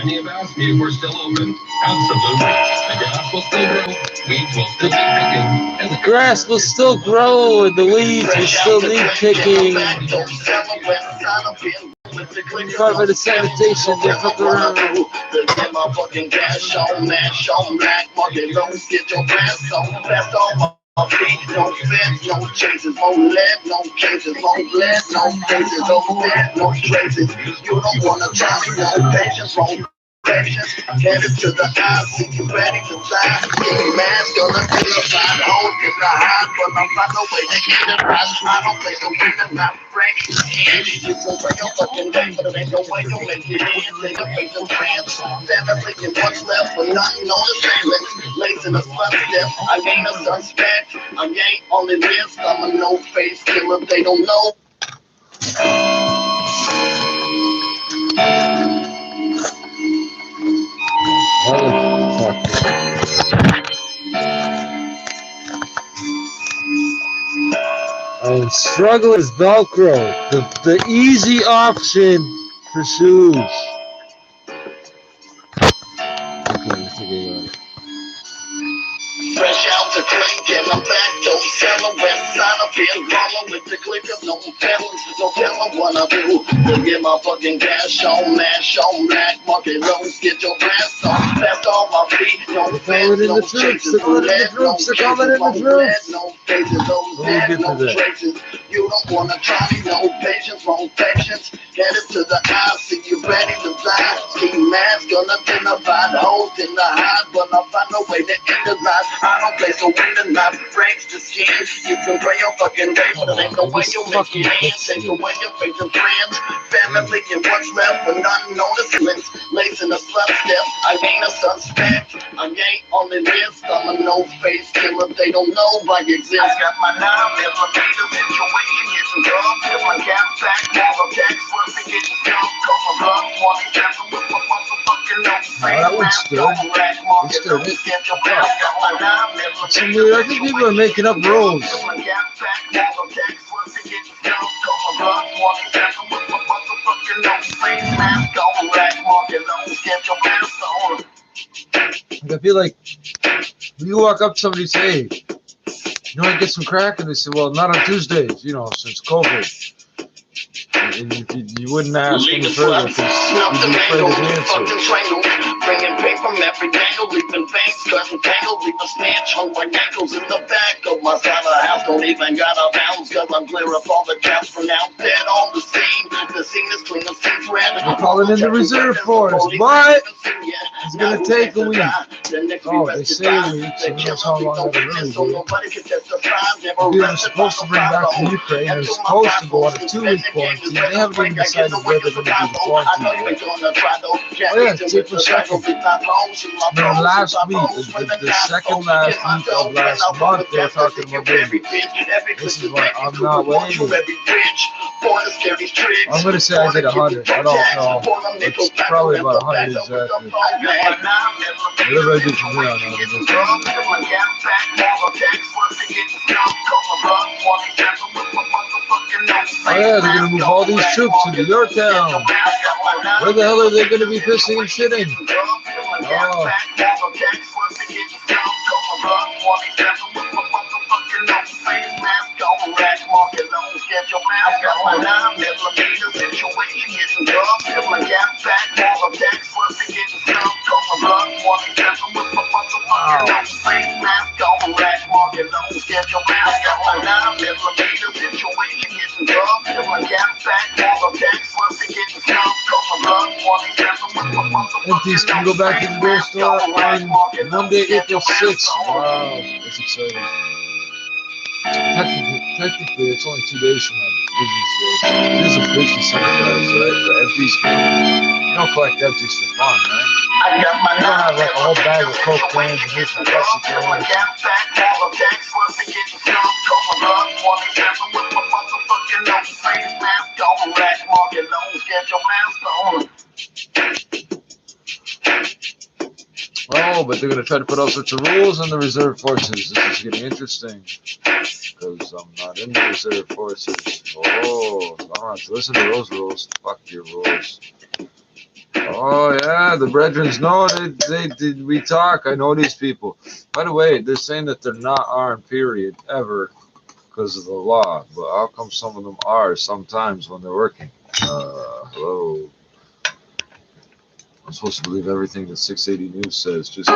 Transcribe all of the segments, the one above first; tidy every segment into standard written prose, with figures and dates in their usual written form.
Plenty of house if we're still open. Absolutely. The grass will still grow. Weeds will still need picking. And The grass will still grow and the weeds will still need picking. Department of Sanitation, they fuck around. Get my fucking cash on, mash on, black market loans, get your grass on, best on my feet, no fence, no chases, no lead, no cases, no lead, no cases, no dead, no traces. You don't wanna try me, no patience, wrong patience. Headed to the eyes, see you ready to die. Getting mad, gonna be a side hole in the hide, but I'm by the way they get it right. I don't play the way that not break. You can break your fucking day, but it ain't no way you make it in. Take a face and trans. Never thinking what's left, but nothing on the surface. Lays in a slut step, I ain't a suspect. I ain't on the list, I'm a no-face killer, they don't know. And struggle is Velcro, the easy option for shoes. Okay. Fresh out the click and I'm back, don't sell a west side of here, rolling with the click of no felons, no telling what I do. To get my fucking cash on, mash on, black market loans, get your grass on, fast on my feet, no fence, no chases, no lead, no cases, no lead, no cases, no dead, no traces. You don't wanna try me, no patience, wrong patience. Headed to the eye, see you ready to die. Ski mask, gonna identify the holes in the hide, but I'll find a way to end the night. I don't play so win the night, breaks the skin. You can pray your fucking day, but there ain't no way you make it in. Take away your faith and friends, family, and what's left for nothing on the slits. Lace in the slut step, I ain't a suspect. I ain't on the list, I'm a no-face killer, they don't know I exist. I got my 9 millimeter situation, it's a drum, till my cap back, all the text, once it gets stuck, come a run, one example with my motherfucking That one's good. I think people are making up rules. I feel like when you walk up to somebody and say, hey, you want to get some crack? And they say, well, not on Tuesdays, since COVID. And you wouldn't ask any further because you'd be afraid of the answer. Bringing pain from every angle, leaving veins, cutting tangle, leaving snatch on my ankles in the back of my side of the house. Don't even got a bounce, cause I'm clear up all the caps from now. Dead on the scene. The scene is clean, the scene's red. We're calling in the reserve force, but it's gonna take a week. Oh, they say a week, so that's how long that'll really be. We were supposed to bring back from Ukraine. They're supposed to go on a 2-week quarantine. They haven't even decided where they're going to do the quarantine. Oh yeah, it's April 2nd. No, last week, the second last week of last month, they were talking about doing it. This is why I'm not waiting. I'm going to say I did 100. I don't know. It's probably about 100 exactly. Whatever I do from here on out. Oh yeah, they're going to move all these troops into Yorktown. Where the hell are they going to be pissing and shitting? Oh. Empties can go back to the beer store on Monday, April 6th. Wow, that's exciting. Technically, it's only 2 days from now. Business day. It is a business enterprise, right? The empties, you don't collect empties for fun, right? You don't have like a whole bag of Coke cans and here's some Pepsi cans. Oh, but they're going to try to put all sorts of rules on the reserve forces. This is getting interesting because I'm not in the reserve forces. Oh, I don't have to listen to those rules. Fuck your rules. Oh, Oh yeah, the brethrens know they did. We talk. I know these people. By the way, they're saying that they're not armed, period, ever, because of the law. But how come some of them are sometimes when they're working? Hello. I'm supposed to believe everything that 680 News says. Just.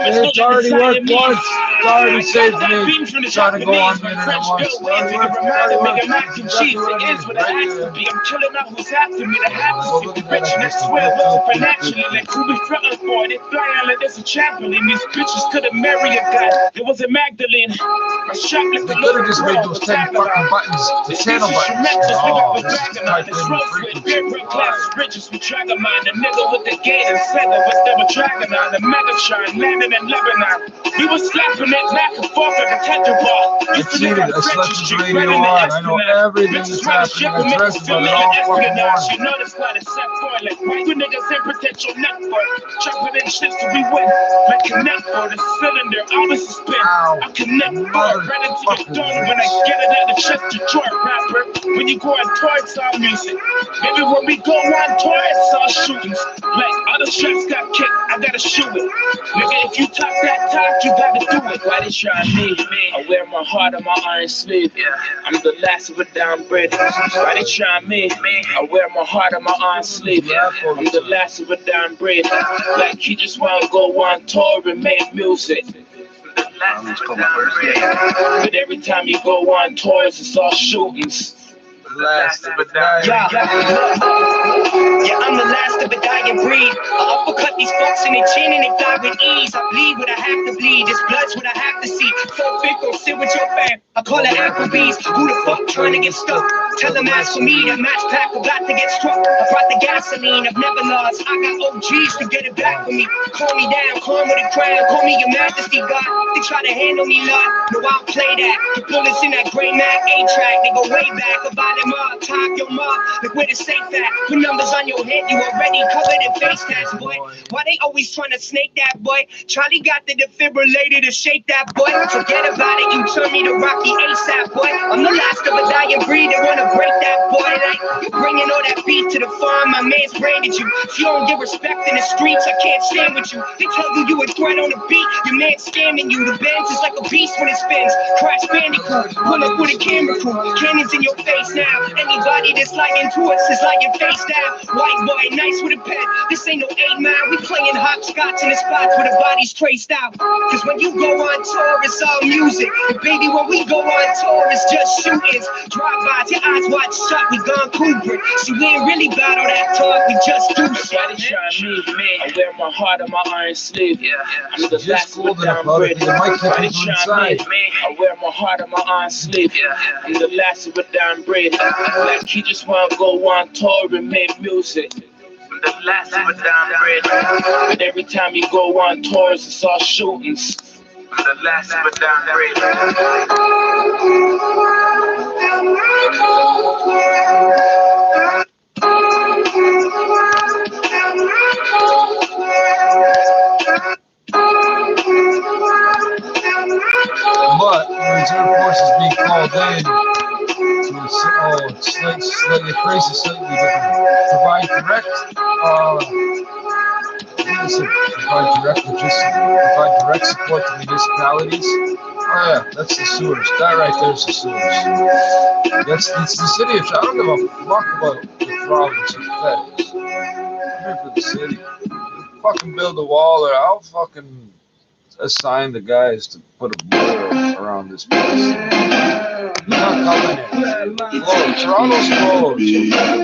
It's already worked once. It's already saved me. Trying to go on the internet once. I'm killing out who's after me. The happens to be rich and I swear financially. Like who be frontin' for? They flying like there's a trampoline. These bitches couldn't marry a guy. It was a Magdalene. My shop like the little just made those 10 fucking buttons. The channel buttons. Oh, this is type in frequency. Riches we drag them on. The nigga with the gate and center with them dragon on. The Megatron landing in Lebanon. We was slapping it back and forth at the tender bar. I cheated. I slept with the radio on. I know everything that's happening. I dressed about it all fucking morning. You know that's why it's set for it. Like, why you niggas ain't potential network? Chopping in shit so we win. Like connect for the cylinder, always a spin. I connect for it. Right into your dome when I get it at the chest to Detroit rapper. When you go on tour, it's all music. Maybe when we go on tour, it's all shootings. Like other shots got kicked, I gotta shoot it. Nigga, if you talk that talk, you gotta do it. Why they try me? I wear my heart on my iron sleeve. I'm the last of a down bread. Why they try me? I wear my heart on my iron sleeve. I'm the last of a down bread. Like he just wanna go on tour and make music. But every time you go on tours, it's all shootings. Last of a dying. Yeah, I'm the last of a dying breed. I uppercut these fucks in the chin and they die with ease. I bleed what I have to bleed. This blood's what I have to see. So big, don't sit with your fam. I call it Applebee's. Who the fuck trying to get stuck? Tell them ask for me. That match pack about to get struck. I brought the gasoline. I've never lost. I got OGs to get it back for me. Call me down, calm with a crown. Call me your majesty, God. They try to handle me, Lord. No, I don't play that. The bullets in that gray Mac A-track. They go way back. About them up, top your mom. Look where the safe at. Put numbers on your head. You already covered in face tats, boy. Why they always trying to snake that, boy? Charlie got the defibrillator to shake that, boy. Forget about it. You turn me to Rocky ASAP, boy. I'm the last of a dying breed. They wanna break that, boy. Like, you bringing all that beef to the farm. My man's branded you. If you don't get respect in the streets, I can't stand with you. They tell you you a threat on the beat. Your man's scamming you. The Benz is like a beast when it spins. Crash Bandicoot. Pull up with a camera crew. Cannons in your face now. Anybody that's lying to us is lying face down. White boy, nice with a pen. This ain't no 8 Mile. We playing hopscotch in the spots where the body's traced out. Cause when you go on tour, it's all music. And baby, when we go on tour, it's just shootings. Drive-bys, your eyes watch shot, we gone Kubrick. See, we ain't really got all that talk, we just do shit. I wear my heart on my iron sleeve. I'm the last of the down bread. I wear my heart on my iron sleeve. I'm the last of a down bread. Like he just wanna go on tour and make music. The last of a down bread. But every time you go on tours, it's all shootings. The last of a down bread. But the reserve force is being called in to it's slightly crazy, slightly different. Provide direct provide direct support to municipalities. Oh yeah, that's the sewers. That right there is the sewers. It's the city of. I don't give a fuck about the province or the feds. I'm here for the city. Fucking build a wall, or I'll fucking assign the guys to put a border around this place. You're not coming in. Closed. Toronto's closed.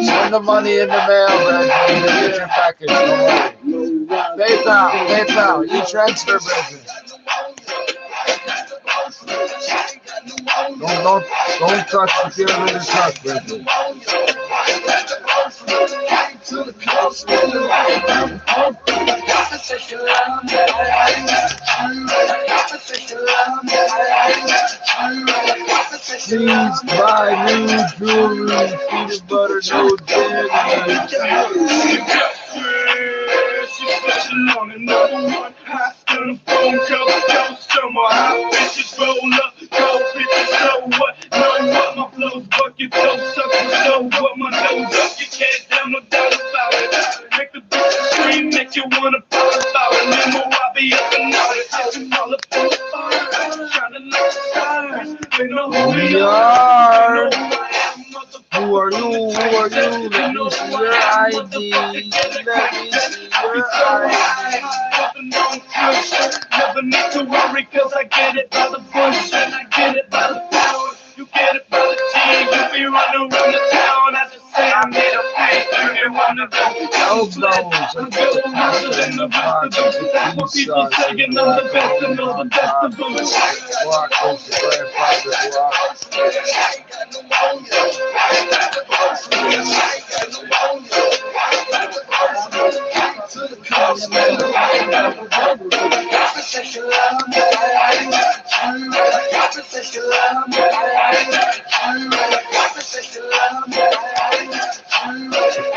Send the money in the mail, man. You'll get your package. PayPal, e-transfer, Brendan. Don't touch the kilometer truck, Brendan. Please buy new jewelry, peanut butter, no jelly. On another one, high still phone call, don't show my hot bitches roll up, cold bitches, so what? Know what my flow's bucket, so sucker, so what my nose up, you can't down no doubt about it. Make the bitch scream, make you wanna fall about it. Limo, I'll be up and out, I'm all up on the fire, trying to light the stars. They know who we are. Who are you? Who are you? Let me see your ID. Let me see your ID. Never need to worry, cause I get it by the bush and I get it by the pound. You get it by the T, you be running around the town. I just say I made a face, you didn't wanna go. Elbows, I'm good and hustle and the best of them. That's what people saying, I'm the best and I'm the best of them. Block is the grandfather block.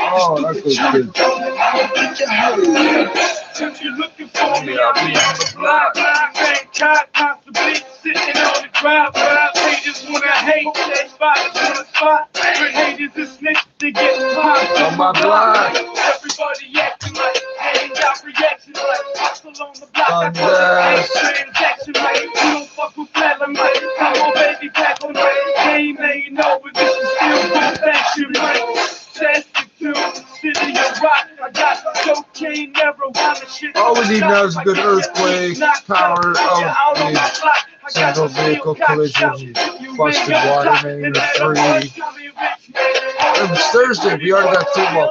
Oh, that's good. If you're looking for me, I'll be on the block. Ain't caught, possibly sitting on the crowd. Haters wanna hate, they spotters wanna spot. When haters is snitches, they get popped. On my block. Everybody acting like ain't got reactions like hustle on the block. On That's transaction like you don't fuck with flatline like come on baby, back on my game, ain't over. This is still good fashion, right? That's the tune, city of rock. I got cocaine, marijuana shit. All we need now is a good earthquake, power of the single vehicle collision, busted water main, or 3. It was Thursday, we already got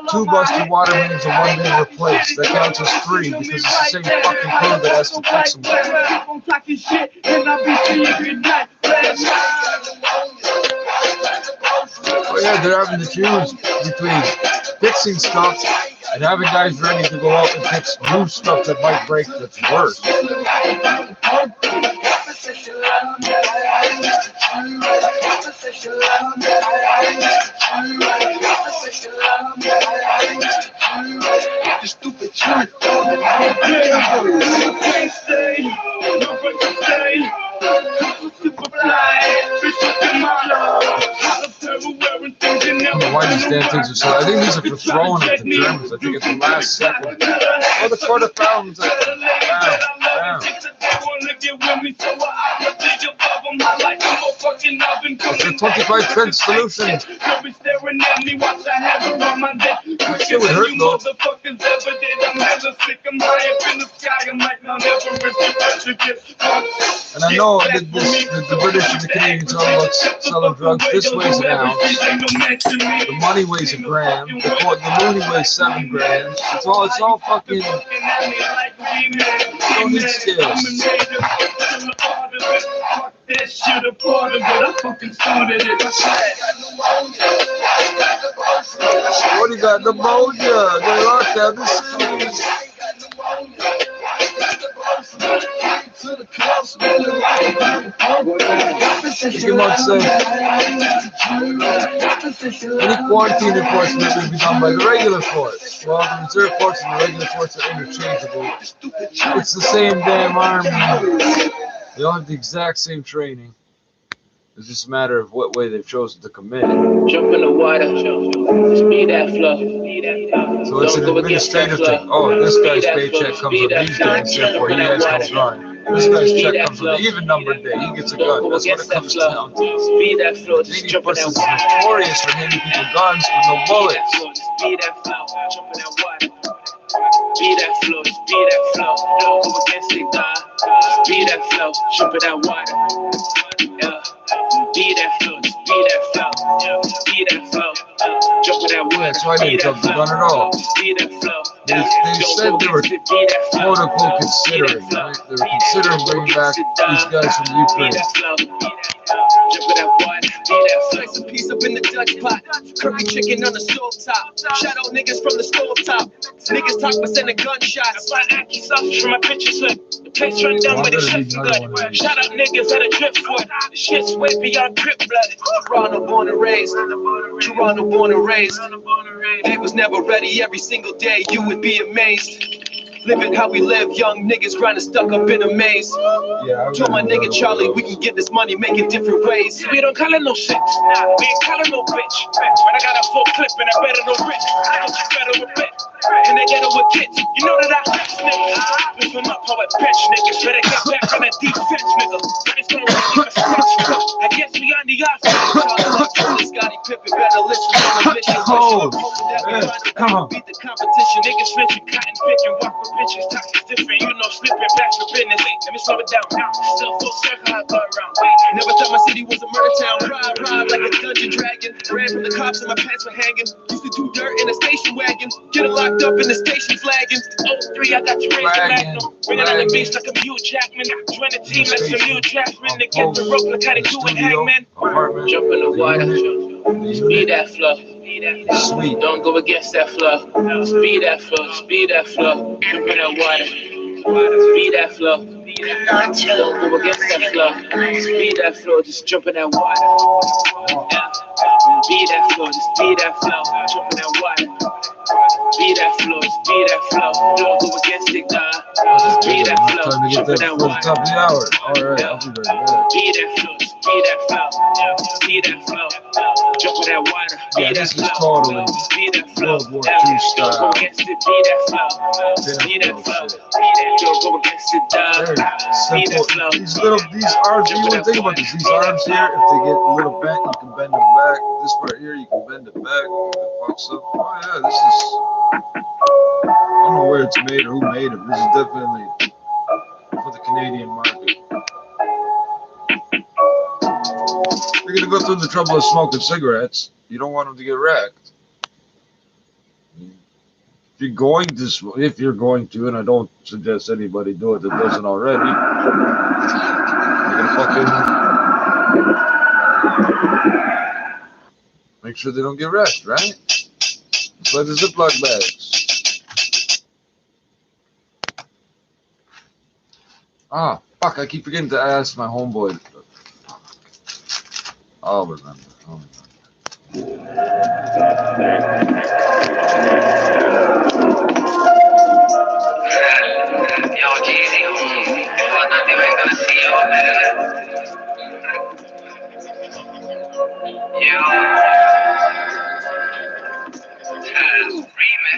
two busted water mains and 1 being replaced. That counts as 3 because it's the same fucking crew that has to fix them. Oh yeah, they're having to choose between fixing stuff and having guys ready to go out and fix new stuff that might break that's worse. Stupid church. I don't know why these damn things are so. I think these are for throwing at the Germans. I think it's the last second. Oh, the quarterfinals. Bam. It's a 25-cent solution. That shit would hurt though. And I know that the British and the Canadians all about selling drugs. This weighs an ounce. The money weighs a gram. The loony weighs 7 grams. It's all fucking. Don't need skills. That shit a part of it. I fucking started it. What do you got? Pneumonia. They locked down the city. Come on, say. Any quarantine enforcement will be done by the regular force. Well, the reserve force and the regular force are interchangeable. It's the same damn army. They all have the exact same training. It's just a matter of what way they've chosen to commit. Jump in the water, speed that flow. So it's an administrative thing. Oh, this guy's paycheck comes on these days, therefore he has no gun. This guy's check comes on the even numbered day, he gets a gun. That's what it comes down to. Speed that flow, just Canadian jump in forces that is water. notorious for handing people guns with no bullets. Speed that flow, jump in that water. Speed that flow, speed that flow. Go against it, God. Speed that flow, jump in that water. Yeah. Speed that flow, speed that flow. Speed that flow, jump in that water. That's why they didn't jump the gun at all. Speed that flow. They said they were quote unquote considering, right? They were considering bringing back these guys from Ukraine. Jump in that water, be that slice a piece up in the Dutch pot. Curry chicken on the stove top. Shout out niggas from the stove top. Niggas talk but sending gunshots. Fly Aki sauce from my picture slip. The place run down with the shit's good. Shout out niggas at a driftwood. The shit's way beyond drip blood. Toronto born and raised. Toronto born and raised. They was never ready. Every single day you would be amazed. Living how we live, young niggas grinding stuck up in a maze. Told my nigga Charlie we can get this money, make it different ways. We don't call it no shit, we ain't calling no bitch. But I got a full clip and I better no rich. I know you better with bit, and they get it with kids. You know that I fix niggas. Lift them up, how I bench niggas. Better get back on that defense, nigga. It's gonna really stretch. I guess we on the offense. Scotty Pippen better listen to the mission. Come on. Beat the competition, niggas switching, cotton picking, walk with bitches, talking different, you know, slipping back for business. Let me slow it down. Still full circle, I go around. Never thought my city was a murder town. Ride like a dungeon dragon. Ran from the cops and my pants were hanging. Used to do dirt in a station wagon. Get locked up in the station flagging. 03, I got you raised to Magnum. Bringing on the beast like a Hugh Jackman. Join the team like some Hugh Jackman. They get the rope like how they do it, Hangman. Jump in the water. Speed that flow. Sweet. Don't go against that flow. Speed that flow. Speed that flow. Jump in that water. Speed that flow. Don't go against that flow. Speed that flow. Just jump in that water. Speed that flow. Just speed that flow. Jump in that water. Speed that flow. Speed that flow. Don't go against it, God. Speed that flow. Jump in that water. Top of the hour. All right, I'll be right back. Speed that flow. Speed that flow. Speed that flow. Jump in that water. Yeah, this is totally World War II style. Don't go against it. Speed that flow. Speed that flow. Don't go against it, dog. Speed that flow. These arms, you wouldn't think about this. These arms here, if they get a little bent, you can bend them back. This part here, you can bend it back. If it fucks up. Oh yeah, this is. I don't know where it's made or who made it. This is definitely for the Canadian market. You're gonna go through the trouble of smoking cigarettes. You don't want them to get wrecked. If you're going to, and I don't suggest anybody do it that doesn't already, you're gonna fucking make sure they don't get wrecked, right? It's like the Ziploc bags. Ah, fuck! I keep forgetting to ask my homeboy. I'll remember. Yo, Jeezy, thought that they weren't gonna see you up there.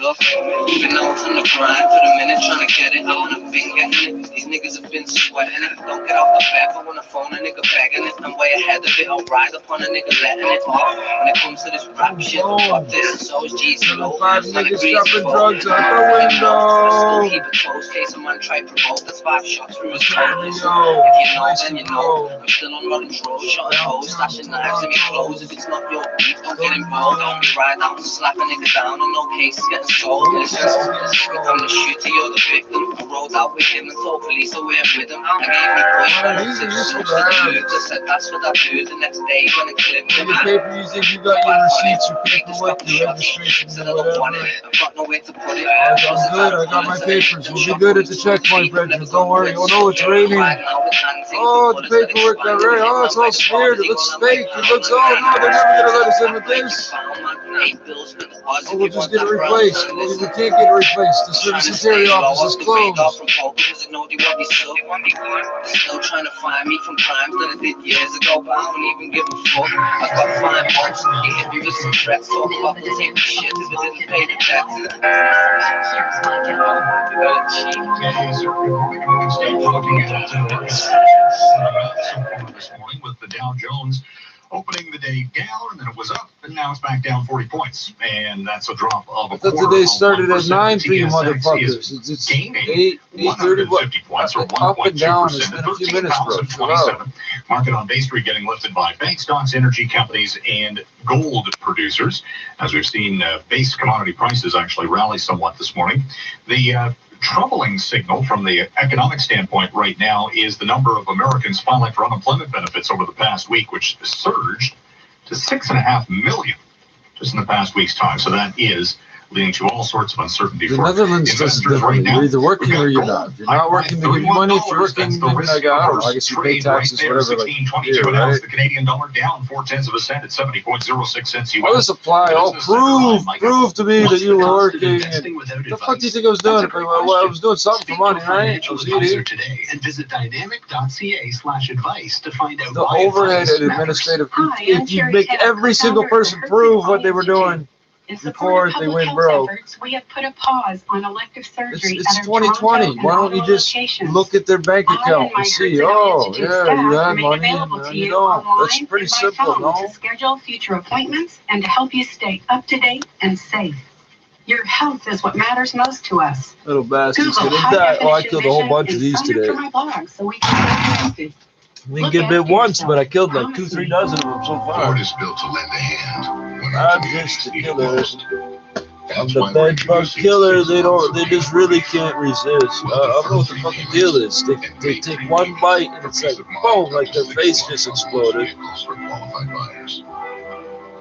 Look, been known from the grind for the minute, trying to get it. I wanna been getting it. These niggas have been sweating it. Don't get off the back, I wanna phone a nigga begging it. I'm way ahead of it, I'll ride up on a nigga letting it off. When it comes to this rap shit, fuck this, so is G slow. 5 niggas dropping drugs out the window. Keep it close, case a man try provoke. That's 5 shots through his throat. If you know, then you know. I'm still on Rodham's road, shot and hoes, slashing knives in me clothes. If it's not your beef, don't get involved. Don't be right out and slap a nigga down, and no cases getting sold. I'm the shooter, you're the victim. I rode out with him and told police I went with him. I gave me push when I was in the just said that's what I do. The next day when it clipped him, The paper, you think you got your receipts, your paperwork, your registration, said and I don't want whatever. it. I've got nowhere to put it. I'm good. I got my papers. We'll be good at the checkpoint, Brendan. Don't worry. Oh no, it's raining. Oh, the paperwork got right. Oh, it's all smeared. It looks fake. It looks. Oh no, they're never gonna let us in with this. Oh, we'll just get it replaced. We can't get it replaced. The secretary office is closed. Still trying to find me from crimes that I did years ago, but I don't even give a fuck. I got fine points. You hit me with some threats. Talk about the tape shit if I didn't pay the taxes. This morning with the Dow Jones opening the day down, and then it was up, and now it's back down 40 points, and that's a drop of a That's quarter. the day started at 9 The for you TSX motherfuckers. is It's gaining 8:30. 150 points, or Up and down. It's 1.2%, been a few minutes, bro. Chill out. 13,027. Market on Bay Street getting lifted by bank stocks, energy companies, and gold producers. As we've seen, base commodity prices actually rally somewhat this morning. The troubling signal from the economic standpoint right now is the number of Americans filing for unemployment benefits over the past week, which surged to 6.5 million just in the past week's time. So that is leading to all sorts of uncertainty The for Netherlands does it investors right differently. now. You're either working or you're Gold. not. If you're not working, they give you money. If you're working, then I guess you pay taxes, whatever. Like here, right? The Canadian dollar down 0.4 cents at 70.06 cents All this US. apply. Oh, prove to me that you were working. And the fuck do you think I was doing? Well, I was doing something for money, right? I was eating. Today and visit dynamic.ca/advice to find out The why overhead advice and matters. administrative. Hi, If I'm you Terry make Taylor, every single founder person of prove what Hearts they were Institute. doing In before support of they public went health broke. efforts, we have put a pause on elective surgery It's at our Toronto 2020. and Why don't you Ottawa just locations. look at their bank I account and my and see, Hertz oh, Institute yeah, staff you had remain money available and to you you don't. online That's pretty and by simple, phone no? to schedule future appointments and to help you stay up to date and safe. Your health is what matters most to us. Little bastards. Google Get that. Oh, I high-definition killed a whole vision bunch of and these sign up today. for my blog so we can stay connected. Didn't get bit once, but I killed like 2-3 dozen of them so far. Ford is built to lend a hand when I'm our communities just a need it killer. most. I'm That's the why we're bed bug introducing killer. 6 They months they of just really can't resist. I don't know what the fucking deal is. They take one bite and it's like boom, like their face just exploded. Vehicles for qualified buyers.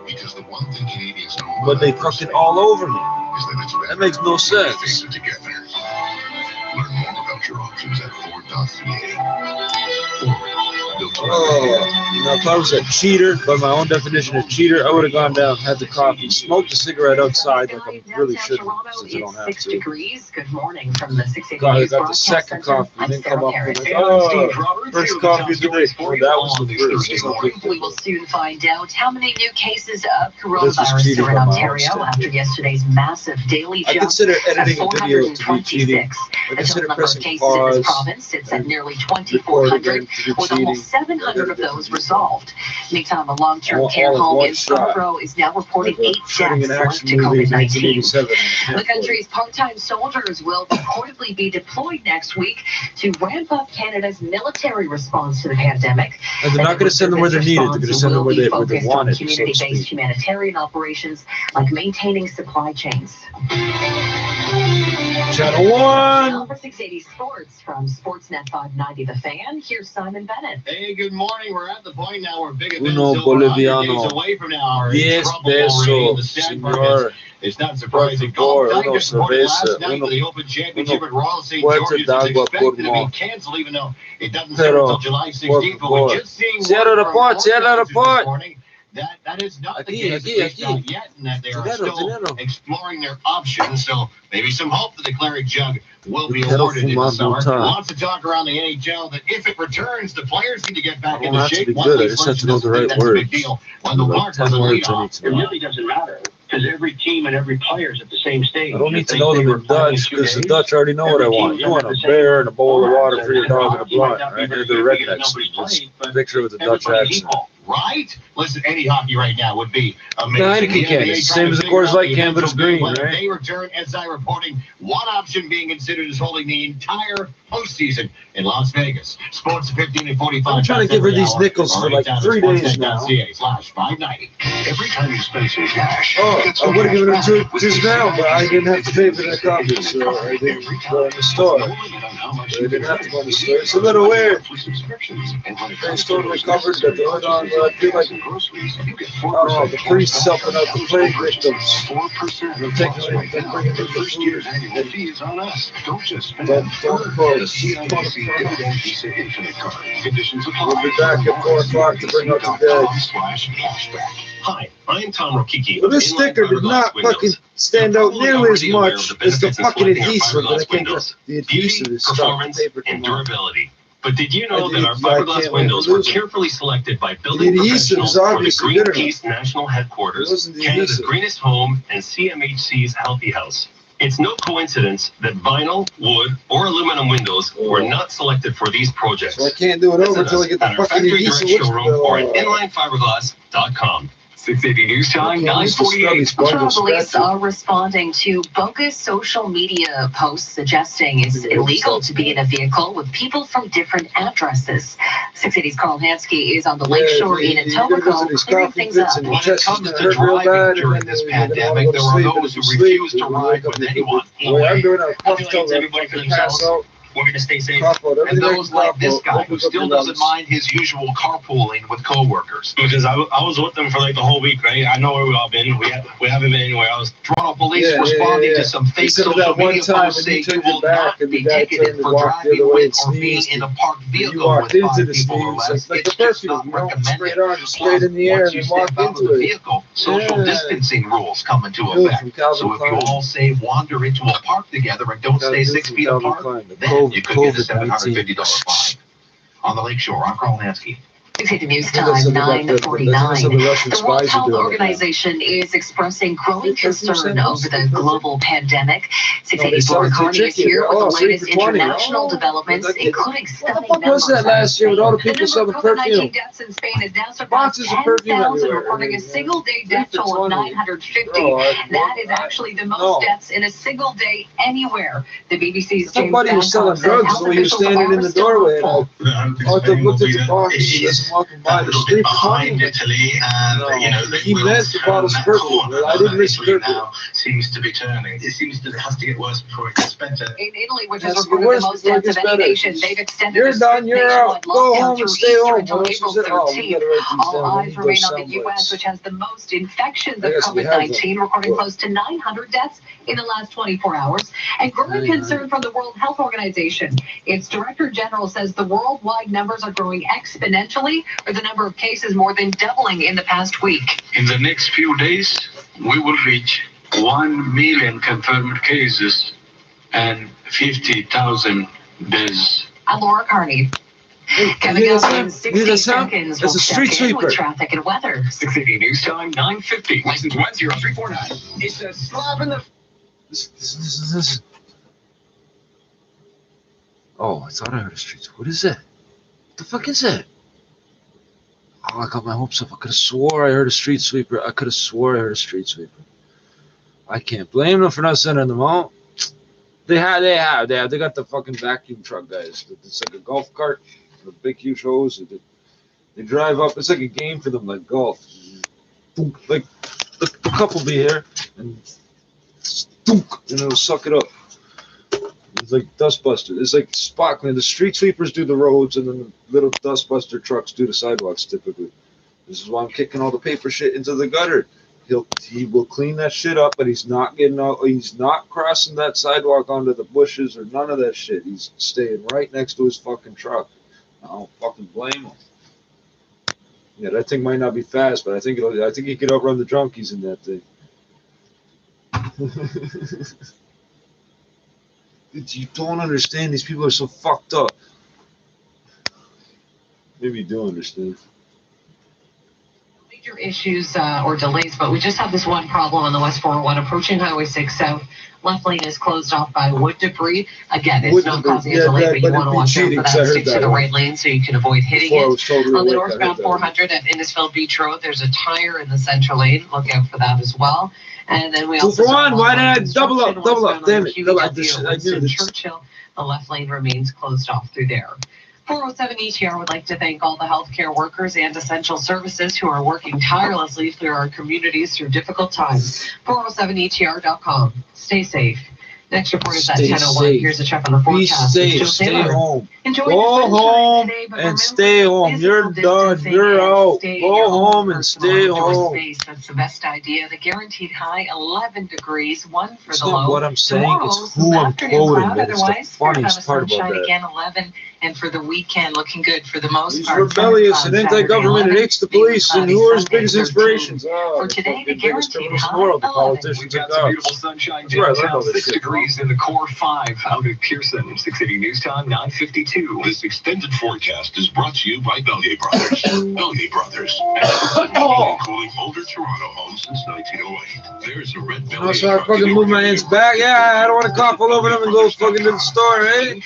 Because the one thing Canadians know about But they adversity fucking all over me. is that it's better That makes no when we sense. face it together. Learn more about your options at Ford.ca. Ford, built to lend a hand. Oh, now if I was a cheater, by my own definition of cheater, I would have gone down, had the coffee, smoked a cigarette outside like I really shouldn't, since I don't have It's 6 to. degrees. Good morning from the 680 God, I News got the Broadcast second Center. coffee, I'm then Sarah come up Parrish. with like, oh, first coffee of the day. Oh, that was the first. It's not good. We will soon find out how many new cases of This is coronavirus cheating are in on my own Ontario standard. after yesterday's massive daily I jump consider of editing a video to be cheating. 426. I The consider total number of pressing cases in this pause, province sits at nearly record 2,400, again to be with cheating. almost 700 of those resolved. Meantime, a long-term All care in home one in shot. Scarborough is now reporting Like 8 shooting deaths an linked action to movie in COVID-19. 1987. The country's part-time soldiers will reportedly be deployed next week to ramp up Canada's military response to the pandemic. And they're not going to send them where they're needed. They're going to send them where they wanted, so to Community-based speak. humanitarian operations like maintaining supply chains. Channel 1. Now for 680 Sports from Sportsnet 590 The Fan, here's Simon Bennett. Hey, good morning. We're at the point now where big Uno events over 100 Boliviano. days away from now are in Yes, trouble already. And beso, the sad part senor. is, it's not surprising. Por Golf favor, Tigers uno reported cerveza, last night uno- for the Open Championship at Royal St. puerta George's is d'agua expected por to be mo. canceled, even though it doesn't start Pero, until July por 16th. But favor. we're just seeing Cierra word the from port, most cierra the announcers port. this morning that is not the Aquí, case, aquí, at least aquí. not yet, and that they are Dinero, still dinero. exploring their options. So maybe some hope that the Claret Jug will be Dinero awarded in the fumando summer. time. Lots of talk around the NHL that if it returns, the players need to get back I don't into have to shape. be One good, I league just have to person know the doesn't think right that's a big words. deal. When the Like Mark 10 was a words I leadoff, need to It know. really doesn't matter because every team and every player is at the same stage. I don't need If to they know say them we're in playing Dutch 2 because the days, Dutch already know what I want. You want a bear and a bowl of water for your dog and a blunt, right? They're the rednecks. Just picture with a Dutch accent. right? Listen, any hockey right now would be amazing. The Heineken The can, NBA it's the trying same to as the figure Coors out Light the can, but it's eventual game green, when right? They return, as I reporting, one option being considered is holding the entire postseason in Las Vegas. Sports 15 and 45. I'm trying to give her these nickels for like 3 days now. /590. Every time you spend some cash, Oh, get I some would have cash given it to back with just now, but I didn't have to pay for that coffee, Every so I didn't time go in the store. no limit on how much I you didn't can have to go in the earn. store. It's a little weird. Monthly subscriptions. And when it They comes to totally those covered that they went on, but I feel like, and groceries, you get I don't know, the 4% priests helping out the plague victims. 4% They're of taking plus it, right they're now. bringing The it to first food. year's annual fee is on us. Don't just spend. Don't Earn quote. the CIBC Dividend Visa Infinite Card. Conditions apply. We'll be back at 4 o'clock to bring out the dead. CIBC.com/cashback. Hi, I'm Tom Rokicki. Well, of this Inline sticker did Fiberglass not Windows. fucking stand You're out probably nearly as already aware much of the as the benefits of fucking selecting our adhesive, but I fiberglass can't get windows. the adhesive Beauty, is stuck. performance, Paper and come on. durability. But did you know I that our can't fiberglass wait to windows were lose them. carefully selected by building The adhesive professionals is for the obviously good enough. Greenpeace National It Headquarters, wasn't the Canada's adhesive. greenest home, and CMHC's Healthy House? It's no coincidence that vinyl, wood, or aluminum windows were not selected for these projects. So I can't do it over Visit until I us get the at our fucking factory adhesive. direct showroom or at What's the- inlinefiberglass.com. 680 News Time, 9:48. Toronto police are responding to bogus social media posts suggesting it's illegal to be in a vehicle with people from different addresses. 680's Carl Hansky is on the lakeshore in Etobicoke, clearing things up. When it comes to driving during this pandemic, there are those who refuse to ride with anyone. Everybody for themselves. We're going to stay safe. And those like this guy who still doesn't mind his usual carpooling with coworkers. Because I was with them for like the whole week, right? I know where we've all been. We haven't been anywhere else. Toronto police responding to some fake social media posts saying you will not be ticketed for driving with or being in a parked vehicle with 5 people or less. It's just not recommended. Plus, once you step out of the vehicle, social distancing rules come into effect. So if you all say wander into a park together and don't stay 6 feet apart, then you could get a $750 fine. On the lakeshore, I'm Carl Nansky. 680 News Time, 9:49. The World Health Organization is expressing growing concern over the global pandemic. 680 Laura Carney is here with the latest international developments, including stunning numbers. What was that last year with all the people selling perfume? COVID-19 deaths in Spain is now surpassed 10,000, reporting a single-day death toll of 950. That is actually the most deaths in a single day anywhere. The BBC's James Somebody was selling drugs while you were standing in the doorway. I looked at the box. Walking by the street behind Italy, and you know he meant the bottle's perfume. I didn't miss perfume. Now seems to be turning. It seems that it has to get worse before it gets better. In Italy, which is reported the most deaths of any nation, they've extended You're done. You're out. Go home and stay home. Until April 13th. All eyes remain on the U.S., which has the most infections of COVID-19, recording close to 900 deaths in the last 24 hours. And growing concern from the World Health Organization. Its Director General says the worldwide numbers are growing exponentially, with the number of cases more than doubling in the past week. In the next few days, we will reach 1 million confirmed cases and 50,000 deaths. I'm Laura Carney. Coming up in 60 seconds, it's a street sweeper. Traffic and weather. 680 News Time, 9:50. License 10349. It's a slap in the... This. Oh, I thought I heard a street sweeper. What is that? What the fuck is that? Oh, I got my hopes up. I could have swore I heard a street sweeper. I could have swore I heard a street sweeper. I can't blame them for not sending them out. They got the fucking vacuum truck guys. It's like a golf cart with a big huge hose. They drive up. It's like a game for them, like golf. Like the cup will be here and it'll suck it up. It's like dustbuster. It's like spot clean. The street sweepers do the roads, and then the little dustbuster trucks do the sidewalks typically. This is why I'm kicking all the paper shit into the gutter. He will clean that shit up, but he's not getting out. He's not crossing that sidewalk onto the bushes or none of that shit. He's staying right next to his fucking truck. I don't fucking blame him. Yeah, that thing might not be fast, but I think he could outrun the drunkies in that thing. You don't understand. These people are so fucked up. Maybe you do understand. Major issues or delays, but we just have this one problem on the West 401 approaching Highway 6 South. Left lane is closed off by wood debris. Again, it's not causing a delay, but you want to watch out for that. Stick to the right lane so you can avoid hitting it. On the northbound 400 at Innisfil Beach Road, there's a tire in the central lane. Look out for that as well. And then we also why did I double up? Damn it. I knew this. Churchill, the left lane remains closed off through there. 407 ETR would like to thank all the healthcare workers and essential services who are working tirelessly through our communities through difficult times. 407ETR.com. Stay safe. Next report is at 10:01. Here's a check on the forecast. Be safe. Stay home. Go home and stay home. You're done. You're out. Go home and stay home. That's the best idea. The guaranteed high 11 degrees. 1 for it's the not low. what I'm saying. It's who I'm quoting. That's the funniest part about that. Again, 11. And for the weekend, looking good for the most part. He's rebellious and anti-government and hates the police. And who are his biggest inspirations? For today, the guaranteed high world, the politicians got some beautiful sunshine downtown. 6 degrees in the core 5 out at Pearson. 680 News Time, 9:52. This extended forecast is brought to you by Bellier Brothers. Bellier Brothers. Cooling older Toronto homes since 1908. There's a red Bellier. So I fucking move my hands back. Yeah, I don't want to cough all over them and go fucking to the store, eh?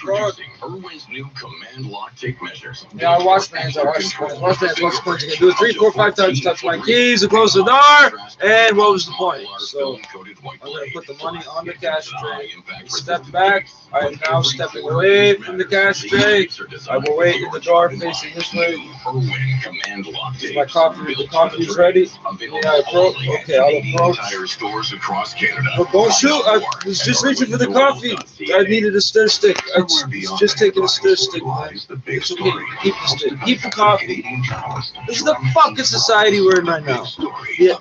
Irwin's new command lock tape measures. Yeah, I wash my hands. Wash my hands. Do it 3, 4, 5 times. Touch my keys to close the door. And what was the point? So I'm going to put the money on the cash tray. Step back. I am now stepping away from the cash tray. I will wait in the door facing this way. Is my coffee? The coffee is ready. Yeah, I approach. Okay, I'll approach. But don't shoot. I was just reaching for the coffee. I needed a stir stick. I was just taking a stir stick, man. It's okay. Keep the stick. Keep the coffee. This is the fucking society we're in right now.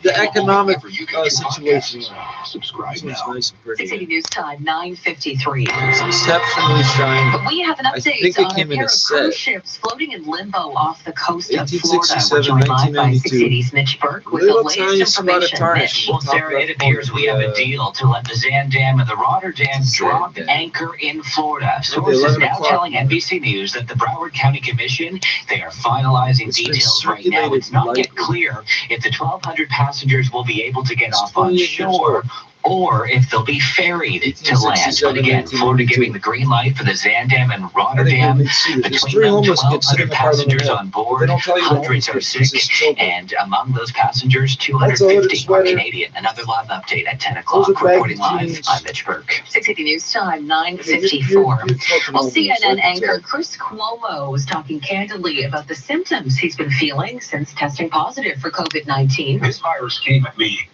The economic situation. Subscribe now. Nice and pretty. 680 News Time, 9:53. It's exceptionally shiny. But we have an I update think it on a came in pair a of set. cruise ships floating in limbo off the coast of Florida. 1867, We're joined live by 1992. 680's Mitch Burke with the Little latest tiny spot of information. tarnish. Mitch. Well, Sarah, it appears we have a deal to let the Zandam and the Rotterdam drop anchor in Florida. Sources 11 now o'clock. telling NBC News that the Broward County Commission, they are finalizing It's been details right now. circulated It's not yet lightly. clear if the 1,200 passengers will be able to get It's off on 28 years shore old. or if they'll be ferried to land. 1867, But again, Florida 1992. giving the green light for the Zandam and I think Rotterdam. we'll see it. There's Between 3 them, homeless kids sitting 1,200 in the Parliament passengers Hill. on They board, don't tell you the hundreds homeless are kids. sick, This is children. and among those passengers, That's a hooded 250 are sweater. Canadian. Another live update at 10 Those o'clock. are baggy Reporting live, jeans. I'm Mitch Burke. 680 News Time, You're 9:54. talking Well, homeless, CNN right? anchor Chris Cuomo was talking candidly about the symptoms he's been feeling since testing positive for COVID-19. This virus came at me.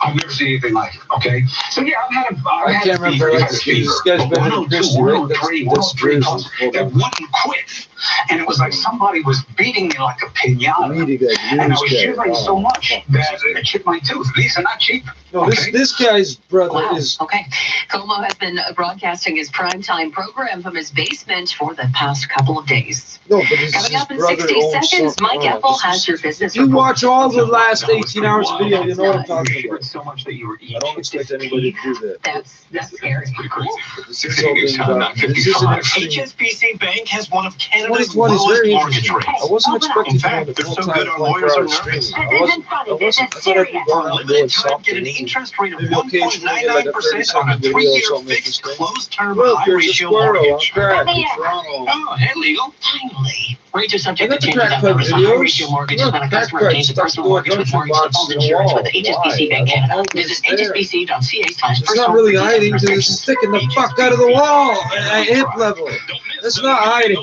I've never seen anything like it, okay? So, yeah, I've had I can't remember. I've Like, had a fever. this guy's been in Christian, right? 103, That's 103 crazy. pulse. Hold It on. wouldn't quit. And it was like somebody was beating me like a pinata. Meaty guy, And I news was guy. shivering Oh, so much fuck. that it chipped my tooth. These are not cheap. No, this guy's brother Wow. is. Okay. Cuomo has been broadcasting his primetime program from his basement for the past couple of days. No, but his Coming up in brother 60 owns seconds, some- Mike oh, Epple this has is- your business If you report. watch all the last That was 18 pretty hours of wild. video, you know what I'm That's talking Shivered about. so much that you were eating. I don't expect anybody to do that. That's scary. That's pretty crazy. But this is all being News Time, done. This is an 9:55. extreme. HSBC Bank has one of Canada's 2020 is lowest very mortgage interesting. rates. I wasn't expecting In to fact, go they're the so full good time our lawyers are 24-hour nervous. streaming. I thought I'd be going out and doing Limited time, get an something. interest rate of Maybe occasionally get like a 1.99% on a 30-second video or 3-year something fixed interesting. closed-term Look, high there's a ratio squirrel on mortgage. crack in Toronto. Oh, hey, legal. Finally. Rates are I subject got to the changes crack on pipe notice. A high videos. ratio mortgage is Look, when a crack customer pipe obtains a stuck personal to a mortgage with junction mortgage box default in the insurance wall. with HSBC Why? Bank I don't Canada. know this Visit there. hsbc.ca/personal It's not really mortgage hiding because it's restrictions. sticking the fuck out of the wall at hip level. That's not hiding.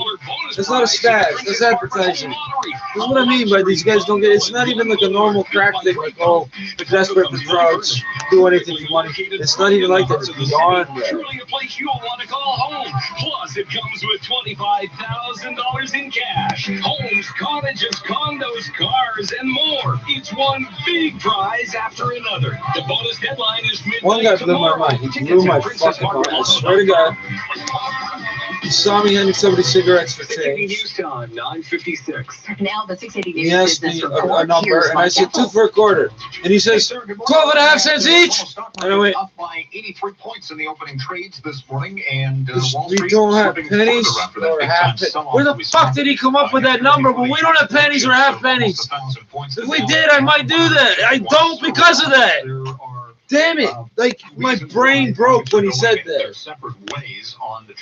That's not a stash. That's advertising. That's what I mean by these guys don't get. It's not even like a normal crack thing. Like, oh, the desperate for drugs, do anything for money. It's not even like that. It's beyond that. Truly a place you'll want to call home. Plus, it comes with $25,000 in cash. Homes, cottages, condos, cars, and more. Each one big prize after another. The bonus deadline is midnight One guy blew my tomorrow. mind. He Tickets blew at my Princess fucking mind. I Margaret swear to God. He saw me handing somebody cigarettes for 680 change. News Time, 9:56. Now the 680 He News asked business me report. a number, Here's and I Mike said 2 Epple. for a quarter. And he says, 12 and a half cents each. And I went, Up by 83 points in the opening trades this morning, and Wall we Street don't have slipping pennies further after that or big-time half pennies. sell-off Where the that we saw. fuck did he come up with that number? But we don't have pennies or half pennies. If we did, I might do that. I don't because of that. Damn it. Like, my brain broke when he said that. Separate ways on the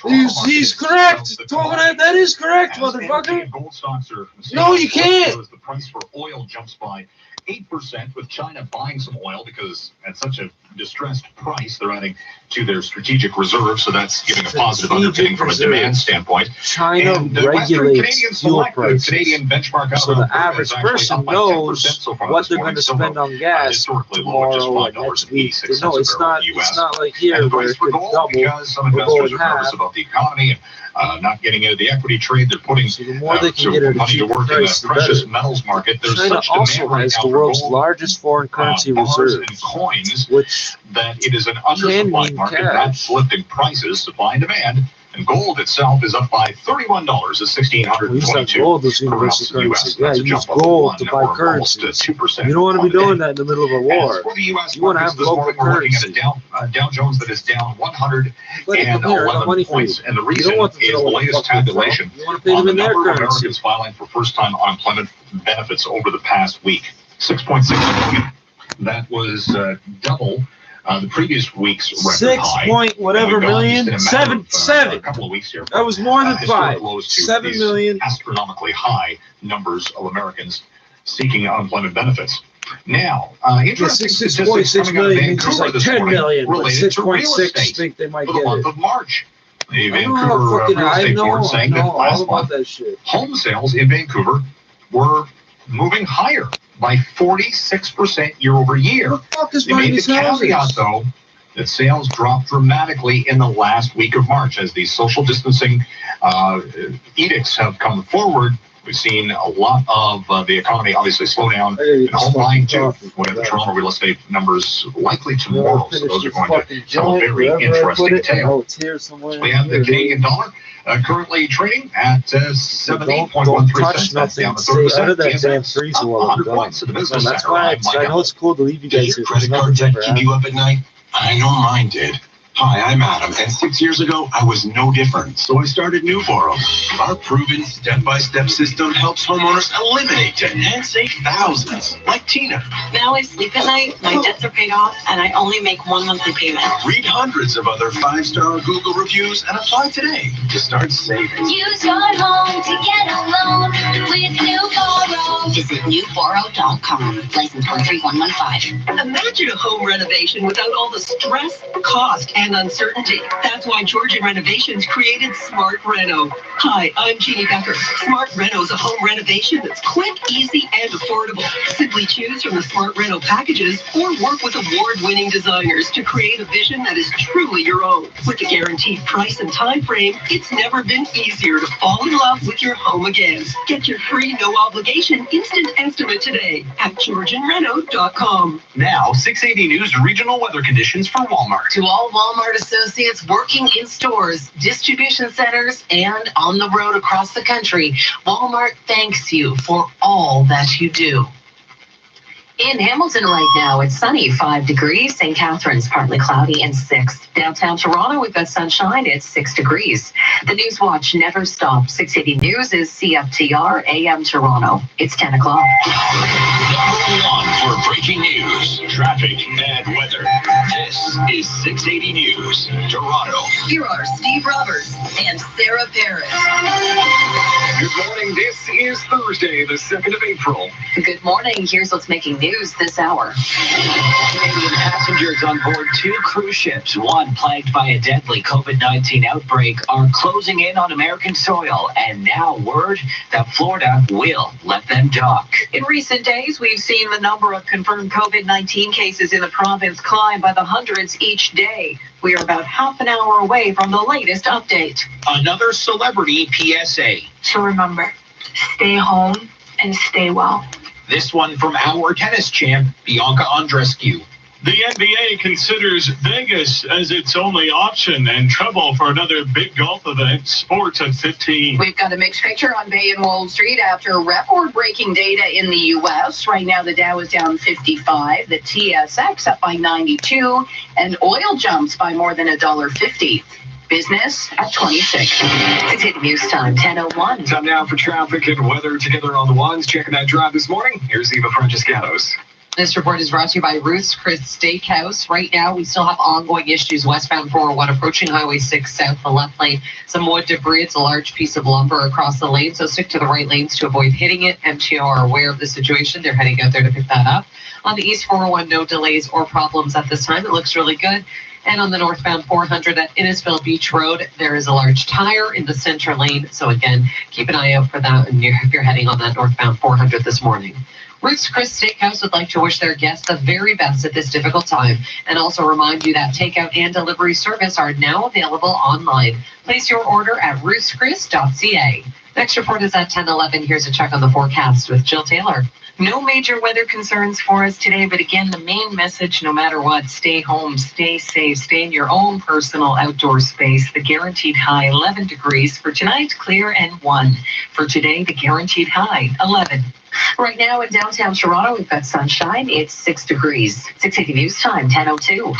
He's correct. 12 and a half. That is correct, motherfucker. Gold stocks are No, you can't. as the price for oil jumps by 8%, with China buying some oil because at such a distressed price, they're adding to their strategic reserves, so that's giving a positive Strategic underpinning from a reserve. demand standpoint. China And the Western regulates Canadian fuel Select, the prices. Canadian benchmark out So of the Alberta, average is actually person up by knows 10% so far what this they're morning. going to Silver, spend on gas historically low at just tomorrow and next week. $5.86 No, it's a barrel not. US. It's not like And here the where price it for could gold, double. because some or go investors in are nervous half. about the economy and not getting into the equity trade. They're putting So the more they can get at a money to cheaper work in price, the the precious better. metals market. There's China such also demand right has now the for world's gold, largest foreign currency bars reserve, and coins, which that it is an can undersupplied mean market. cash. That's lifting prices, supply and demand. And gold itself is up by $31 at we used to have $1,622 gold as per ounce universal in the US. currency. Yeah, That's a you use jump up gold of to one, buy or almost currency. 2%. You don't want to be on the day. doing that in the middle of a As war. for the U.S. You wanna markets have this local morning, we're looking at a currency. Dow Jones that is down 111 Buddy, come here, I got money for you. points. And the You reason don't want them to is know the what the latest fuck they're tabulation from. You want to pay on them the in their number of currency. Americans filing for first-time unemployment benefits over the past week. 6.6 million. That was double The previous week's record 6 high. point whatever million. A couple Seven. of weeks here. That was more than Historic 5. lows to 7 these million. astronomically high numbers of Americans seeking unemployment benefits. Now, interesting 6.6 coming out of million means it's Vancouver like this 10 morning million, but related to real 6.6 estate think they might for the get month it. of March. The I know Vancouver how fucking, Real Estate Board saying that all last about month that shit. home sales in Vancouver were moving higher by 46% year over year. Who the fuck is They buying made the these houses? caveat, though, that sales dropped dramatically in the last week of March as these social distancing edicts have come forward. We've seen a lot of the economy obviously slow down, and home buying too. We have the Toronto real estate numbers likely tomorrow, so those are going to tell a very interesting tale. We have the Canadian dollar currently trading at 78.13 cents. That's down to 30%. Out of that damn freezer while I'm done. To the business That's center. why I'm Mike I know it's cool to leave you Did guys your here. credit card debt keep you up at night? I know mine did. Hi, I'm Adam, and 6 years ago, I was no different. So I started New Borrow. Our proven step-by-step system helps homeowners eliminate debt and save thousands, like Tina. Now I sleep at night, my debts are paid off, and I only make one monthly payment. Read hundreds of other 5-star Google reviews and apply today to start saving. Use your home to get a loan with New Borrow. Visit newborrow.com. License 13115. Imagine a home renovation without all the stress, cost, and uncertainty. That's why Georgian Renovations created Smart Reno. Hi, I'm Jeannie Becker. Smart Reno is a home renovation that's quick, easy, and affordable. Simply choose from the Smart Reno packages or work with award-winning designers to create a vision that is truly your own. With a guaranteed price and time frame, it's never been easier to fall in love with your home again. Get your free, no-obligation instant estimate today at GeorgianReno.com. Now, 680 News regional weather conditions for Walmart. To all Walmart associates working in stores, distribution centers, and on the road across the country, Walmart thanks you for all that you do. In Hamilton right now, it's sunny, 5 degrees. St. Catharines, partly cloudy, and 6. Downtown Toronto, we've got sunshine, it's 6 degrees. The News Watch never stops. 680 News is CFTR AM Toronto. It's 10 o'clock. Number one for breaking news, traffic, and weather. This is 680 News, Toronto. Here are Steve Roberts and Sarah Paris. Good morning. This is Thursday, the 2nd of April. Good morning. Here's what's making news this hour. Canadian passengers on board 2 cruise ships, one plagued by a deadly COVID-19 outbreak, are closing in on American soil, and now word that Florida will let them dock. In recent days, we've seen the number of confirmed COVID-19 cases in the province climb by the hundreds each day. We are about half an hour away from the latest update. Another celebrity PSA. So remember, stay home and stay well. This one from our tennis champ, Bianca Andreescu. The NBA considers Vegas as its only option and trouble for another big golf event, Sports at 15. We've got a mixed picture on Bay and Wall Street after record-breaking data in the U.S. Right now, the Dow is down 55, the TSX up by 92, and oil jumps by more than $1.50. Business at 26. It's hit news time, 10:01. Time now for traffic and weather together on the ones. Checking that drive this morning. Here's Eva Francescanos. This report is brought to you by Ruth's Chris Steakhouse. Right now, we still have ongoing issues westbound 401 approaching Highway 6 south, the left lane. Some wood debris. It's a large piece of lumber across the lane, so stick to the right lanes to avoid hitting it. MTO are aware of the situation. They're heading out there to pick that up. On the East 401, no delays or problems at this time. It looks really good. And on the northbound 400 at Innisfil Beach Road, there is a large tire in the center lane. So again, keep an eye out for that if you're heading on that northbound 400 this morning. Ruth's Chris Steakhouse would like to wish their guests the very best at this difficult time and also remind you that takeout and delivery service are now available online. Place your order at ruthschris.ca. Next report is at 10:11. Here's a check on the forecast with Jill Taylor. No major weather concerns for us today, but again, the main message, no matter what, stay home, stay safe, stay in your own personal outdoor space. The guaranteed high, 11 degrees. For tonight, clear and 1. For today, the guaranteed high, 11. Right now in downtown Toronto, we've got sunshine. It's 6 degrees. 6:80 news time, 10:02.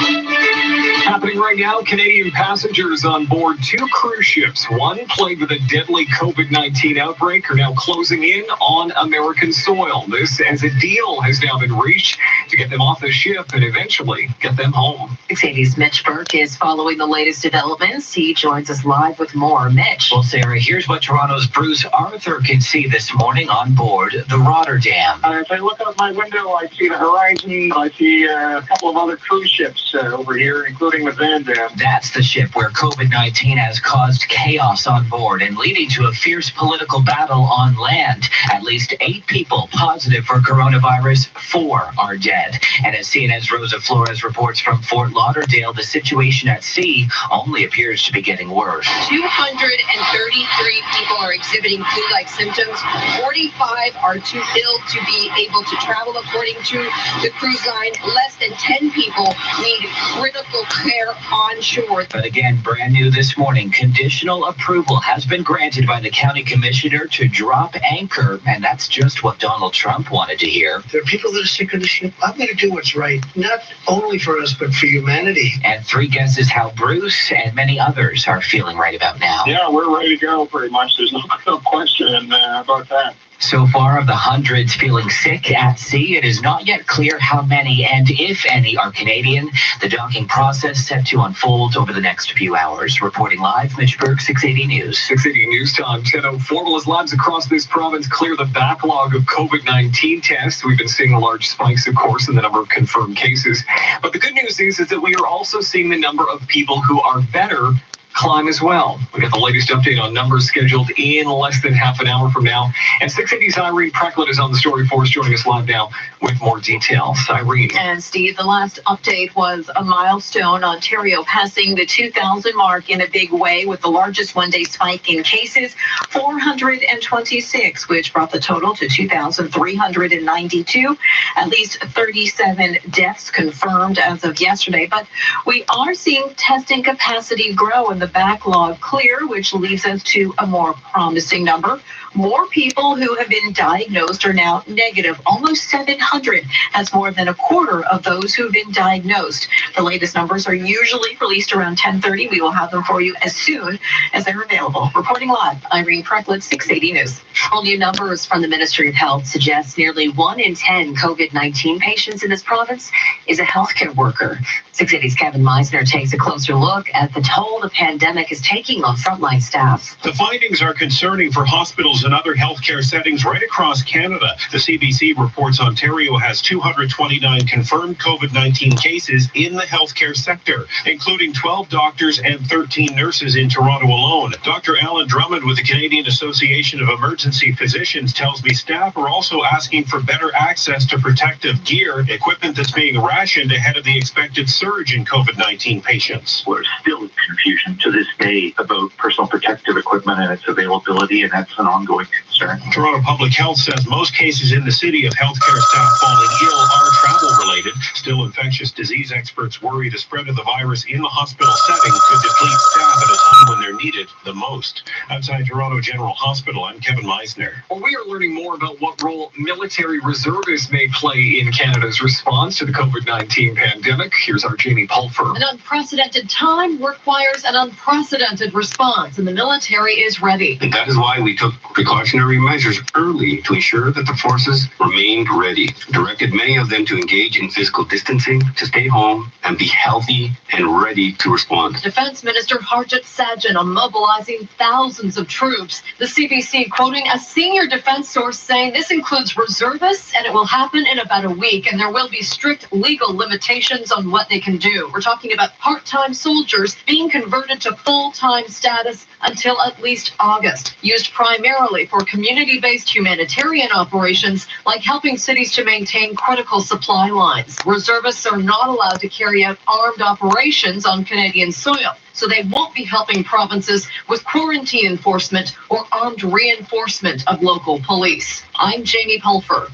Happening right now, Canadian passengers on board 2 cruise ships, one plagued with a deadly COVID-19 outbreak, are now closing in on American soil. This as a deal has now been reached to get them off the ship and eventually get them home. 680's Mitch Burke is following the latest developments. He joins us live with more. Mitch. Well, Sarah, here's what Toronto's Bruce Arthur can see this morning on board the Rotterdam. As I look out my window, I see the horizon. I see a couple of other cruise ships over here, including the Van Dam. That's the ship where COVID-19 has caused chaos on board and leading to a fierce political battle on land. At least 8 people positive for coronavirus, 4 are dead. And as CNN's Rosa Flores reports from Fort Lauderdale, the situation at sea only appears to be getting worse. 233 people are exhibiting flu-like symptoms. 45 are too ill to be able to travel, according to the cruise line. Less than 10 people need critical care on shore. But again, brand new this morning, conditional approval has been granted by the county commissioner to drop anchor, and that's just what Donald Trump wanted to hear. There are people that are sick of the ship. I'm going to do what's right, not only for us, but for humanity. And 3 guesses how Bruce and many others are feeling right about now. Yeah, we're ready to go pretty much. There's no question about that. So far, of the hundreds feeling sick at sea, it is not yet clear how many and if any are Canadian. The docking process set to unfold over the next few hours. Reporting live, Mitch Burke, 680 News. 680 News Time, 10:04. As labs across this province clear the backlog of COVID-19 tests, we've been seeing large spikes, of course, in the number of confirmed cases. But the good news is that we are also seeing the number of people who are better climb as well. We got the latest update on numbers scheduled in less than half an hour from now. And 680's Irene Precklett is on the story for us, joining us live now with more details. Irene. And Steve, the last update was a milestone. Ontario passing the 2,000 mark in a big way with the largest one-day spike in cases, 426, which brought the total to 2,392. At least 37 deaths confirmed as of yesterday. But we are seeing testing capacity grow and the backlog clear, which leads us to a more promising number. More people who have been diagnosed are now negative. Almost 700. That's more than a quarter of those who have been diagnosed. The latest numbers are usually released around 10:30. We will have them for you as soon as they're available. Reporting live, Irene Precklett, 680 News. All new numbers from the Ministry of Health suggest nearly 1 in 10 COVID-19 patients in this province is a healthcare worker. 680's Kevin Meisner takes a closer look at the toll the pandemic is taking on frontline staff. The findings are concerning for hospitals and other healthcare settings right across Canada. The CBC reports Ontario has 229 confirmed COVID-19 cases in the healthcare sector, including 12 doctors and 13 nurses in Toronto alone. Dr. Alan Drummond with the Canadian Association of Emergency Physicians tells me staff are also asking for better access to protective gear, equipment that's being rationed ahead of the expected surge in COVID-19 patients. We're still in confusion to this day about personal protective equipment and its availability, and that's an ongoing concern. Toronto Public Health says most cases in the city of healthcare staff falling ill are travel-related. Still, infectious disease experts worry the spread of the virus in the hospital setting could deplete staff at a time when they're needed the most. Outside Toronto General Hospital, I'm Kevin Meisner. Well, we are learning more about what role military reservists may play in Canada's response to the COVID-19 pandemic. Here's our Jamie Pulfer. An unprecedented time requires an unprecedented response, and the military is ready. And that is why we took precautionary measures early to ensure that the forces remained ready. Directed many of them to engage in physical distancing, to stay home, and be healthy and ready to respond. Defense Minister Harjit Sajjan on mobilizing thousands of troops. The CBC quoting a senior defense source saying this includes reservists, and it will happen in about a week, and there will be strict legal limitations on what they can do. We're talking about part-time soldiers being converted to full-time status until at least August, used primarily for community-based humanitarian operations like helping cities to maintain critical supply lines. Reservists are not allowed to carry out armed operations on Canadian soil, so they won't be helping provinces with quarantine enforcement or armed reinforcement of local police. I'm Jamie Pulfer.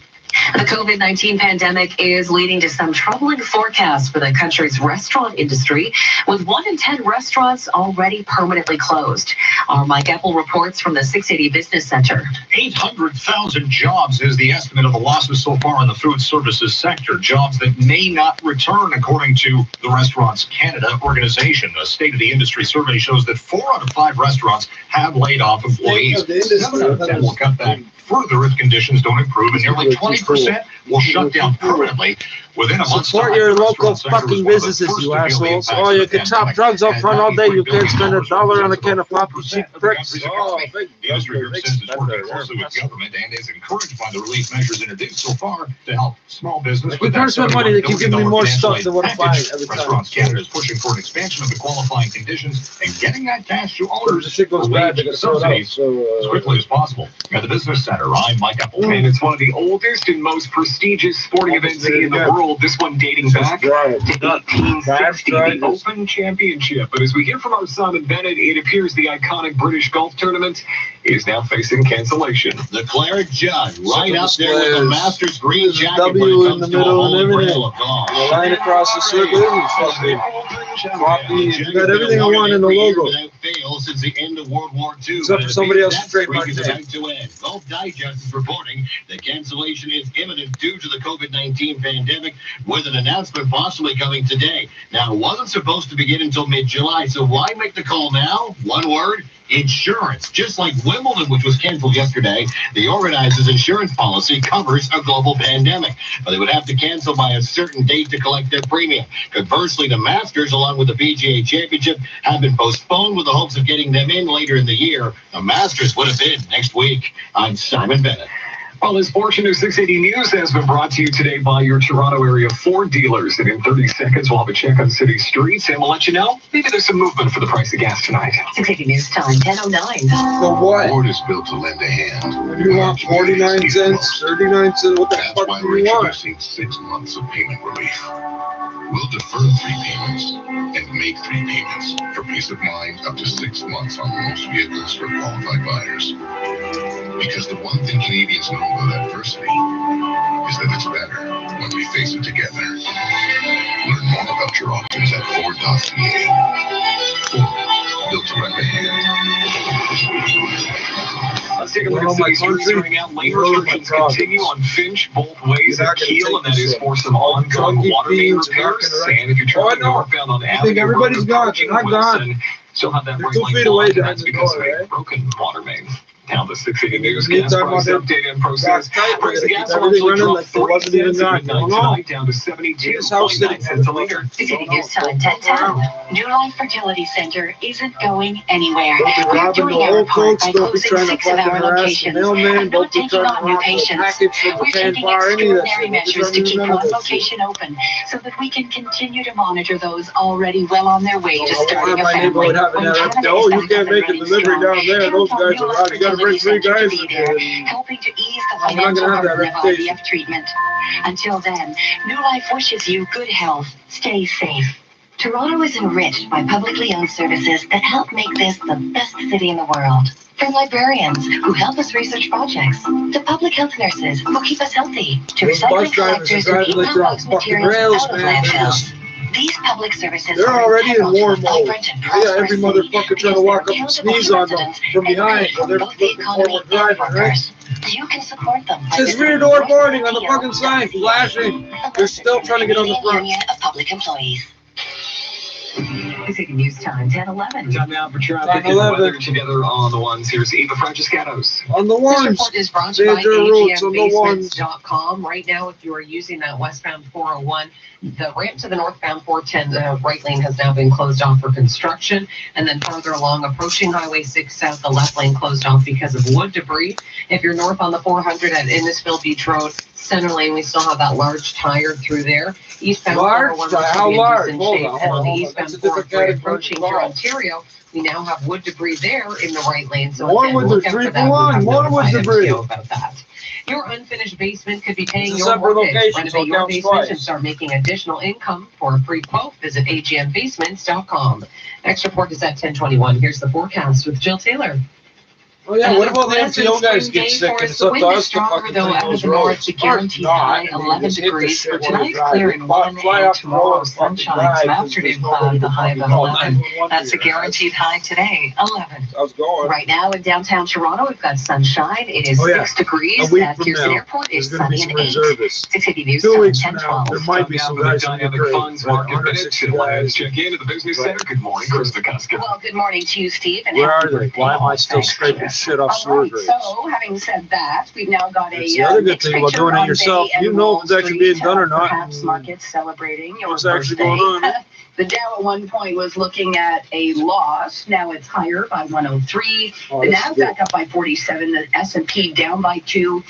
The COVID-19 pandemic is leading to some troubling forecasts for the country's restaurant industry, with 1 in 10 restaurants already permanently closed. Our Mike Apple reports from the 680 Business Center. 800,000 jobs is the estimate of the losses so far in the food services sector. Jobs that may not return, according to the Restaurants Canada organization. A state of the industry survey shows that 4 out of 5 restaurants have laid off employees. 7 out of 10 will cut back further if conditions don't improve, and nearly 20% will shut down permanently within a month. Support your local fucking businesses, you assholes. Oh, you can chop drugs up front all day. You can't spend $1 on a can of pop, you cheap pricks. Oh, the industry group says it's working closely with government and is encouraged by the relief measures introduced so far to help small business. If you turn some money, they keep giving me more stuff than what I buy every time. Restaurants Canada is pushing for an expansion of the qualifying conditions and getting that cash to owners. The shit goes bad, they're going to throw it out. So, as quickly as possible. At the Business Center, I'm Mike Apple. And it's one of the oldest and most prestigious sporting events in the world. This one dating back to 1860, the Open Championship. But as we hear from our Simon Bennett, it appears the iconic British golf tournament is now facing cancellation. The Claret Judd, right up there with the Masters green jacket. W in the middle and everything. The line across the circle. You got everything I want in the logo. Since the end of World War II. Except for somebody else's trademark. Golf Digest is reporting that cancellation is imminent due to the COVID-19 pandemic, with an announcement possibly coming today. Now, it wasn't supposed to begin until mid-July, so why make the call now? One word: insurance. Just like Wimbledon, which was canceled yesterday, the organizers' insurance policy covers a global pandemic, but they would have to cancel by a certain date to collect their premium. Conversely, the Masters, along with the PGA Championship, have been postponed with the hopes of getting them in later in the year. The Masters would have been next week. I'm Simon Bennett. Well, this portion of 680 News has been brought to you today by your Toronto area Ford dealers. And in 30 seconds, we'll have a check on city streets, and we'll let you know maybe there's some movement for the price of gas tonight. 680 News time, 10:09. For what? Ford is built to lend a hand. What do you want? 49 cents, 39 cents? What the That's fuck why do we're you want? introducing 6 months of payment relief. We'll defer 3 payments and make 3 payments for peace of mind up to 6 months on most vehicles for qualified buyers. Because the one thing Canadians know about adversity is that it's better when we face it together. Learn more about your options at Ford.ca. Ford, built to lend a hand. Let's take a look at city streets right out. Lane restrictions continue on Finch both ways at Keel, and that is for some ongoing water main repairs. And if you're traveling northbound on Avenue, I think everybody's gone. I'm gone. Still have that They're right 2 lane feet away blocked, and down that's the because door, of a right? broken water main. Now the 680 News You gas talking price about update and process. tight, Price of keep gas everything will running drop like there 3 wasn't even cents at that. midnight Hold on. tonight, down to This house 72.9 cents a liter. 680 News time, 10:10. New Life Fertility Center isn't going anywhere. Don't be We're robbing doing the our old part folks. by Don't be closing trying to 6 of fucking our harass the locations mailman. and Don't not be taking trying to on new rob the patients. package from the We're can taking bar, any of that extraordinary shit. Don't be measures trying to do keep none of one that shit. location open so that we can continue to monitor those already well on their way to I starting want a my family. neighborhood having When that. Canada Oh, is you back can't up and make a running delivery strong, down there. Those count on guys New are Life out. You gotta bring Fertility 3 guys. Center to be there, helping to ease the I'm not financial gonna have that burden of reputation. IVF treatment. Until then, New Life wishes you good health. Stay safe. Toronto is enriched by publicly owned services that help make this the best city in the world. From librarians who help us research projects, to public health nurses who keep us healthy, to Those recycling bus drivers collectors are who driving keep like they're on compost fucking materials rails, out of man. landfills. These public services They're are already in integral war to a mode. vibrant and They got prosperous every city motherfucker trying to because walk they're up and accountable sneeze to on them residents from and behind. rely So on they're both the looking economy forward and driving, right? workers. You can support them by There's rear visiting door boarding on the fucking sign, flashing. They're still trying to get on the front. Union of Public Employees. 680 News time, 10:11. Time now for traffic and 10:11. weather together on the ones. Here's Eva Francescanos. On the This ones. report is brought to you by Major roads on the ones. AGMbasements.com. Right now, if you are using that westbound 401, the ramp to the northbound 410, the right lane has now been closed off for construction. And then further along, approaching Highway 6 South, the left lane closed off because of wood debris. If you're north on the 400 at Innisfil Beach Road, center lane, we still have that large tire through there. Eastbound Large? 401 By looks to how be in large? decent Hold shape. on, And hold on on, the hold on. eastbound That's a different 403 category approaching of through large. Ontario, we now have wood debris there in the right lane. So One again, with the look out for 3 that. for We have 1. One with notified debris. MTO about that. Your unfinished basement could be paying It's a your separate mortgage. location, so Renovate it your counts basement twice. and start making additional income. For a free quote, visit AGMbasements.com. Next report is at 10:21. Here's the forecast with Jill Taylor. Oh yeah, what about the Pleasant MTO guys spring get day sick for and us. it's The up wind to is us to stronger fucking though clean out of those the north. roads? The guaranteed high 11 degrees for tonight. Clearing 1 and tomorrow sunshine. Some afternoon cloud, the high of 11. That's the guaranteed high today, 11. I was going. Right now in downtown Toronto, we've got sunshine. It is 6 degrees. A week At from Pearson now, Airport there's is going to be sunny some and 8. reservists. 680 News 2 time, weeks 10, from now, 12. there might be some guys from the Dynamic Funds Market Minutes and let's check into the business center. Good morning, Chris Kuska. Well, good morning to you, Steve. And Where happy are they? birthday. Why am I still Thanks. scraping shit off All sewer right, grates? so having said that, we've now got That's a the other good mixed thing about picture doing it on yourself. Bay and You know Wall if it's actually Street, being done or not. Perhaps markets celebrating your What's actually birthday. going on? The Dow at one point was looking at a loss. Now it's higher by 103. Oh, The this is Nasdaq up by 47. The S&P down by 2.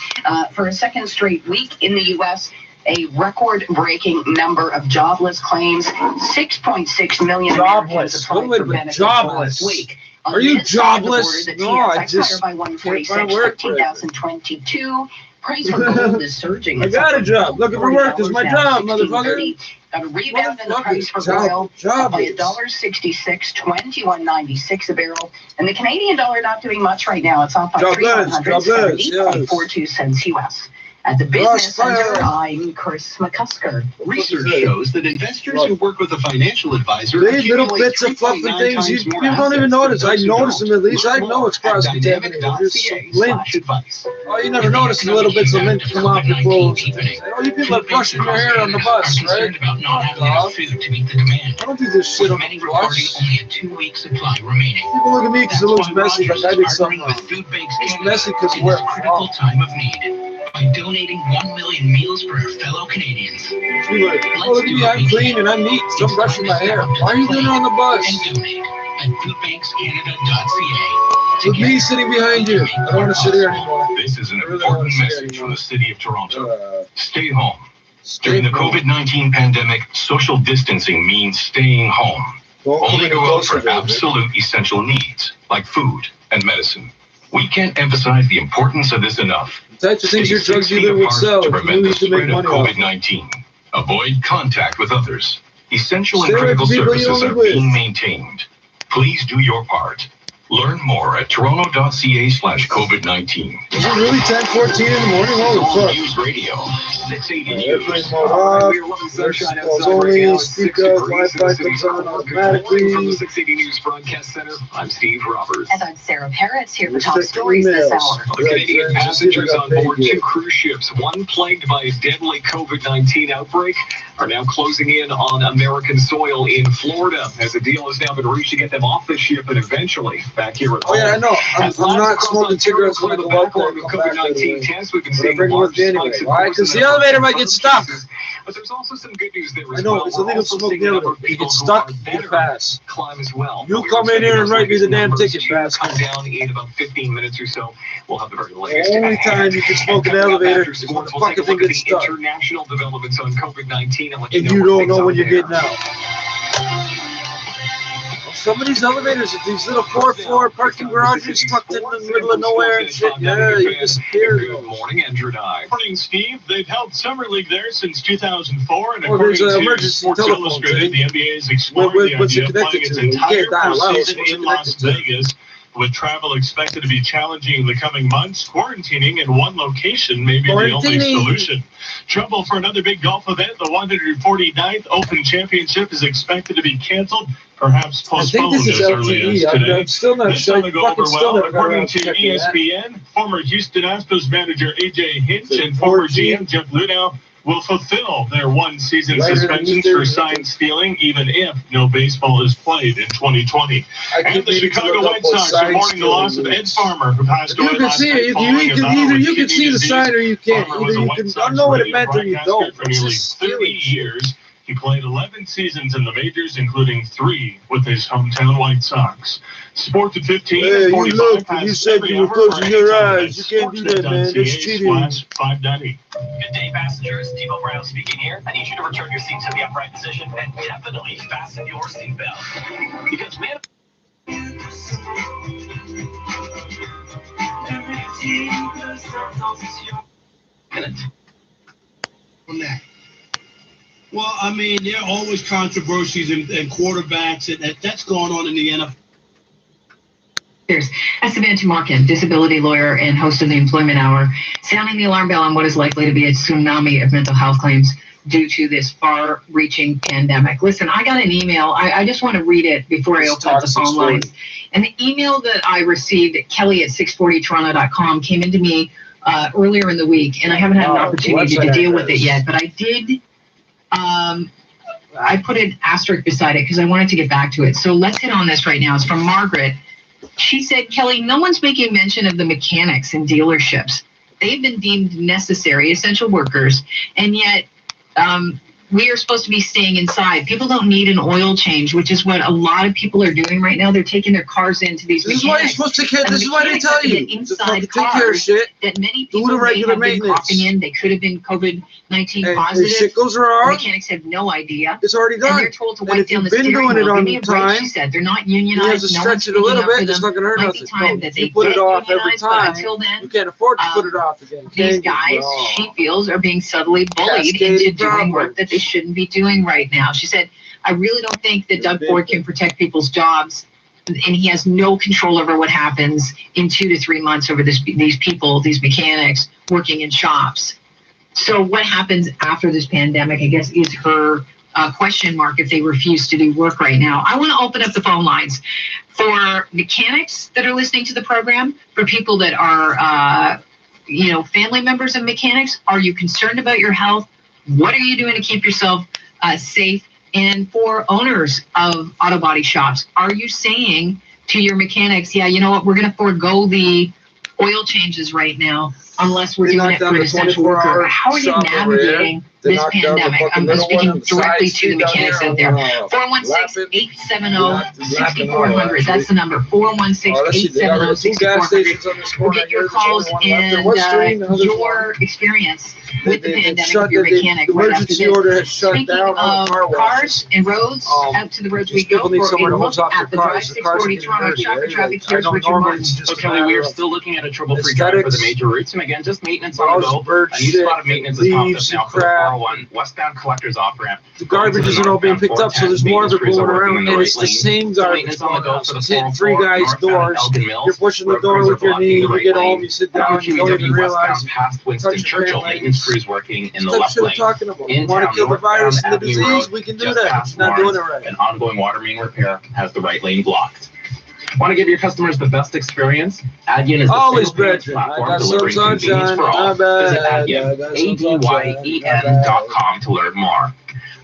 For a second straight week in the U.S., a record-breaking number of jobless claims. 6.6 million Americans applied for benefits jobless. last week. Are you jobless? The No, I TSX just higher by can't 146 find for work. 2022. Price for gold is surging. I It's got up a job. Looking for work is my now, job, 16.30. motherfucker. Got a rebound in the price for oil, up by $1.66, $21.96 a barrel. And the Canadian dollar not doing much right now. It's off by Jobless, 370.42 cents US. At the Business Center, I'm Chris McCusker. Research shows that investors who work with a financial advisor These little accumulate bits of fluffy 3.9 things times you more don't even assets notice. than I those who notice don't. them at least. I Learn know more it's at cross-contaminated. There's some lint. dynamic.ca/advice. Oh, you never notice the little bits of lint come off your clothes. Oh, you people are brushing their hair on the bus, right? About not having enough food to meet the demand. I don't do this shit on Many the reporting bus. only a 2-week supply remaining. People look at me because it looks messy, like I did something wrong. With Food Banks It's Canada messy because in we're this critical time of need. By donating 1 million meals for our fellow Canadians. People are like, oh, look at me, I'm clean and I'm neat. So I'm brushing my hair. Why are you doing it on the bus? And donate at foodbankscanada.ca. With me sitting behind you. I don't want to sit here anymore. This is an important message from the city of Toronto. Stay home. During the COVID-19 pandemic, social distancing means staying home. Only go out for absolute essential needs, like food and medicine. We can't emphasize the importance of this enough. Types of things your drug dealer would sell. To You prevent the need to make spread of money off. COVID-19. Avoid contact with others. Essential and Stay away critical from people you services don't are live with. being maintained. Please do your part. Learn more at toronto.ca/COVID-19. Is it really 10:14 in the morning? Holy fuck. News Radio, 680 Airplane News. mode off. Calls only. Speakers, Wi-Fi comes on automatically. From the 680 News Broadcast Center, I'm Steve Roberts. And I'm Sarah Parrots here for Let's top check stories this emails. hour. The Canadian passengers on board 2 cruise ships, one plagued by a deadly COVID-19 outbreak, are now closing in on American soil in Florida, as a deal has now been reached to get them off the ship and eventually back here at home. Oh yeah, I know. I'm As labs not across smoking Ontario cigarettes when I clear go the out there. backlog of COVID-19 tests, we've been But I seeing bring it with large me anyway. spikes, of Why? course, Because in the elevator number might of get stuck. cases. But there's also some good news there I as know. well. It's We're illegal to also smoke seeing the a number elevator. of If you people get who stuck, are you better pass. climb as well. You We're come in here and expecting write me those the damn numbers ticket, to bastard. come down in about 15 minutes or so. We'll have the very latest. The only ahead. time you can smoke an And coming up elevator after is sports, when the we'll take fucking a thing look at gets the stuck. international developments on COVID-19 and let And you you know don't what know when things you're are getting out. Some of these elevators at these little 4-floor parking garages tucked in the middle of nowhere and shit. Yeah, you disappear. Good morning, Andrew Nye. Morning, Steve. They've held Summer League there since 2004, and Oh, there's according an to emergency Sports telephone Illustrated, thing. the NBA is exploring What's the it idea of playing connected its to? You entire can't dial out. postseason What's it in Las connected to? Vegas. With travel expected to be challenging in the coming months, quarantining in one location may be the only Quarantining. solution. Trouble for another big golf event. The 149th Open Championship is expected to be canceled, perhaps I think postponed this is as early as LTE. today. I'm still not This sure. doesn't go over Fucking still well. never got According around to to checking that. ESPN, former Houston Astros manager A.J. Hinch and former 4G. GM Jeff Luhnow will fulfill their one-season Right suspensions underneath for there. sign stealing, even if no baseball is played in 2020. I And keep the needing to Chicago look up White those Sox are signs mourning the loss of still. Ed Farmer, who passed You away can last see night it. following a battle Either with you can kidney see the disease. sign or you can't. Farmer Either was a you White can. I Sox know what it radio meant or you broadcaster don't. for It's nearly just 30 stealing shit. years. He played 11 seasons in the majors, including 3 with his hometown White Sox. Sport at 15 Hey, and you 45 looked and you past said every you were hour closing for your anytime eyes. at You can't do that, man. That's cheating. sportsnet.ca/590. Good day, passengers. Debo Brown speaking here. I need you to return your seat to the upright position and definitely fasten your seatbelt. Because, man, on that. Well, I mean, there are always controversies and quarterbacks, and that's going on in the NFL. There's Esteban Tumarkin, disability lawyer and host of the Employment Hour, sounding the alarm bell on what is likely to be a tsunami of mental health claims due to this far-reaching pandemic. Listen, I got an email. I just want to read it before I open up the phone lines. And the email that I received at kelly@640toronto.com came into me earlier in the week, and I haven't had an opportunity to deal with it yet, but I did. I put an asterisk beside it because I wanted to get back to it. So let's hit on this right now. It's from Margaret. She said, Kelly, no one's making mention of the mechanics in dealerships. They've been deemed necessary, essential workers, and yet we are supposed to be staying inside. People don't need an oil change, which is what a lot of people are doing right now. They're taking their cars into these mechanics. This is why you're supposed to take care. This is why they tell you inside to take care of shit. That many people do the regular may have been coughing in. They could have been COVID-19 positive. Shit goes wrong. Mechanics have no idea. It's already done. And they're told to wipe down the steering wheel. Give me a break, she said. They're not unionized. You have to stretch it a little bit. It's not going to hurt nothing. You put it off every time. Until then, you can't afford to put it off again. These guys, she feels, are being subtly bullied into doing work that they shouldn't be doing right now. She said, I really don't think that Doug Ford can protect people's jobs, and he has no control over what happens in 2 to 3 months over these people, these mechanics working in shops. So what happens after this pandemic, I guess, is her question mark if they refuse to do work right now. I want to open up the phone lines for mechanics that are listening to the program, for people that are, family members of mechanics. Are you concerned about your health? What are you doing to keep yourself safe? And for owners of auto body shops, are you saying to your mechanics, yeah, you know what, we're going to forego the oil changes right now unless we're doing it for an essential worker? How are you navigating this pandemic? I'm speaking directly to the mechanics out there. 416-870-6400. That's the number. 416-870-6400. We'll get your calls and your experience with the pandemic of your mechanic right after this. Speaking of cars and roads, out to the roads we go for a look at the Drive 640 Toronto traffic. Here's Richard Martin. So Kelly, we are still looking at a trouble-free drive for the major routes, and again, just maintenance on the go. A new spot of maintenance has popped up now for the 401 westbound collectors off-ramp. The garbage isn't all being picked up, so there's more of it going around, and it's the same garbage going on. It's hitting 3 guys' doors. You're pushing the door with your knee. You get home, you sit down, you don't even realize. Past Winston Churchill, maintenance crews working in the left lane. Talking about. You want to kill the virus and the disease? We can do that. It's not doing it right. An ongoing water main repair has the right lane blocked. Want to give your customers the best experience? Adyen is the always platform delivering convenience for all. Visit Adyen, ADYEN.com to learn more.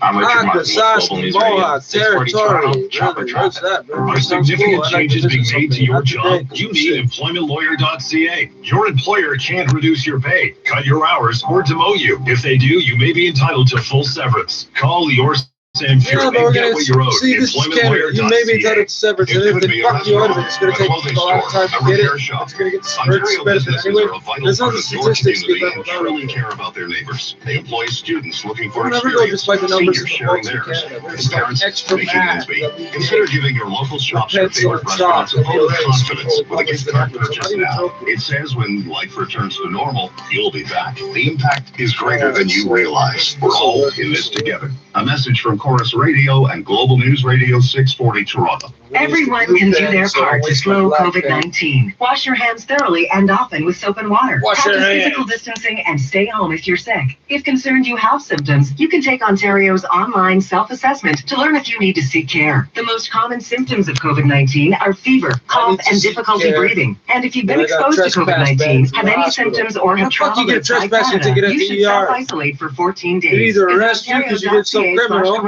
I'm Richard Martin with Global News Radio, 640 Toronto, Chopper Traffic. Are significant changes being made to your job? You need employmentlawyer.ca. Your employer can't reduce your pay, cut your hours, or demote you. If they do, you may be entitled to full severance. Call your Sam Fury and get what you're owed. See, this is Canada. You may be entitled to severance, and if they fuck you out of it, it's going to take a lot of time to get it. It's going to get expensive anyway. There's other statistics they truly care about their neighbors. They employ students looking for never go just by the numbers of sharing theirs. And parents making ends meet. Consider giving your local shops your favorite restaurants a vote of confidence with a gift card purchase now. It says when life returns to normal, you'll be back. The impact is greater than you realize. We're all in this together. A message from Chorus Radio and Global News Radio 640 Toronto. Everyone can do their part to slow COVID-19. Wash your hands thoroughly and often with soap and water. Practice physical distancing and stay home if you're sick. If concerned you have symptoms, you can take Ontario's online self-assessment to learn if you need to seek care. The most common symptoms of COVID-19 are fever, cough, and difficulty breathing. And if you've been exposed to COVID-19, have any symptoms, or have traveled outside Canada, you should self-isolate for 14 days. They either arrest you because you did some criminal, or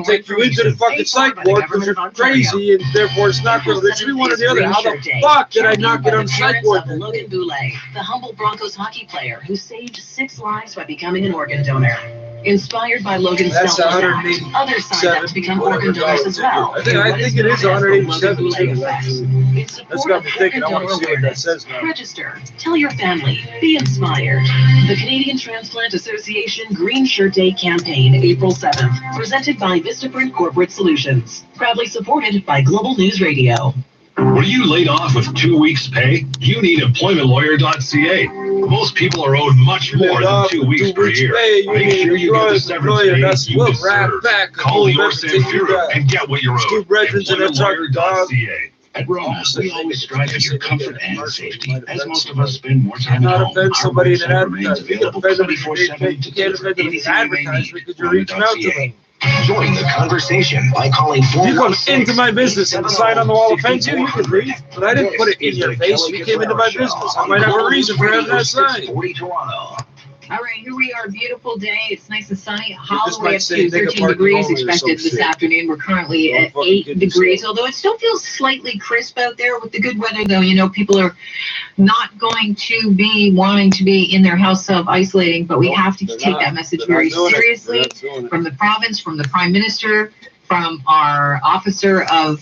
take you into the fucking psych ward because you're crazy and therefore it's not good. There should be one or the other. How the fuck did I not get on the psych ward? Logan Boulay, the humble Broncos hockey player who saved 6 lives by becoming an organ donor. Inspired by Logan's self-act, others signed up to become organ donors as well. I think it is 187. That's got me thinking. I want to see what that says now. Register. Tell your family. Be inspired. The Canadian Transplant Association Green Shirt Day campaign, April 7th. Presented by Vistaprint Corporate Solutions. Proudly supported by Global News Radio. Were you laid off with 2 weeks' pay? You need employmentlawyer.ca. Most people are owed much more than 2 weeks per year. Make sure you get the severance pay you deserve. Call your Sam Fury and get what you're owed. Employmentlawyer.ca. At Rona, we always strive for your comfort and safety, as most of us spend more time at home. Our website remains available 24/7 to deliver anything you may need. Rona.ca. Join the conversation by calling 416. You come into my business and the sign on the wall offends you, you can leave. But I didn't put it in your face. You came into my business. I might have a reason for having that sign. All right, here we are. Beautiful day. It's nice and sunny. All the way up to 13 degrees expected this afternoon. We're currently at 8 degrees, although it still feels slightly crisp out there with the good weather, though. You know, people are not going to be wanting to be in their house self-isolating, but we have to take that message very seriously from the province, from the Prime Minister, from our Officer of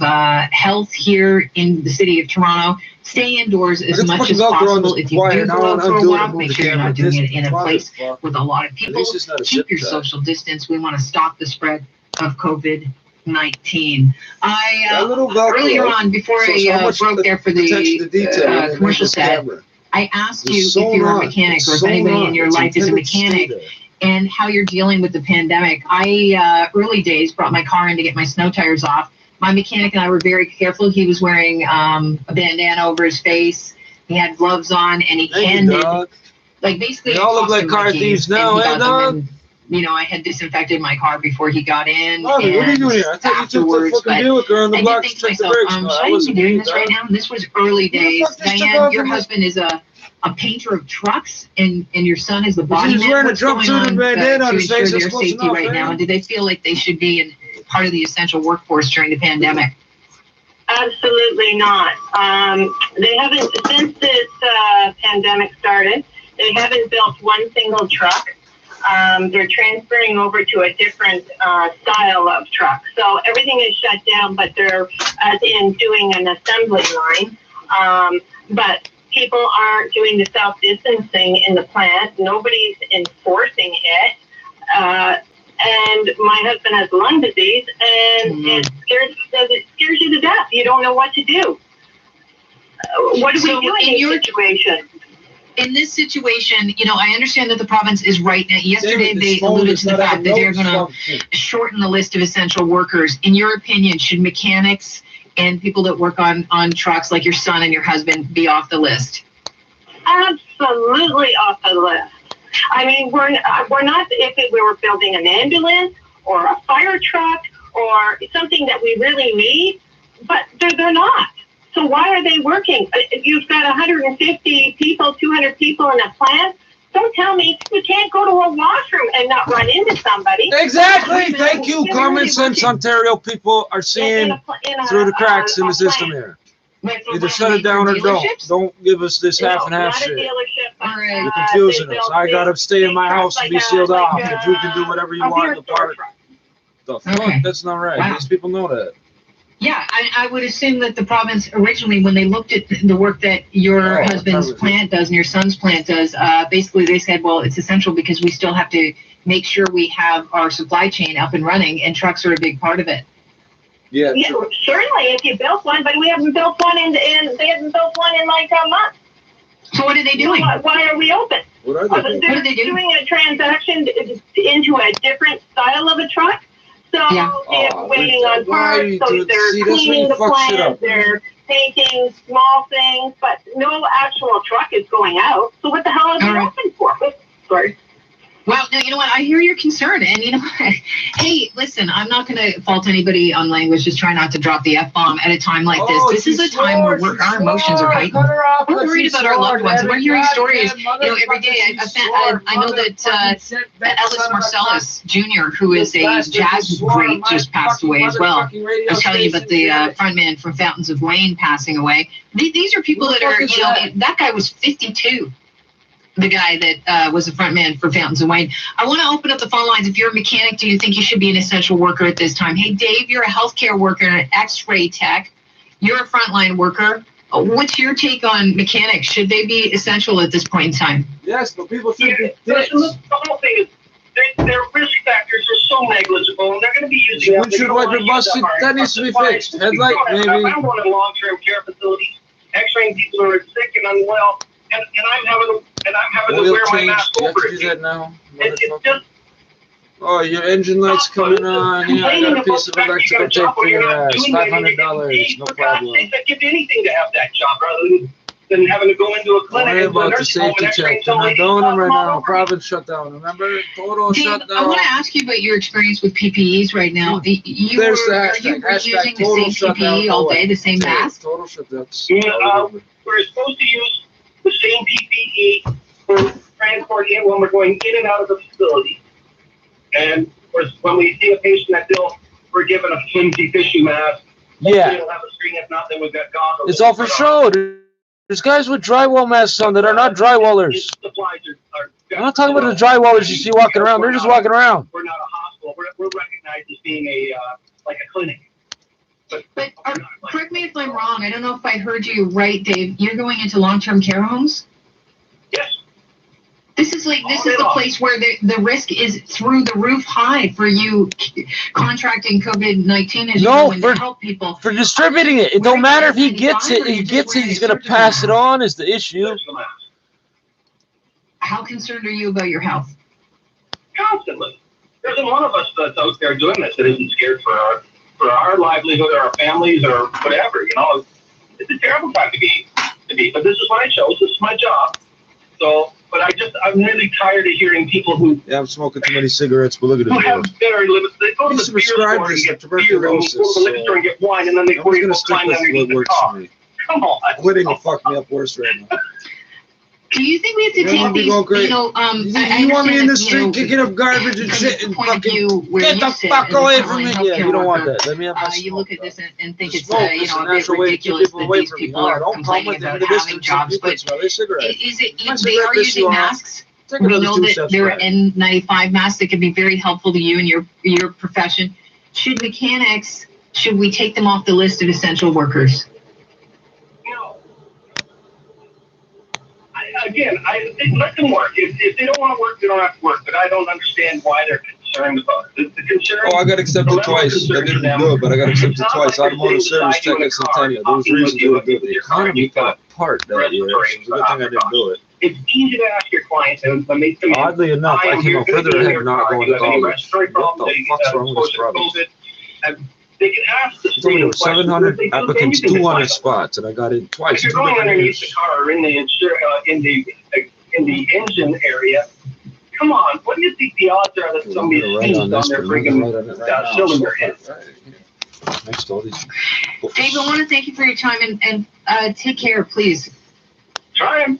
Health here in the city of Toronto. Stay indoors as much as possible. If you do go out for a walk, make sure you're not doing it in a place with a lot of people. Keep your social distance. We want to stop the spread of COVID-19. Earlier on, before I broke there for the commercial set, I asked you if you were a mechanic or if anybody in your life is a mechanic and how you're dealing with the pandemic. I, early days, brought my car in to get my snow tires off. My mechanic and I were very careful. He was wearing a bandana over his face. He had gloves on, and he handed, like, basically. They all look like car thieves now, eh, dog? You know, I had disinfected my car before he got in. What are you doing here? I thought you took the fucking Buick around the block to check the brakes. Should I be doing this right now? This was early days. Diane, your husband is a painter of trucks, and your son is the body man. He's wearing a jumpsuit and bandana to ensure their safety right now? And do they feel like they should be in part of the essential workforce during the pandemic? Absolutely not. They haven't, since this pandemic started, they haven't built one single truck. They're transferring over to a different style of truck. So everything is shut down, but they're as in doing an assembly line. But people aren't doing the self-distancing in the plant. Nobody's enforcing it. And my husband has lung disease, and it scares you to death. You don't know what to do. What do we do in your situation? In this situation, you know, I understand that the province is right now. Yesterday, they alluded to the fact that they're going to shorten the list of essential workers. In your opinion, should mechanics and people that work on trucks, like your son and your husband, be off the list? Absolutely off the list. I mean, we're not, if we were building an ambulance or a fire truck or something that we really need, but they're not. So why are they working? You've got 150 people, 200 people in a plant. Don't tell me you can't go to a washroom and not run into somebody. Exactly. Thank you. Common sense Ontario people are seeing through the cracks in the system here. Either shut it down or don't. Don't give us this half and half shit. You're confusing us. I gotta stay in my house and be sealed off, but you can do whatever you want in the park. The fuck? That's not right. Wow. These people know that. Yeah, I would assume that the province originally, when they looked at the work that your husband's plant does and your son's plant does, basically they said, well, it's essential because we still have to make sure we have our supply chain up and running, and trucks are a big part of it. Yeah, certainly if you built one, but we haven't built one they haven't built one in like a month. So what are they doing? Why are we open? What are they doing? They're doing a transaction into a different style of a truck. So they're waiting on parts, so they're cleaning the plant, they're painting small things, but no actual truck is going out. So what the hell are they open for? Sorry. Well, no, you know what? I hear your concern, and you know, hey, listen, I'm not going to fault anybody on language. Just try not to drop the F-bomb at a time like this. This is a time where our emotions are heightened. We're worried about our loved ones. We're hearing stories, you know, every day. I know that Ellis Marcellus Jr., who is a jazz great, just passed away as well. I was telling you about the frontman from Fountains of Wayne passing away. These are people that are, you know, that guy was 52. The guy that was the front man for Fountains of Wayne. I want to open up the phone lines. If you're a mechanic, do you think you should be an essential worker at this time? Hey, Dave, you're a healthcare worker and an x-ray tech. You're a frontline worker. What's your take on mechanics? Should they be essential at this point in time? Yes, but people should be dicks. The whole thing is their risk factors are so negligible, and they're going to be using it. Windshield wiper busted. That needs to be fixed. Headlight, maybe. I'm going to long-term care facilities, x-raying people who are sick and unwell. And I'm having to wear my mask over it. That now, it's just Oh, your engine light's coming on. Yeah, I got a piece of electrical tape for your ass. $500, no problem. I'd give anything to have that job rather than having to go into a clinic. Worry about the safety check. They're not doing them right now. Province shut down. Remember? Total shutdown. I want to ask you about your experience with PPEs right now. Are you using the same PPE all day, the same mask? Total shutdown. We're supposed to use the same PPE for transport in when we're going in and out of the facility. And when we see a patient that's ill, we're given a flimsy tissue mask. Yeah. We'll have a screen. If not, then we've got goggles. It's all for show. There's guys with drywall masks on that are not drywallers. I'm not talking about the drywallers you see walking around. They're just walking around. We're not a hospital. We're recognized as being like a clinic. But correct me if I'm wrong. I don't know if I heard you right, Dave. You're going into long-term care homes? Yes. This is the place where the risk is through the roof high for you contracting COVID-19 as you go in to help people. For distributing it. It don't matter if he gets it. He's going to pass it on is the issue. How concerned are you about your health? Constantly. There isn't one of us that's out there doing this that isn't scared for our livelihood or our families or whatever. You know, it's a terrible time to be. But this is what I chose. This is my job. So. But I'm really tired of hearing people who... Yeah, I'm smoking too many cigarettes, but look at it. Who have very limited... They go to the beer store and get beer, and go to the liquor store and get wine, and then they go climb underneath the car. Come on. Quitting will fuck me up worse right now. Do you think we have to take these, you want me in the street kicking up garbage and shit and fucking get the fuck away from me? Yeah, you don't want that. Let me have my you look at this and think it's, a bit ridiculous that these people are complaining about having jobs, but they are using masks. We know that there are N95 masks that can be very helpful to you and your profession. Should we take them off the list of essential workers? Again, let them work. If they don't want to work, they don't have to work. But I don't understand why they're concerned about it. The concern. I got accepted twice. I didn't do it, but I got accepted twice. Automotive service tech at Centennial. There was reasons to do it. The economy fell apart that year. So it's a good thing I didn't do it. It's easy to ask your clients and make them. Oddly enough, I came out further ahead not going to college. What the fuck's wrong with this province? They can ask the there were 700 applicants, 200 spots, and I got in twice. If you're going underneath the car or in the engine area, come on, what do you think the odds are that somebody's sneezed on their friggin' cylinder head? Next to all these. Dave, I want to thank you for your time and take care, please. Trying.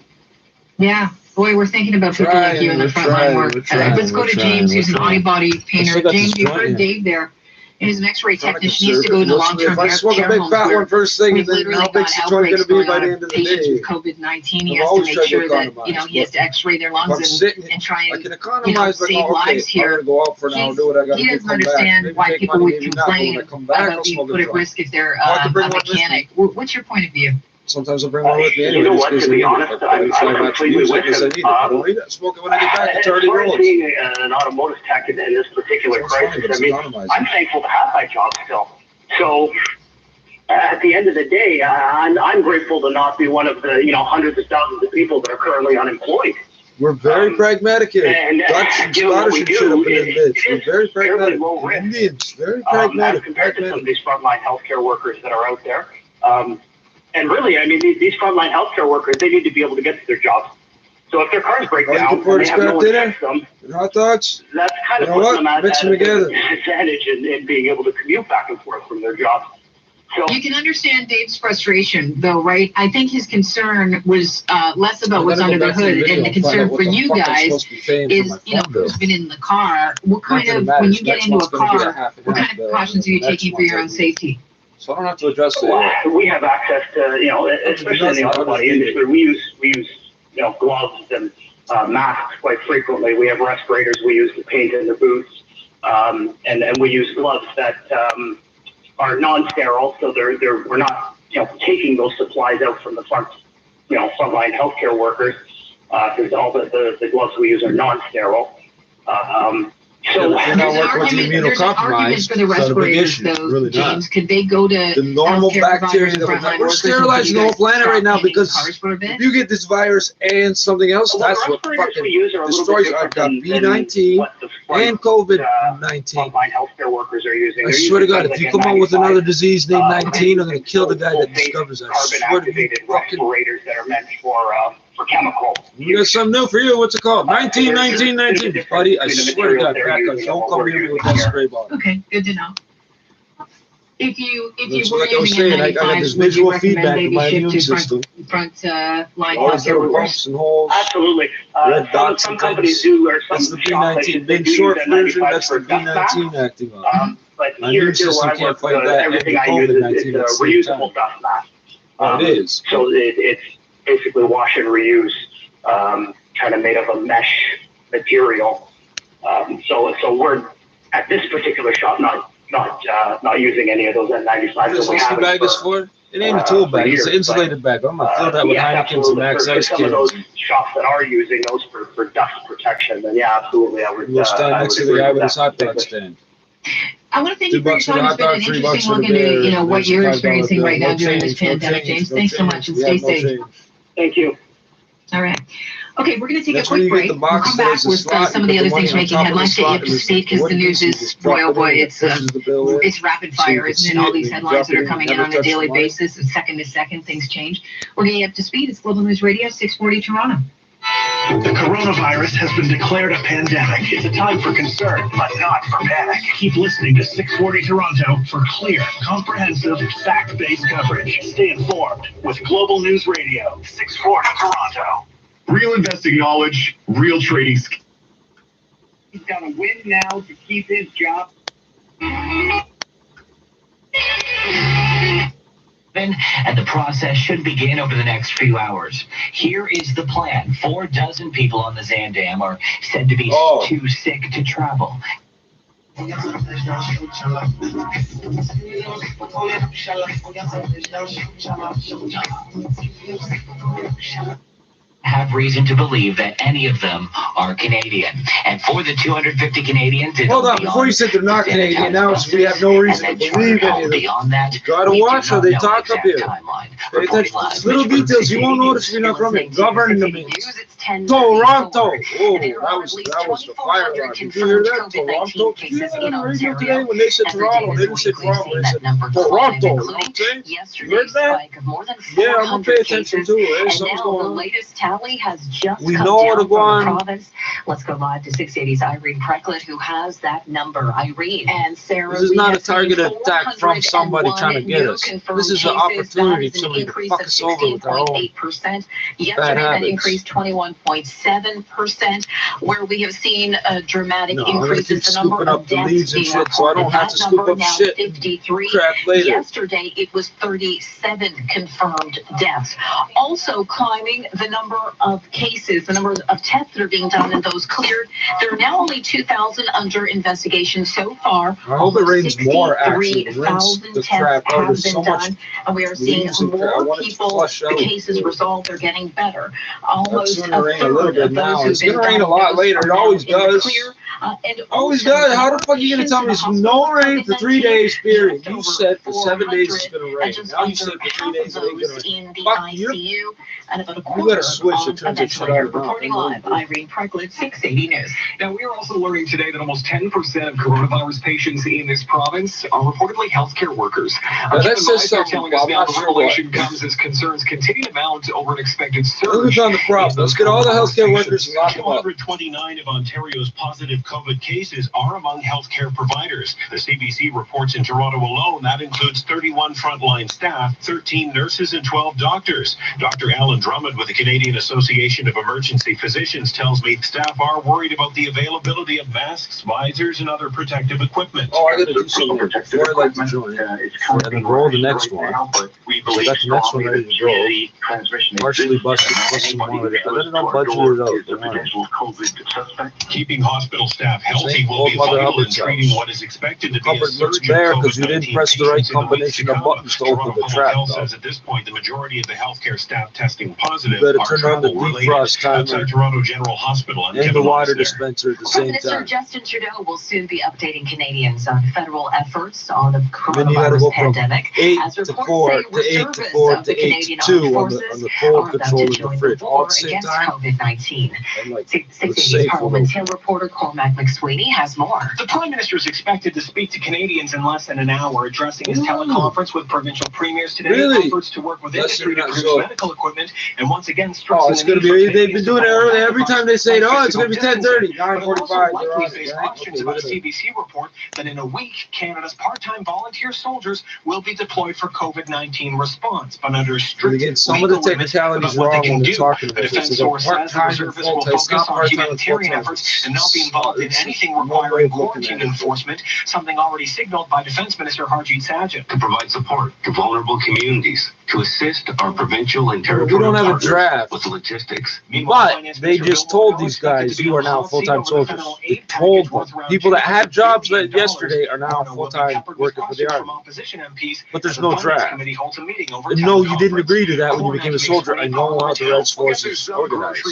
Yeah. Boy, we're thinking about people like you in the front line work. Let's go to James, who's an audio-body painter. James, you heard Dave there. He's an X-ray technician. He needs to go into long-term care homes. If I smoke a big fat one first thing, and then how big's the joint going to be by the end of the day? With COVID-19, he has to make sure that he has to X-ray their lungs and try and save lives here. He doesn't understand why people would complain about being put at risk if they're a mechanic. What's your point of view? Sometimes I'll bring one with me anyway. You know what, to be honest, I'm completely with him. I don't need it. Smoke it when I get back. It's already rolled. Being an automotive tech in this particular crisis, I mean, I'm thankful to have my job still. So, at the end of the day, I'm grateful to not be one of the hundreds of thousands of people that are currently unemployed. We're very pragmatic here. Dutch and Scottish and shit up in this bitch. We're very pragmatic. Indians, very pragmatic. Compared to some of these frontline healthcare workers that are out there. And really, I mean, these frontline healthcare workers, they need to be able to get to their jobs. So if their cars break down, and they have no one to fix them, and hot dogs, that's kind of putting them at a disadvantage in being able to commute back and forth from their jobs. So you can understand Dave's frustration, though, right? I think his concern was less about what's under the hood, and the concern for you guys is, who's been in the car. What kind of, when you get into a car, what kind of precautions are you taking for your own safety? So I don't have to address it. Well, we have access to, especially in the auto body industry, we use gloves and masks quite frequently. We have respirators we use to paint in the booths, and we use gloves that are non-sterile, so we're not taking those supplies out from the frontline healthcare workers, because all the gloves we use are non-sterile. So there's an argument for the respirators, though, James. Could they go to the normal bacteria that we're sterilizing the whole planet right now because if you get this virus and something else, that's what fucking destroys. I've got B19, and COVID-19. Frontline healthcare workers are using. I swear to God, if you come out with another disease named 19, I'm going to kill the guy that discovers that. I swear to you, respirators that are meant for chemicals. We got something new for you. What's it called? 19, 19, 19. Buddy, I swear to God, crackers, don't come here with that spray bottle. Okay, good to know. If you That's were like I was using saying, I got this N95s, would you visual recommend feedback in maybe my shift immune to system. front line All these healthcare little workers? bumps and holes. Absolutely. Red dots Some and companies things. do, or some That's the shop B19. places, Big do short use version, N95s that's the for dust masks. B19 acting on. But My here immune where system I can't work, fight that. everything and I use COVID-19 is at the a same reusable time. dust mask. It is. So it's basically wash and reuse, kind of made of a mesh material. So we're at this particular shop not using any of those N95s. What's this bag is for? It ain't a tool bag. It's an insulated bag. I'm gonna fill that with Heinekens and Max Ice Some of cans. those shops that are using those for dust protection, then yeah, absolutely, I would. We'll stand next to the guy with his hot dog stand. I want to thank you for your $2 for the time. It's hot been an dog, $3 interesting for look the into, beer. what There's you're a $5 experiencing bill. right now No during this change, no pandemic, change, James. no Thanks so change. much and We stay have no safe. change. Thank you. All right. Okay, we're going to take That's a where quick you break. get the We'll box come that back has a with slot. some You of the put other the money things on making top of the headlines. Stay slot up to and there's speed because what the you news can is, see, just drop boy, oh it boy, in, it it's pushes the bill in. it's rapid So you fire, can isn't see it? All it these and headlines drop that it are in, coming in never on a touch the daily money. basis, and second to second, things change. We're getting up to speed. It's Global News Radio, 640 Toronto. The coronavirus has been declared a pandemic. It's a time for concern, but not for panic. Keep listening to 640 Toronto for clear, comprehensive, fact-based coverage. Stay informed with Global News Radio, 640 Toronto. Real investing knowledge, real trading skills. He's got to win now to keep his job. And the process should begin over the next few hours. Here is the plan. 4 dozen people on the Zandam are said to be too sick to travel. Have reason to believe that any of them are Canadian. And for the 250 Canadians, Hold on, before you said they're not Canadian, now we have no reason to believe any of them. Beyond that, You gotta watch how they talk up here. Pay attention to these little details you won't notice if you're not from it. Govern the means. Toronto. Oh, that was the fire alarm. Did you hear that? Toronto. Did you hear that on the radio today when they said Toronto? They didn't say Toronto. They said Toronto. Okay? You heard that? Yeah, I'm gonna pay attention to it. Something's going on. The latest tally has just We come know down to from go the on. province. Let's go live to 680's Irene Precklett, who has that number. Irene and Sarah. This is we not a have seen targeted attack from somebody 401 trying to get new us. confirmed This is an cases. opportunity That is for an somebody to increase fuck of us over with our own 16.8%. bad Yesterday, that habits. increased 21.7%, where we have seen dramatic No, I'm gonna increases. keep The number scooping of up the deaths leaves and being shit so I don't reported. have to That scoop number up now shit 53. crap later. Yesterday, it was 37 confirmed deaths. Also climbing the number of cases, the number of tests that are being done and those cleared. There are now only 2,000 under investigation so far. I hope it rains more, actually. Rinse 63,000 the tests crap out. have There's been so much done, and we are seeing leaves and crap. I more want it to people, flush the out. cases resolved, they're getting better. Almost It's a gonna rain a little third bit of now. those It's who've gonna been rain a lot diagnosed later. It are now always in the does. clear. And Always also, does. How the fuck are you gonna patients tell in me the there's no hospital rain for 3 COVID-19, days, period? You just said for over 7 days it's 400, gonna and rain. just Now you under said for 3 half days of it ain't those gonna rain. in the Fuck you. ICU, and about a You quarter gotta switch on to a turn that shit ventilator. out now. Reporting live, Irene Precklett, 680 News. Now, we are also learning today that almost 10% of coronavirus patients in this province are reportedly healthcare workers. Now, that says They're something, telling but us I'm now not the sure revelation what. comes as concerns continue to mount over an expected surge. Look who's on the problem. Let's get all the healthcare workers and lock them up. 229 of Ontario's positive COVID cases are among healthcare providers. The CBC reports in Toronto alone, that includes 31 frontline staff, 13 nurses, and 12 doctors. Dr. Alan Drummond with the Canadian Association of Emergency Physicians tells me staff are worried about the availability of masks, visors, and other protective equipment. Oh, I gotta do something before I like to join. And then roll the next one. I got the next one ready to roll. Partially busted, plus some more. I let it all budgeted out. Keeping hospital staff healthy will be vital in treating what is expected to be a Cupboard looks surge of bare because you COVID-19 didn't press the right patients in the weeks to combination of come. buttons to open Toronto the Public trap, Health though. says at this point the majority of the healthcare staff testing positive You better are turn on the travel-related. defrost timer Outside Toronto General Hospital and the Kevin water Lawrence there. dispenser at the Prime same Minister time. Justin Trudeau will soon be updating Canadians on federal efforts on the Then you gotta coronavirus go from pandemic. 8 As to reports 4 say, to 8 to reservists 4 of the to 8 to Canadian 2 Armed on Forces the cold are about control to in the join the fridge all war at the same against time. COVID-19. And like, 680's safe Parliamentary reporter Cormac Mike McSweeney has more. The Prime Minister is expected to speak to Canadians in less than an hour, addressing his teleconference with provincial premiers today. Efforts to work with industry to produce medical equipment, and once again stressing it's going to be. They've been doing it early. Every time they say, "Oh, it's going to be 10:30, 9:45." Questions about a CBC report that in a week, Canada's part-time volunteer soldiers will be deployed for COVID-19 response, but under strict some of the technicalities wrong when they're talking about this. The defense source says the reservists will focus on humanitarian efforts and not be involved in anything requiring quarantine enforcement, something already signaled by Defense Minister Harjit Sajjan. To provide support to vulnerable communities, to assist our provincial and territorial we don't have a partners draft with the logistics. But they just told these guys, you are now full-time soldiers. They told them. People that had jobs yesterday are now full-time working for the Army. But there's no draft. And no, you didn't agree to that when you became a soldier. I know how the Red Force is organized.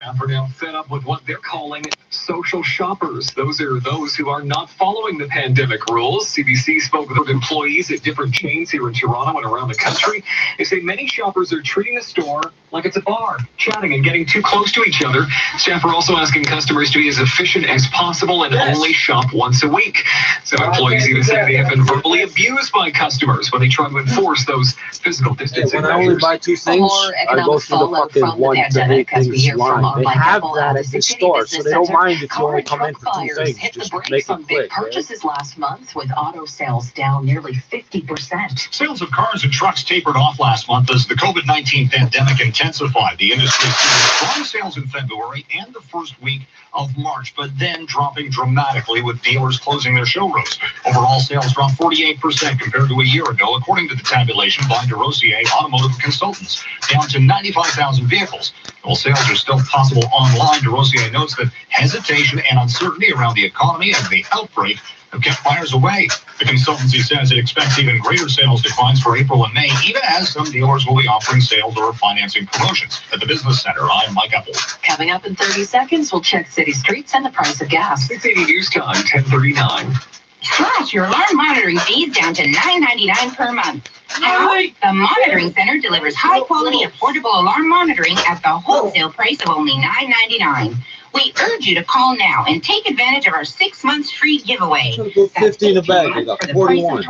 Are now fed up with what they're calling social shoppers. Those are those who are not following the pandemic rules. CBC spoke with employees at different chains here in Toronto and around the country. They say many shoppers are treating the store like it's a bar, chatting and getting too close to each other. Staff are also asking customers to be as efficient as possible and only shop once a week. Some employees even say they have been verbally abused by customers when they try to enforce those physical distancing measures. When I only buy 2 things, I go through the fucking 1 to 8 things line. They have that at the store, so they don't mind if you only come in for 2 things. Just make it quick. Purchases last month with auto sales down nearly 50%. Sales of cars and trucks tapered off last month as the COVID-19 pandemic intensified. The industry saw strong sales in February and the first week of March, but then dropping dramatically with dealers closing their showrooms. Overall sales dropped 48% compared to a year ago, according to the tabulation by DeRosier Automotive Consultants, down to 95,000 vehicles. While sales are still possible online, DeRosier notes that hesitation and uncertainty around the economy and the outbreak have kept buyers away. The consultancy says it expects even greater sales declines for April and May, even as some dealers will be offering sales or financing promotions. At the Business Center, I'm Mike Apple. Coming up in 30 seconds, we'll check city streets and the price of gas. 680 News Time, 10:39. Slash your alarm monitoring fees down to $9.99 per month. Now, the Monitoring Center delivers high-quality, affordable alarm monitoring at the wholesale price of only $9.99. We urge you to call now and take advantage of our 6 months free giveaway. That's 15 a bag. You got 41.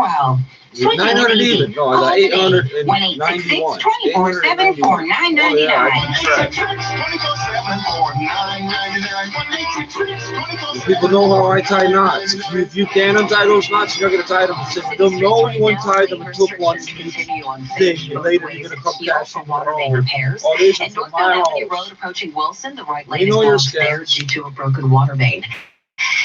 900 even. No, I got 891. 1-866-24-7 for $9.99. People know how I tie knots. If you can untie those knots, you're not going to tie them. If you don't know you untie them and took one thing, and later you're going to come cash in my home. Repairs. All this and is North my Avenue house. Road approaching Wilson, the right lane is blocked there due to a broken water main.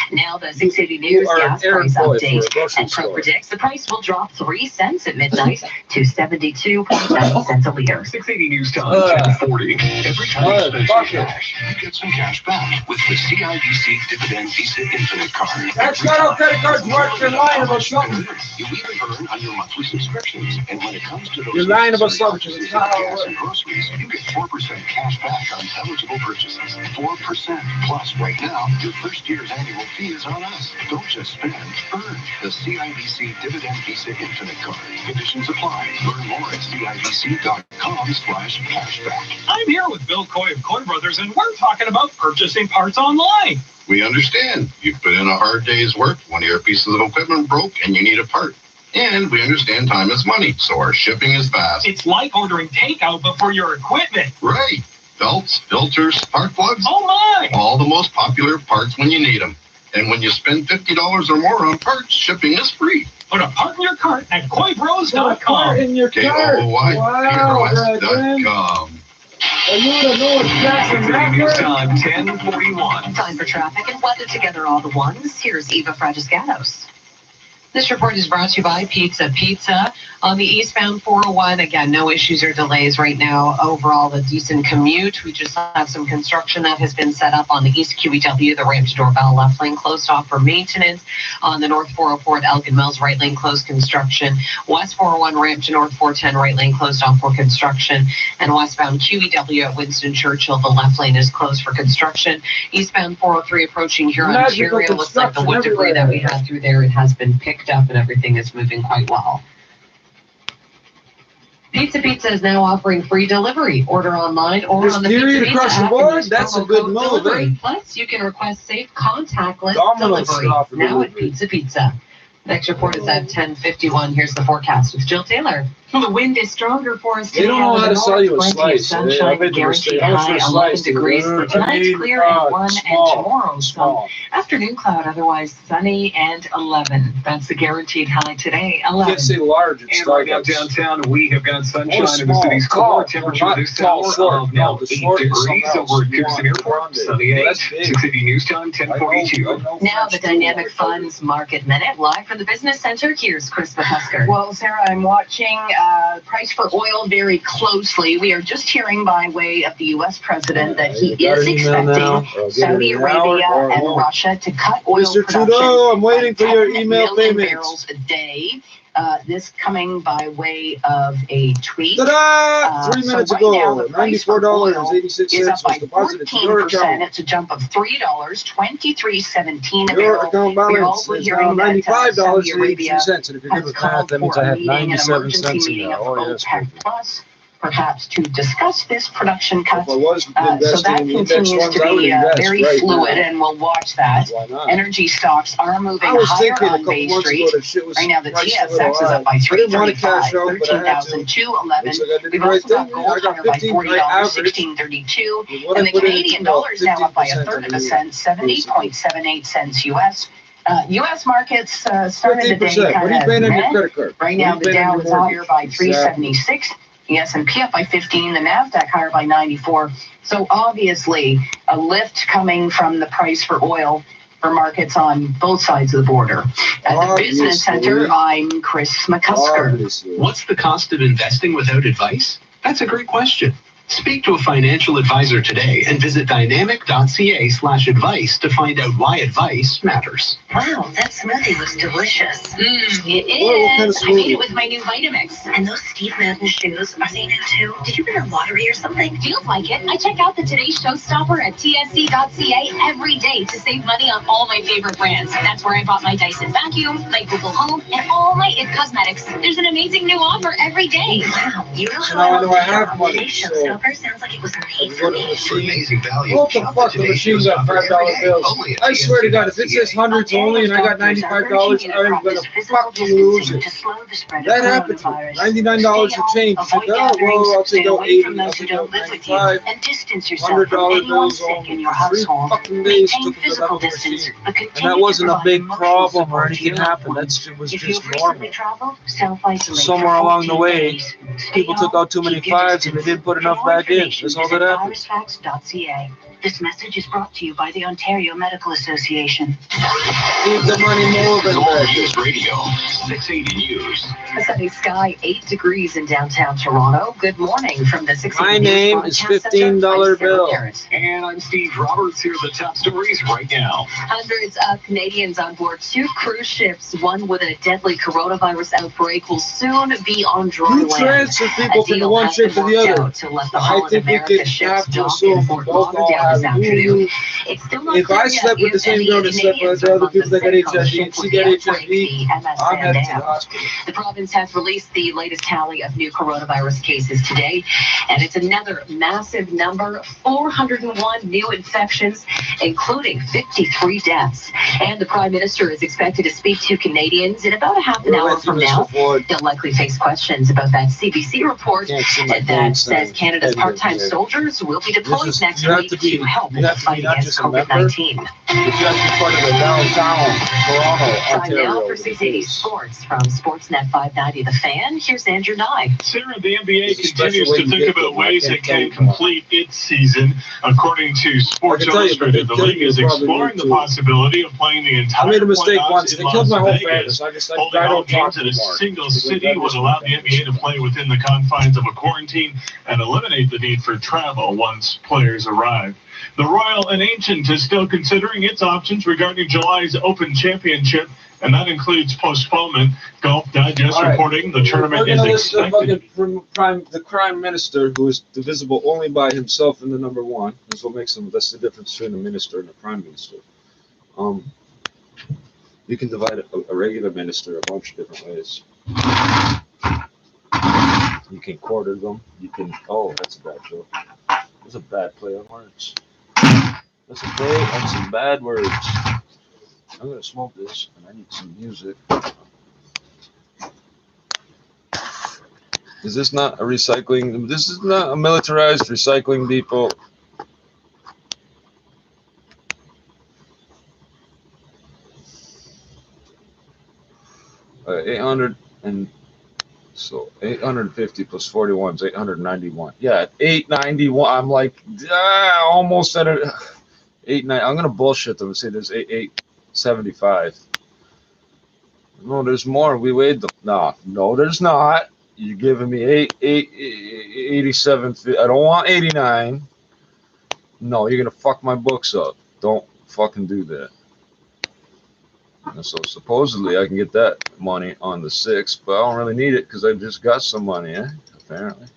Now the 680 News gas price update. And Pro predicts the price will drop 3 cents at midnight to 72.9 cents a liter. 680 News Time, 10:40. Every time you spend some cash, you get some cash back with the CIBC Dividend Visa Infinite Card. That's not how credit cards work. You're lying about something. You even earn on your monthly subscriptions. And when it comes to those you're lying about something. It's not how it works. And groceries, you get 4% cash back on eligible purchases. 4%. Plus, right now, your first year's annual fee is on us. Don't just spend, earn. The CIBC Dividend Visa Infinite Card. Conditions apply. Learn more at CIBC.com/cashback. I'm here with Bill Coy of Coy Brothers, and we're talking about purchasing parts online. We understand. You've put in a hard day's work. One of your pieces of equipment broke and you need a part. And we understand time is money, so our shipping is fast. It's like ordering takeout, but for your equipment. Right. Belts, filters, spark plugs. Oh my! All the most popular parts when you need them. And when you spend $50 or more on parts, shipping is free. Put a part in your cart at KoiBros.com. Part in your cart. KOIPROS.com. Time 10:41. Time for traffic and weather together all the ones. Here's Eva Fragiscanos. This report is brought to you by Pizza Pizza. On the eastbound 401, again, no issues or delays right now. Overall, a decent commute. We just have some construction that has been set up on the East QEW, the ramp to Doorbell left lane closed off for maintenance. On the North 404 at Elgin Mills, right lane closed construction. West 401 ramp to North 410, right lane closed off for construction. And westbound QEW at Winston Churchill, the left lane is closed for construction. Eastbound 403 approaching here on Ontario. Looks like the wood debris that we had through there, it has been picked up and everything is moving quite well. Pizza is now offering free delivery. Order online or Just on the period Pizza across the app board? and use That's a promo good code move, delivery. eh? Plus, you can request safe contactless Domino's delivery offer now at delivery. Pizza. Next report is at 10:51. Here's the forecast with Jill Taylor. Well, the wind is stronger for us today. They don't know how to sell you a Plenty of slice. sunshine, I made the guaranteed mistake. How much for high a 11 slice? degrees for tonight's clear and 1, and tomorrow some afternoon cloud, otherwise sunny and 11. That's the guaranteed high today. 11. Can't say large. And right now downtown, we have got sunshine in the city's core. Temperature this hour of now 8 degrees over at Pearson Airport. Sunny 8. 6 City News Time, 10:42. Now the Dynamic Funds Market Minute, live from the Business Center. Here's Chris McCusker. Well, Sarah, I'm watching price for oil very closely. We are just hearing by way of the U.S. president that he is expecting Saudi Arabia and Russia to cut oil Mr. production Trudeau, I'm waiting for your 10 email million payments. barrels a day. This coming by way of a tweet. Ta-da! 3 minutes right ago, now, the price for oil $94.86 is up was by deposited to your 14%. account. It's a jump of $3.23.17 a Your barrel. account We're balance also is now hearing that Saudi Arabia $95.82. And if you're good with math, that means I had 97 cents in there. Oh, yes. OPEC Plus, perhaps to discuss this production cut. If I was So that investing in the index continues funds, to I would be invest very right fluid, now. and we'll watch that. Why not? Energy stocks are moving I was higher thinking a on couple Bay months Street. ago that shit was Right now, the priced a TSX little is up by high. I didn't want to 335, cash out, but I had to. 13,211. Looks like I did We've the right also got thing. gold I got higher by 15 $40, average. 1632, What and I the put in Canadian about dollar is now up by a 15% third of a every cent, 70.78 cents U.S. U.S. markets started the day 15%. What are you kind paying of on your red. credit card? Right What now, are you the paying on Dow your is higher mortgage? by Exactly. 376. The S&P up by 15, the NASDAQ higher by 94. So obviously, a lift coming from the price for oil for markets on both sides of the border. At the Business Center, I'm Chris McCusker. What's the cost of investing without advice? That's a great question. Speak to a financial advisor today and visit dynamic.ca/advice to find out why advice matters. Wow, that smoothie was delicious. It What kind of is. I made smoothie? it with my new Vitamix. And those Steve Madden shoes, are they new too? Did you win a lottery or something? Feels like it. I check out the Today Showstopper at tsc.ca every day to save money on all my favorite brands. That's where I bought my Dyson vacuum, my Google Home, and all my IT cosmetics. There's an amazing new offer every day. Wow, you know how Now I I know love I have the money, Today so- Showstopper sounds like it was made for me. For amazing value. What the shop fuck? The Today machine's got Showstopper $5 every day, bills. only at I swear to God, if it says hundreds only and I got $95, I'm gonna fucking lose it. To slow the spread That of happened to me. coronavirus. $99 Stay to change. home, It's like, avoid oh, gatherings, well, I'll stay take out away 80, from I'll those who take out don't live with you, 95. and distance yourself from $100 anyone bills sick on in your 3 household. fucking days Maintain took it to physical that distance, machine. but And continue that wasn't to a provide big emotional problem or support to anything your loved happened. ones. It was If just you've normal. recently traveled, self-isolate Somewhere for along the 14 way, days. Stay people took home, out too many keep your fives and they distance. didn't put For enough more back in. information, That's all visit that happened. virusfacts.ca. This message is brought to you by the Ontario Medical Association. Keep the money moving, Global baby. News Radio, 680 News. A sunny sky, 8 degrees in downtown Toronto. Good morning from the 680 My News name is Broadcast Center. $15 I'm Sarah bill. Harris. And I'm Steve Roberts. Here are the top stories right now. Hundreds of Canadians on board 2 cruise ships, one with a deadly coronavirus outbreak, will soon be on dry You land. transfer people from the one ship to the other. To let the I Holland think we America could ships have to dock assume in we Fort both all Lauderdale this have afternoon. It's still not If clear I yet slept with the if same any girl that slept with Canadians the are other among people that got sick on the HIV ship and she with got the outbreak, HIV, the MS I'm headed to the Van Dam. hospital. The province has released the latest tally of new coronavirus cases today, and it's another massive number, 401 new infections, including 53 deaths. And the Prime Minister is expected to speak to Canadians in about a half an hour from now. He'll likely face questions about that CBC report that says Canada's part-time soldiers will be deployed next week to help in the fight against COVID-19. You have to be part of the downtown Toronto, Time now Ontario. for 680 Sports from Sportsnet 590 The Fan. Here's Andrew Nye. Sarah, the NBA It's a special continues way to you think get about them. ways I it can't can tell you. complete its season. According to Sports I can tell you, but Illustrated, they the league killed is me probably exploring the too. possibility of playing the entire I made a mistake playoffs once. in They killed my Las whole Vegas. fantasy. Holding I all don't talk games in a anymore. single Because city that would was allow my the NBA to play within the confines of a quarantine and eliminate the need for travel once players arrive. The Royal and Ancient is still considering its options regarding July's Open Championship, and that includes postponement. Golf Digest All right. reporting the tournament We're is gonna listen expected. to the Prime Minister, who is divisible only by himself in the number one. That's what makes him. That's the difference between a minister and a prime minister. You can divide a regular minister a bunch of different ways. You can quarter them. You can. Oh, that's a bad joke. That's a bad play on words. That's a play on some bad words. I'm gonna smoke this, and I need some music. Is this not a recycling? This is not a militarized recycling depot. So 850 plus 41 is 891. Yeah, 891. I'm like almost at a 89. I'm gonna bullshit them and say there's 875. No, there's more. We weighed them. No, there's not. You're giving me 87. I don't want 89. No, you're gonna fuck my books up. Don't fucking do that. And so supposedly I can get that money on the 6th, but I don't really need it because I just got some money, apparently.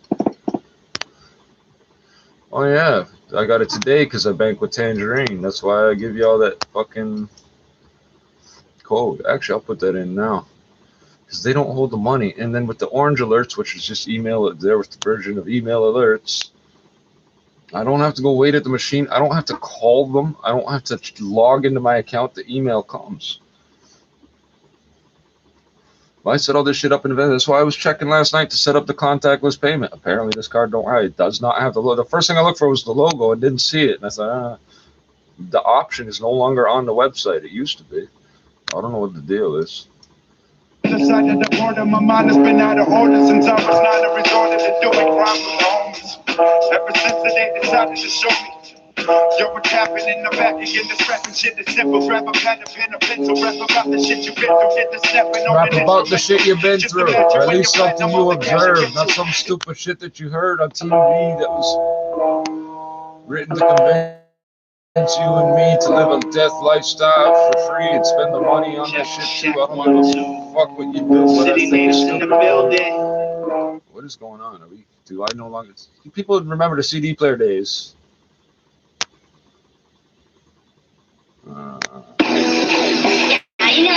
Oh yeah, I got it today because I banked with Tangerine. That's why I give you all that fucking code. Actually, I'll put that in now because they don't hold the money. And then with the orange alerts, which is just email, there was the version of email alerts. I don't have to go wait at the machine. I don't have to call them. I don't have to log into my account. The email comes. I set all this shit up in advance. That's why I was checking last night to set up the contactless payment. Apparently, this card don't have it. Does not have the logo. The first thing I looked for was the logo. I didn't see it, and I thought, the option is no longer on the website. It used to be. I don't know what the deal is. The side of the border, my mind has been out of order since I was not a resort to doing crime with the homies. Ever since the day decided to show me. Yo, what's happening in the back again? This rapping shit is simple. Grab a pen, a pencil, rap about the shit you've been through. Get the stepping on. Rap about the shit you've been through, or at least something you observed, not some stupid shit that you heard on TV that was written to convince you and me to live a death lifestyle for free and spend the money on that shit too. I don't give a fuck what you do, but I think it's stupid. What is going on? Do I no longer? Do people remember the CD player days? You know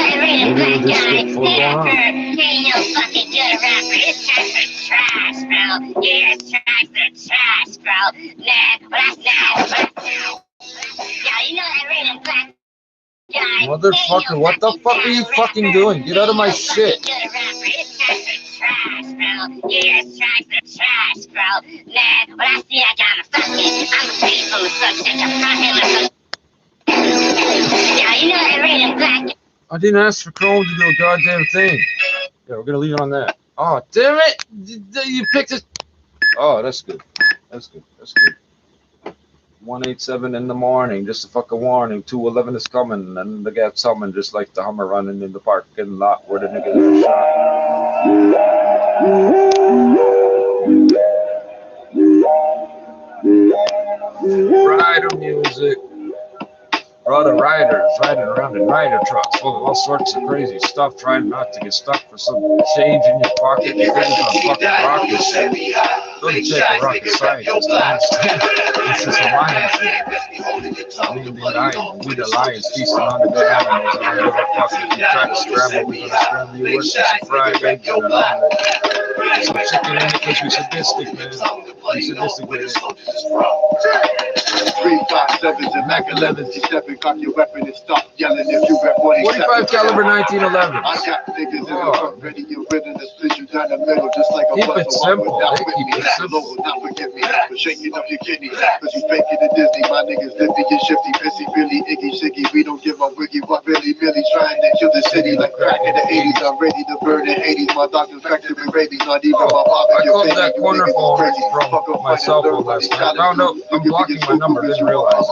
the rhythm, black guy, snapper. Ain't no fucking good rapper. This track's for trash, bro. Yeah, this track's for trash, bro. Nah, but that's now. Yeah, you know that rhythm, black guy. Motherfucker, what the fuck are you fucking doing? Get out of my shit. This track's for trash, bro. Yeah, this track's for trash, bro. Nah, but I see I gotta fuck it. I'm a faithful subject. I'm not him. Yeah, you know that rhythm, black. I didn't ask for Chrome to do a goddamn thing. Yeah, we're gonna leave it on that. Oh, damn it! You picked it. Oh, that's good. That's good. That's good. 187 in the morning, just a fucking warning. 211 is coming, and they got something just like the Hummer running in the parking lot where the nigga got shot. Rider music. Brought the riders riding around in rider trucks full of all sorts of crazy stuff, trying not to get stuck for some change in your pocket. You think it's a fucking rocket ship. Don't take a rocket scientist to understand. This is a lion shit. We the lions feasting on the good animals. And I don't fucking if you try to scramble, we're gonna scramble you with some fried eggs and an omelet. Some chicken in it because we're sadistic, man. We're sadistic with it. 357s and Mac 11s, G7, cock your weapon and stop yelling if you rep 45 caliber 1911. I got niggas in the front ready, you're ready to split you down the middle just like a keep it simple. Keep it simple. Not forget me for shaking up your kidney, cause you faking the Disney. My niggas lippy and shifty, pissy, Billy, Iggy, Shiggy. We don't give a wiggy, what really, Millie trying to kill the city like crack in the 80s. I'm ready to burn in Hades. My doctor's back to me, rabies, not even my father. I called that corner phone from my cell phone last night. No, I'm blocking my number. Didn't realize it. It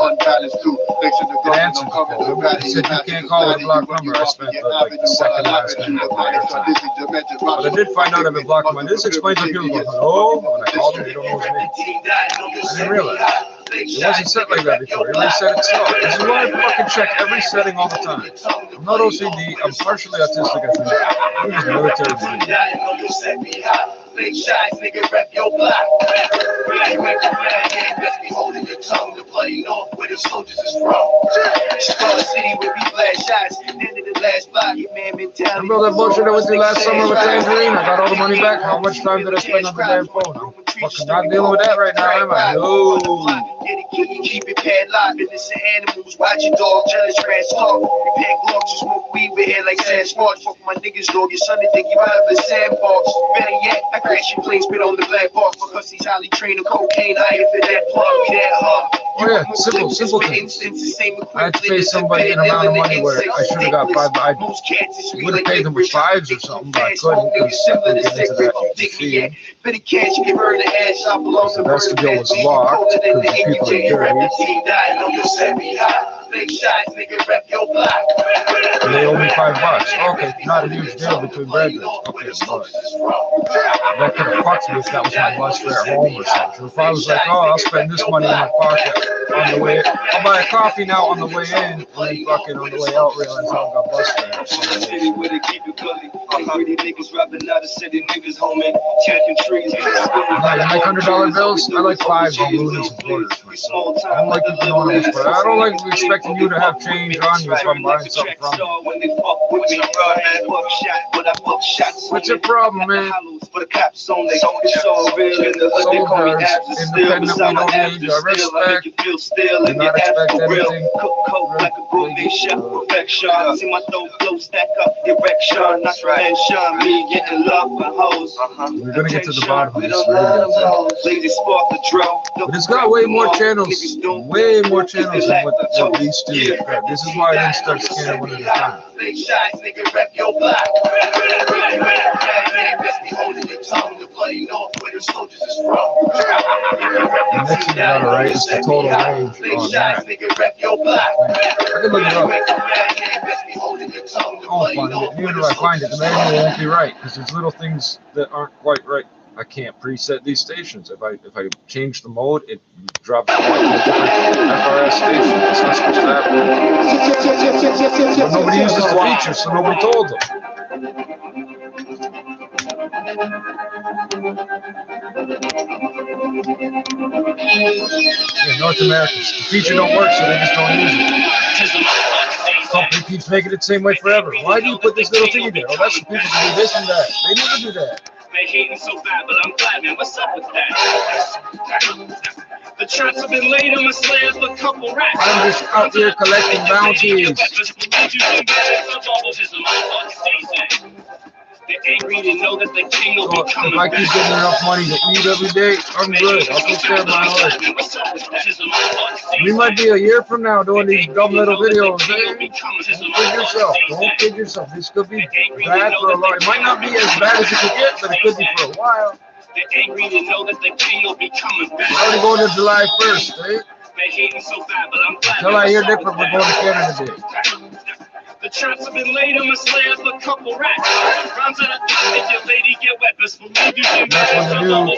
answered the call. It said you can't call a blocked number. I spent like the second last minute of my time. But I did find out I've been blocking my. This explains why people go, hello? When I called them, they don't know it's me. I didn't realize. It wasn't set like that before. It reset itself. This is why I fucking check every setting all the time. I'm not OCD. I'm partially autistic, I think. I'm just military minded. Big shots, nigga, rep your block. Black make your mad hand, best be holding your tongue. The bloody north where the soldiers is from. Chicago City where we blast shots. End of the last block, your man mentality. Remember that bullshit I went through last summer with Tangerine? I got all the money back. How much time did I spend on the damn phone? I'm fucking not dealing with that right now, am I? No. Keep it padlocked, innocent animals, watch your dog, jealous trash talk. We pack gloves, smoke weed, we head like Sasquatch. Fuck my niggas, dog, your son, they think you out of the sandbox. Better yet, I crash your plane, spit on the black box because he's highly trained on cocaine. I ain't for that plug, we that hard. Oh yeah, simple things. I had to pay somebody an amount of money where I should have got 5. I would have paid them with 5s or something, but I couldn't because I couldn't get into that fee. The vestibule was locked because the people are dirty. And they owe me $5. Okay, not a huge deal between brethren. Okay, but that could have fucked me if that was my bus fare home or something. If I was like, oh, I'll spend this money in my pocket on the way, I'll buy a coffee now on the way in, and then fucking on the way out realize I don't got bus fare. So, you make $100 bills? I like 5s on loonies and quarters myself. I don't like people knowing this, but I don't like expecting you to have change on you if I'm buying something from you. What's your problem, man? Soul does. Independent, we don't need your respect. Do not expect anything. We're gonna get to the bottom of this radio. But it's got way more channels than what these two. This is why I didn't start scanning one at a time. Big shots, nigga, rep your block. The next thing you gotta write is the total range on that. I can look it up. I'll find it. Even if I find it, the manual won't be right because there's little things that aren't quite right. I can't preset these stations. If I change the mode, it drops to a different FRS station. It's not supposed to happen. But nobody uses the feature, so nobody told them. Yeah, North Americans. The feature don't work, so they just don't use it. Company keeps making it the same way forever. Why do you put this little thing in there? Oh, that's for people to do this and that. They never do that. They hating so bad, but I'm glad, man. What's up with that? The traps have been laid on my slab for a couple racks. I'm just out here collecting bounties. So if I keep getting enough money to eat every day, I'm good. I'll take care of my life. We might be a year from now doing these dumb little videos. Don't kid yourself. Don't kid yourself. This could be bad for a while. It might not be as bad as it could get, but it could be for a while. They're angry to know that the king will be coming back. We're already going to July 1st, eh? They're hating so bad, but I'm glad. Until I hear different, we're going to Canada Day. The traps have been laid on my slab for a couple racks. Rounds of the make your lady get wet, but believe you can. That's when the new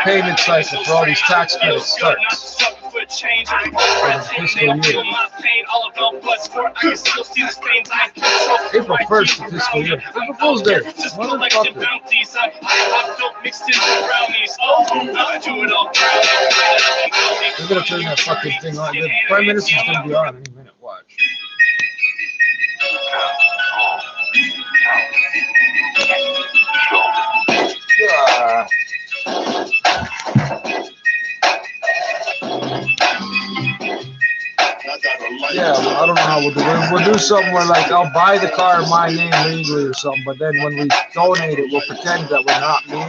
payment cycle for all these tax credits starts. Change Fiscal year. April 1st, fiscal year. April Fool's Day. Motherfucker. We're gonna turn that fucking thing on. The Prime Minister's gonna be on any minute. Watch. Yeah. Yeah, I don't know how we'll do it. We'll do something where, like, I'll buy the car in my name legally or something, but then when we donate it, we'll pretend that we're not me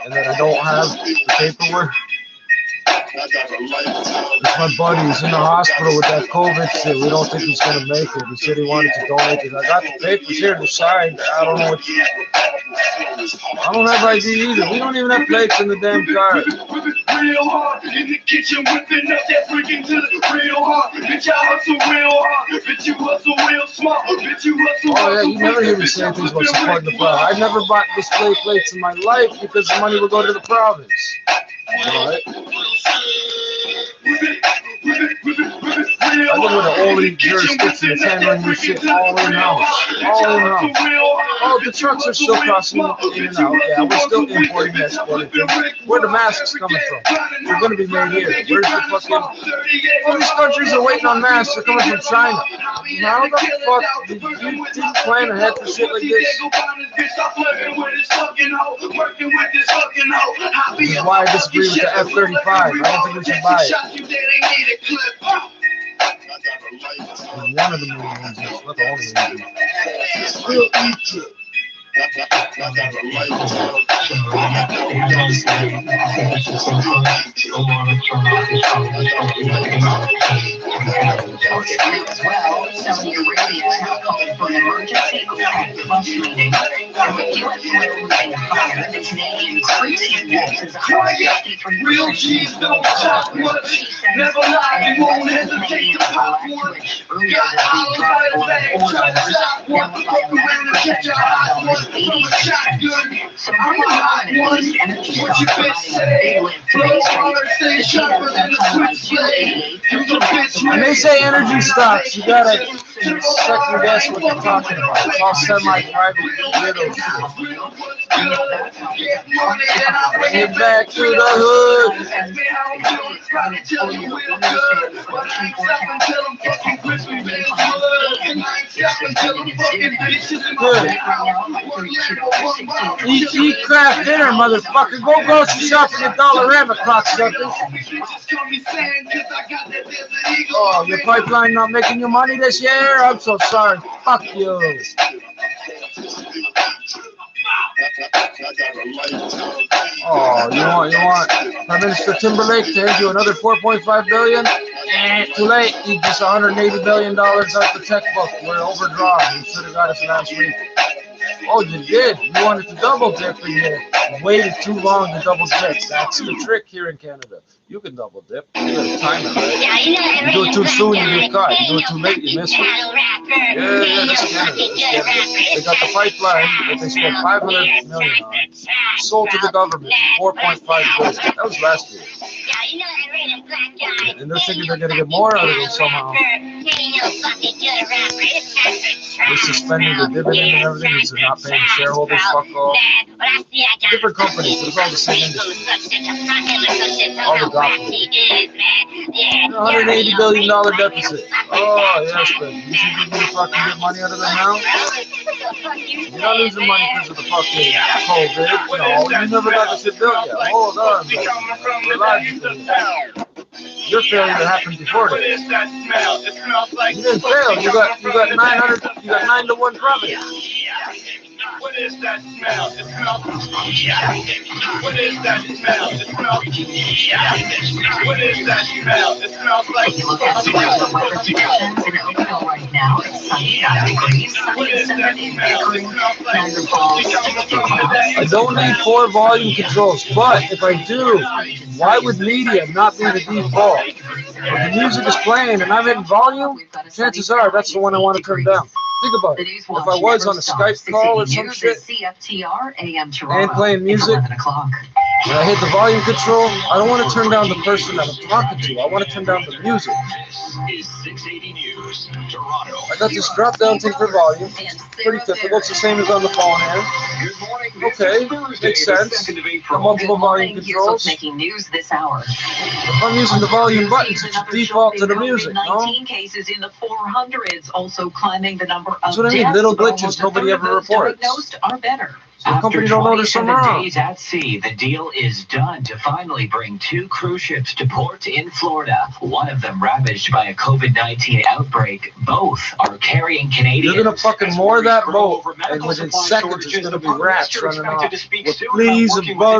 and that I don't have the paperwork. It's my buddy. He's in the hospital with that COVID shit. We don't think he's going to make it. He said he wanted to donate it. I got the papers here to sign. I don't know what. I don't have ID either. We don't even have plates in the damn car. real hard. In the kitchen whipping up that freaking to the real hard. Bitch, I hustle real hard. Bitch, you hustle real smart. Bitch, you hustle. Oh yeah, you never hear me saying things about supporting the province. I never bought display plates in my life because the money would go to the province. Alright. I live with an oldie jurisdiction that's handling this shit all in-house. All in-house. Oh, the trucks are still crossing in and out. Yeah, we're still importing and exporting things. Where the masks coming from? They're going to be made here. Where's the fucking... All these countries are waiting on masks. They're coming from China. How the fuck did you didn't plan ahead for shit like this? This is why I disagree with the F-35. I don't think we should buy it. One of the main reasons, not the only reason. Still eat it. Saudi Arabia have called for an emergency OPEC plus meeting. With U.S. oil moving higher, the Canadian crude index is 153%. Real cheese don't chop much. Never lie, you won't hesitate to pop one. Got olive by the bag, try to chop one. Look around and catch a hot one from a shotgun. I'm a hot one. What you bitch say? Flow hard, stay sharper than a switchblade. You the bitch. When they say energy stocks, you gotta second guess what they're talking about. It's all semi-private widows. Get back to the hood. Good. Eat craft dinner, motherfucker. Go grocery shopping at Dollarama, cocksuckers. Oh, your pipeline not making you money this year? I'm so sorry. Fuck you. Oh, you want Prime Minister Timberlake to hand you another $4.5 billion? Too late. You just $180 billion out the checkbook. We're overdrawn. You should have got us last week. Oh, you did. You wanted to double dip, and you waited too long to double dip. That's the trick here in Canada. You can double dip. You gotta time it right. You do it too soon, you get caught. You do it too late, you miss it. Yeah, that's Canada. They got the pipeline that they spent $500 million on. Sold to the government, $4.5 billion. That was last year. And they're thinking they're gonna get more out of it somehow. They're suspending the dividend and everything because they're not paying shareholders. Fuck all. Different companies, but it's all the same industry. All the $180 billion deficit. Oh, yes, but you think you're going to fucking get money out of them now? You're not losing money because of the fucking COVID. No, you never got the shit built yet. Hold on, man. Your failure happened before that. You didn't fail. You got 900. You got 9-1 profit. What is that smell? It smells. What is that smell? It smells. What is that smell? It smells like. If you look at the weather precipitation in Oakville right now, it's 79 degrees, sunny and 70 in Pickering, Niagara Falls, 62 clouds. I don't need 4 volume controls, but if I do, why would media not be the default? If the music is playing and I'm in volume, chances are that's the one I want to turn down. Think about it. If I was on a Skype call or some shit and playing music, when I hit the volume control, I don't want to turn down the person that I'm talking to. I want to turn down the music. I got this drop-down thing for volume. Pretty typical. It's the same as on the phone here. Okay, makes sense. Got multiple volume controls. Making news this hour. If I'm using the volume buttons, it should default to the music, no? 19 cases in the 400s, also climbing the number of That's what I mean, little glitches nobody ever reports. Diagnosed are better. The company don't know there's something wrong. Days at sea, the deal is done to finally bring 2 cruise ships to port in Florida. One of them ravaged by a COVID-19 outbreak. Both are carrying Canadians. You're gonna fucking moor that boat, and within seconds it's gonna be rats running off with fleas and bugs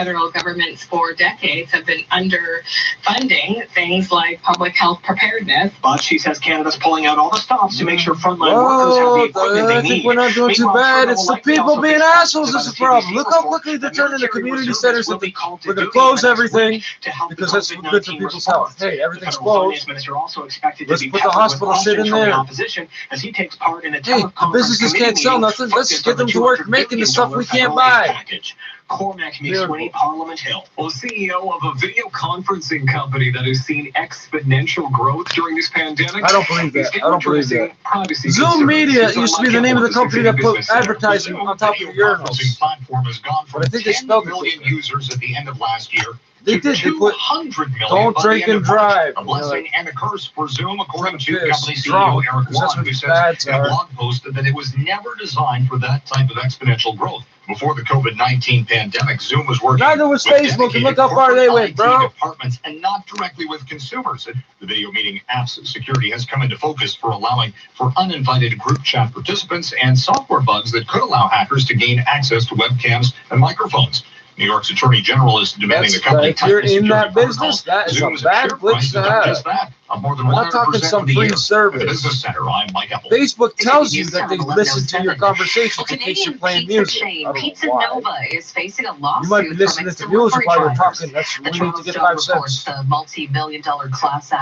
Heather federal governments for decades have been underfunding things like public health preparedness. But she says Canada's pulling out all the stops to make sure frontline workers have the equipment they need. I think we're not doing too bad. It's the people being assholes that's the problem. Look how quickly they're turning the community centers into, we're going to close everything because that's good for people's health. Hey, everything's closed. Let's put the hospital shit in there. Hey, the businesses can't sell nothing. Let's get them to work making the stuff we can't buy. Cormac McSweeney, Parliament Hill. Well, CEO of a video conferencing company that has seen exponential growth during this pandemic. I don't believe that. I don't believe that. Zoom Media used to be the name of the company that put advertising on top of the urinals. Platform has gone from But I think they 10 spelled it million users at the end of last year. They did. They put 200 million. don't by the drink end and of March. drive. A blessing and a curse for Zoom, according to Yes, company CEO strong, Eric because that's Yuan, what who says bads in a are. blog post that it was never designed for that type of exponential growth. Before the COVID-19 pandemic, Zoom was working Neither was with Facebook, and look how dedicated far they corporate went, bro. IT departments and not directly with consumers. The video meeting apps security has come into focus for allowing for uninvited group chat participants and software bugs that could allow hackers to gain access to webcams and microphones. New York's Attorney General is demanding the company if you're tighten in that security business, protocols. that is Zoom a is bad share glitch price to has done have. just that. More than I'm not talking 100% some of the free year. service. At the Business Center, I'm Mike Apple. Facebook tells you News that they Channel listen to your 1107. conversations Well, in case you're Canadian playing pizza music. chain I don't Pizza know why. Nova is facing a You lawsuit might be from listening its to music delivery while you're drivers. talking. That's The we need to Toronto get Star 5 reports cents. the multi-million-dollar class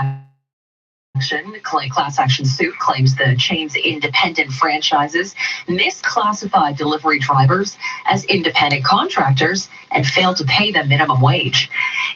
action suit claims the chain's independent franchises misclassified delivery drivers as independent contractors and failed to pay them minimum wage.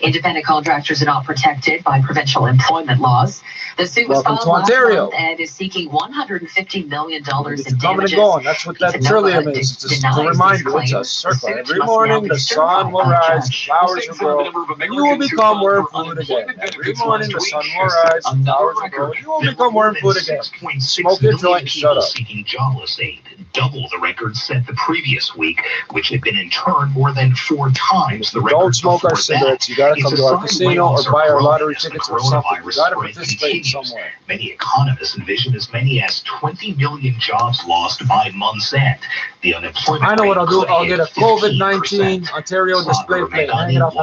Independent contractors are not protected by provincial employment laws. The suit was Welcome filed to last Ontario. month and is seeking $150 million It's in coming and damages. going. That's what that Pizza Nova trillium is. It's just a denies these reminder. It's a claims. circle. The suit Every must now morning be the sun certified will by a rise, judge. flowers will grow, and you will become worm food again. Every morning the sun will rise, and flowers will grow, and you will become worm food again. Smoke your joint and shut up. Seeking jobless aid, double the record set the previous week, which had been in turn more than 4 times the record. Don't smoke our before that. cigarettes. You gotta It's come a to our sign casino or layoffs are buy our growing lottery as the tickets or something. You coronavirus gotta spread participate continues. somewhere. Many economists envision as many as 20 million jobs lost by month's end. The unemployment I know what I'll do. rate I'll could get a hit COVID-19 Ontario display plate. Hang it up.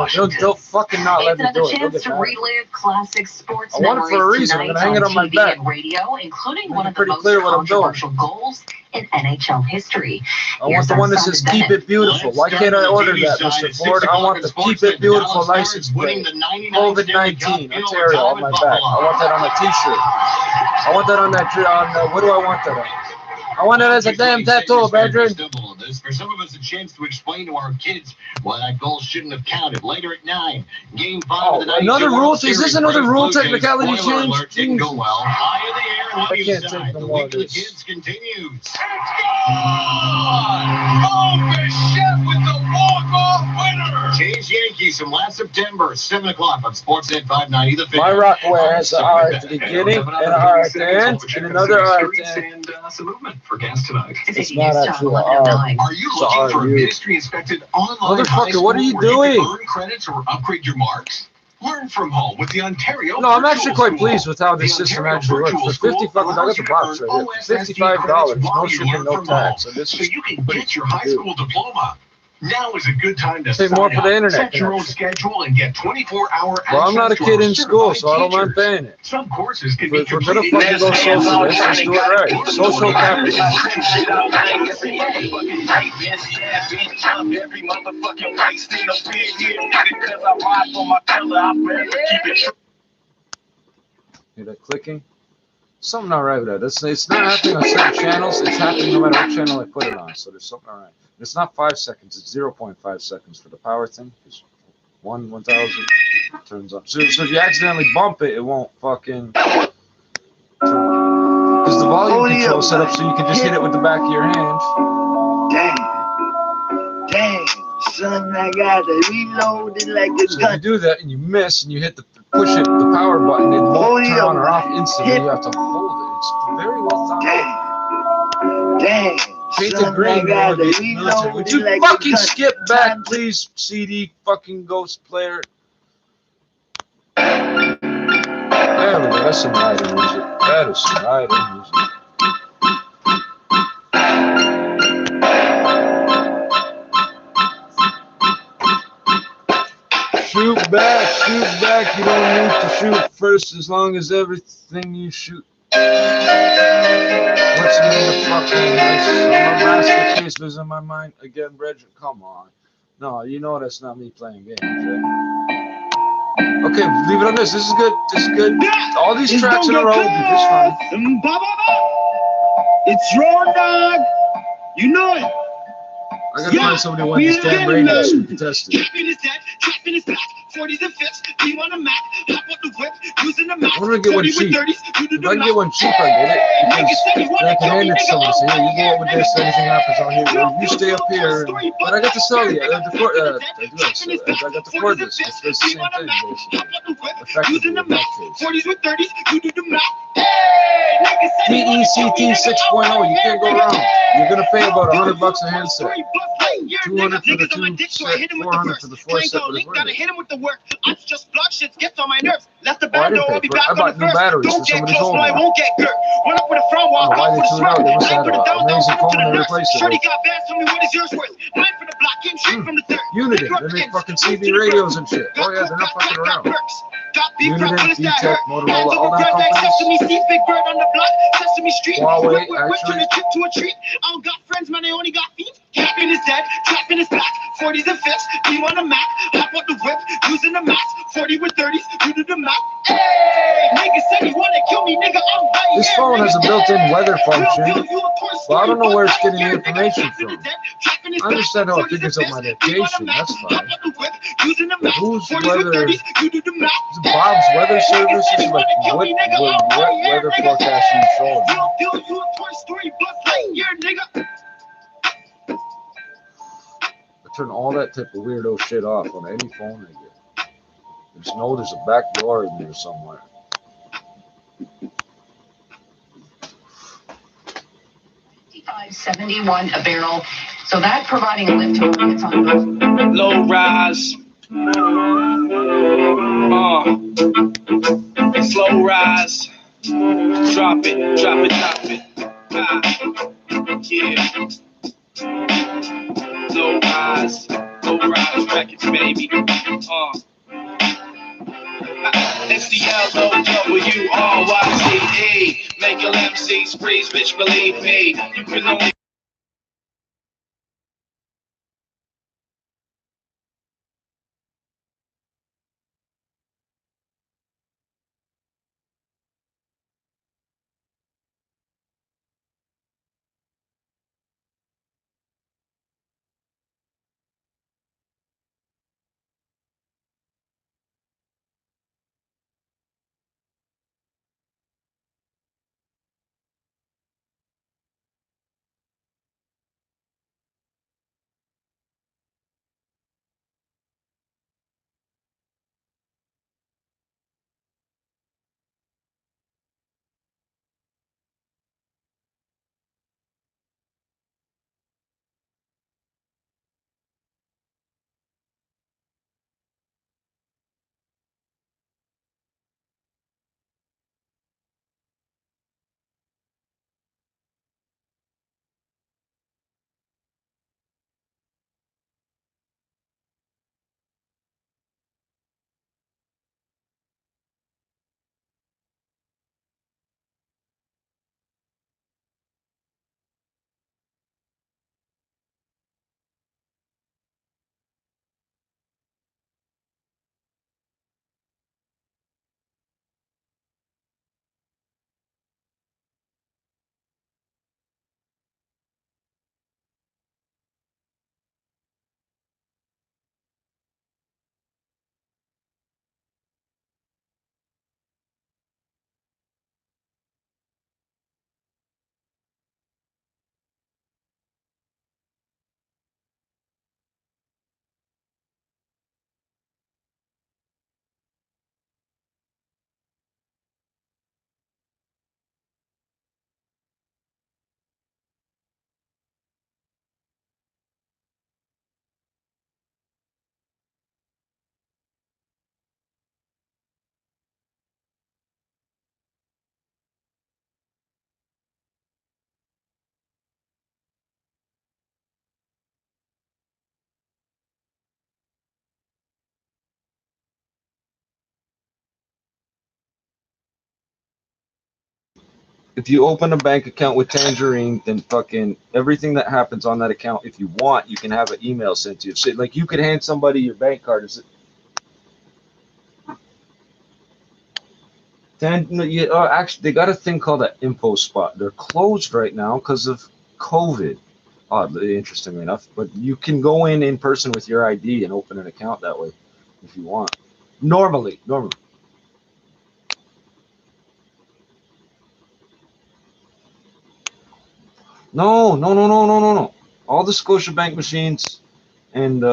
They'll fucking not let It's me another do it. They'll chance get to mad. relive classic sports I want it for a memories reason. I'm tonight gonna hang it on my TV back. and radio, including Make one it of the pretty most clear what I'm doing. controversial goals in NHL history. I want the one that says keep it beautiful. Why can't I order that, Mr. Ford? I want the keep it beautiful license plate. COVID-19 Ontario on my back. I want that on a t-shirt. I want that on that what do I want that on? I want it as a damn tattoo, Badrin. For some of us, a chance to explain to our kids why that goal shouldn't have counted. Later at 9, Game 5 of the night. Another rule? Is this another rule technicality Spoiler change? alert, didn't go well. High in the air, I what you can't decide. take no The more of week of the this. kids continues. Oh, Bichette with the walk-off winner. Jays Yankees from last September, 7 o'clock on Sportsnet 590. The My Rockaway has an R at the beginning and an R at the end and another R at the end. And some movement for gas tonight. It's not actually an R. Are you It's a looking for a RU. ministry-inspected online high Motherfucker, school what are you where you doing? can earn credits or upgrade your marks? Learn from home with the Ontario No, I'm Virtual actually quite School. pleased with how this The system Ontario actually works. Virtual For 50 School fucking, I got the box right here. For $55, no shipping, no tax. So this So is you can get your high school diploma. Now is a good time to Pay sign more for up. the internet Set your own connection. schedule and get 24-hour access Well, I'm not a to kid our in school, certified so I don't mind teachers. paying it. Some courses can If be we're gonna completed fucking go in socialist, let's do it right. Social capitalism. Hear that clicking? Something not right with that. It's not happening on certain channels. It's happening no matter what channel I put it on. So there's something all right. It's not 5 seconds. It's 0.5 seconds for the power thing. It's 1,000 turns on. So if you accidentally bump it, it won't fucking turn. Because the volume control is set up so you can just hit it with the back of your hand. Dang, son, I got to reload it like a So if gun. you do that and you miss and you hit the push it, the power button, it won't turn on or off instantly. You have to hold it. It's very well thought out. Dang. Painted green would be military. Would you fucking skip back, please, CD fucking ghost player? There we go. That's some riding music. That is some riding music. Shoot back, shoot back. You don't need to shoot first as long as everything you shoot. What's the name of fucking nice? I'm a masterpiece in my mind. Again, Bridget, come on. No, you know that's not me playing games, right? Okay, leave it on this. This is good. This is good. All these tracks in a row will be just fine. It's your dog. You know it. I gotta find somebody who wants these damn radios to contest it. I'm gonna get one cheap. If I can get one cheap, I get it. Because I can hand it to someone. Say, hey, you go up with this, anything happens out here. You stay up here. But I got to sell you. I got to afford this. It's the same thing, basically. Effectively, in that case. DECT 6.0. You can't go wrong. You're gonna pay about $100 a handset. 200 for the 2 set, 400 for the 4 set, but it's worth it. Hit him with the work. I'm just block shit gets on my nerves. Left the Oh, I bando, didn't I'll pay be for it. back I on bought the new first. batteries, so Don't get somebody close, told no, me. I won't get hurt. Run up with a front I walk, don't know why out they with a threw it out. smirk. They must have had an amazing phone and they replaced it. Shorty got bass, tell me what is yours worth. Mine for the block, came straight from the third. Unity, they make fucking CB radios and shit. Oh yeah, they're not fucking around. Unity, D-Tech, Motorola, all them companies. Big Bird on the block, Sesame Street. Huawei, Quick actually. trip to a treat. I don't got friends, man, they only got feet. Capping his dead, trapping his back. 40s and 5s, you on the Mac. Hop on the whip, using the max. 40 with 30s, you do the math. Hey, nigga said he wanna kill me, nigga, I'm right This here, phone has a nigga. built-in weather function, You a Toy but I don't know where it's Story getting the butt, information from. I understand how it figures out my location, that's fine. But whose weather? Is it Bob's Weather Service? Is it like what weather forecast you showing me? You a Toy Story butt right here, nigga. I turn all that type of weirdo shit off on any phone I get. Just know there's a back door in there somewhere. $65.71 a barrel. So that providing a lift to markets on both. Low rise. Slow rise. Drop it, drop it, drop it. Yeah. Low rise records, baby. It's the LOWRYCE. Make your MCs freeze, bitch, believe me. You can only if you open a bank account with Tangerine, then fucking everything that happens on that account, if you want, you can have an email sent to you. So, like, you could hand somebody your bank card. Actually, they got a thing called an info spot. They're closed right now because of COVID. Oddly, interestingly enough, but you can go in person with your ID and open an account that way if you want. Normally. No. All the Scotiabank machines, and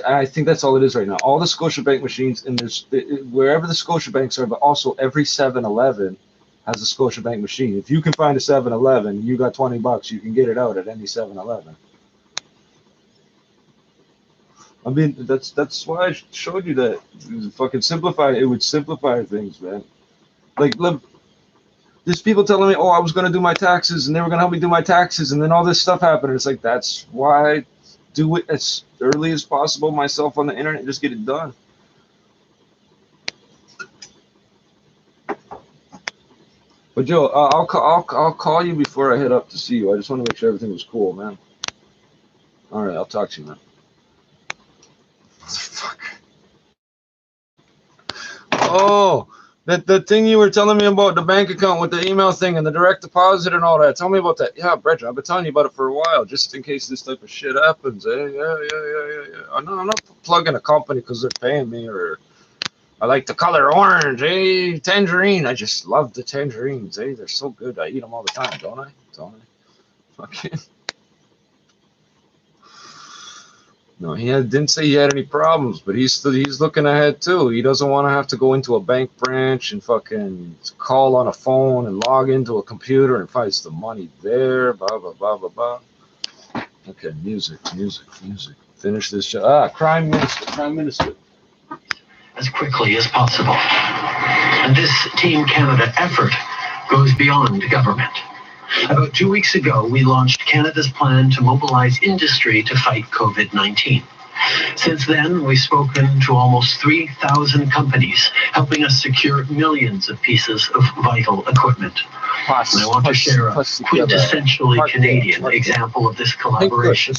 I think that's all it is right now. All the Scotiabank machines, and there's wherever the Scotiabanks are, but also every 7-Eleven has a Scotiabank machine. If you can find a 7-Eleven, you got $20, you can get it out at any 7-Eleven. I mean, that's why I showed you that. Fucking simplify. It would simplify things, man. Like, look, there's people telling me, oh, I was going to do my taxes, and they were going to help me do my taxes, and then all this stuff happened. And it's like, that's why I do it as early as possible myself on the internet and just get it done. But Joe, I'll call you before I head up to see you. I just want to make sure everything was cool, man. All right, I'll talk to you, man. Fuck. Oh, the thing you were telling me about, the bank account with the email thing and the direct deposit and all that. Tell me about that. Yeah, Brett, I've been telling you about it for a while, just in case this type of shit happens. Yeah. I'm not plugging a company because they're paying me, or I like the color orange, Tangerine. I just love the tangerines, They're so good. I eat them all the time, don't I? Fucking. No, he didn't say he had any problems, but he's looking ahead too. He doesn't want to have to go into a bank branch and fucking call on a phone and log into a computer and finds the money there. Blah blah blah blah blah. Okay, music. Finish this show. Prime Minister. As quickly as possible. And this Team Canada effort goes beyond government. About 2 weeks ago, we launched Canada's plan to mobilize industry to fight COVID-19. Since then, we've spoken to almost 3,000 companies, helping us secure millions of pieces of vital equipment. And I want to share a quintessentially Canadian example of this collaboration.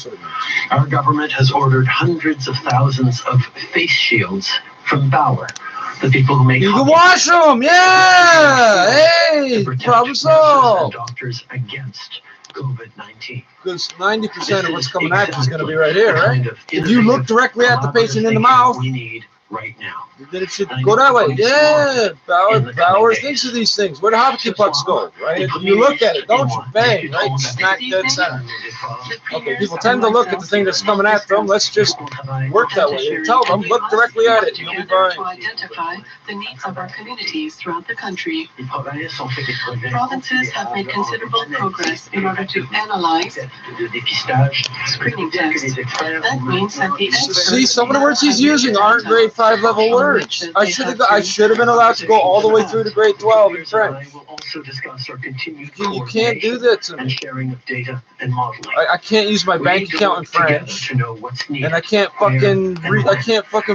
Our government has ordered hundreds of thousands of face shields from Bauer, the people who make you can wash them, yeah. Hey, problem solved. Doctors against COVID-19. Because 90% of what's coming at you is going to be right here, right? If you look directly at the patient in the mouth, we need right now. Then it should go that way. Yeah, Bauer thinks of these things. Where the hockey pucks go, right? If you look at it, don't you? Bang, right? Smack dead center. Okay, people tend to look at the thing that's coming at them. Let's just work that way. Tell them, look directly at it. You'll be fine. To identify the needs of our communities throughout the country. Provinces have made considerable progress in order to analyze screening tests. That means that the see, some of the words he's using aren't grade 5 level words. I should have been allowed to go all the way through to grade 12 in French. We'll also discuss our continued you can't do that to me. And sharing of data and modeling. I can't use my bank account in French, and I can't fucking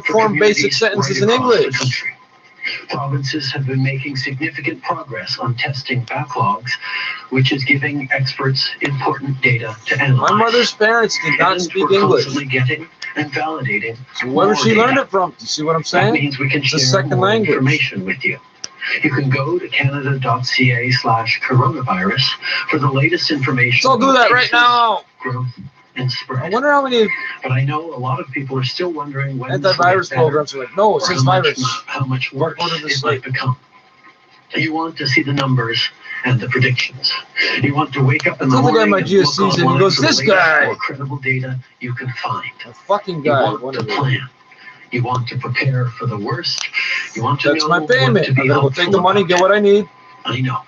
form basic sentences in English. Provinces have been making significant progress on testing backlogs, which is giving experts important data to analyze. My mother's parents did not speak English. Getting and validating. So wherever she learned it from, do you see what I'm saying? That means we can share more information with you. You can go to canada.ca/coronavirus for the latest information. So I'll do that right now. Growth and spread. I wonder how many. But I know a lot of people are still wondering when antivirus programs are like, no, it says virus. How much worse it might become. You want to see the numbers and the predictions. You want to wake up in the morning my GSCs and he goes, this guy. More credible data you can find. A fucking guy. You want to plan. You want to prepare for the worst. You want to That's my payment. I'm gonna go take the money, get what I need. I know.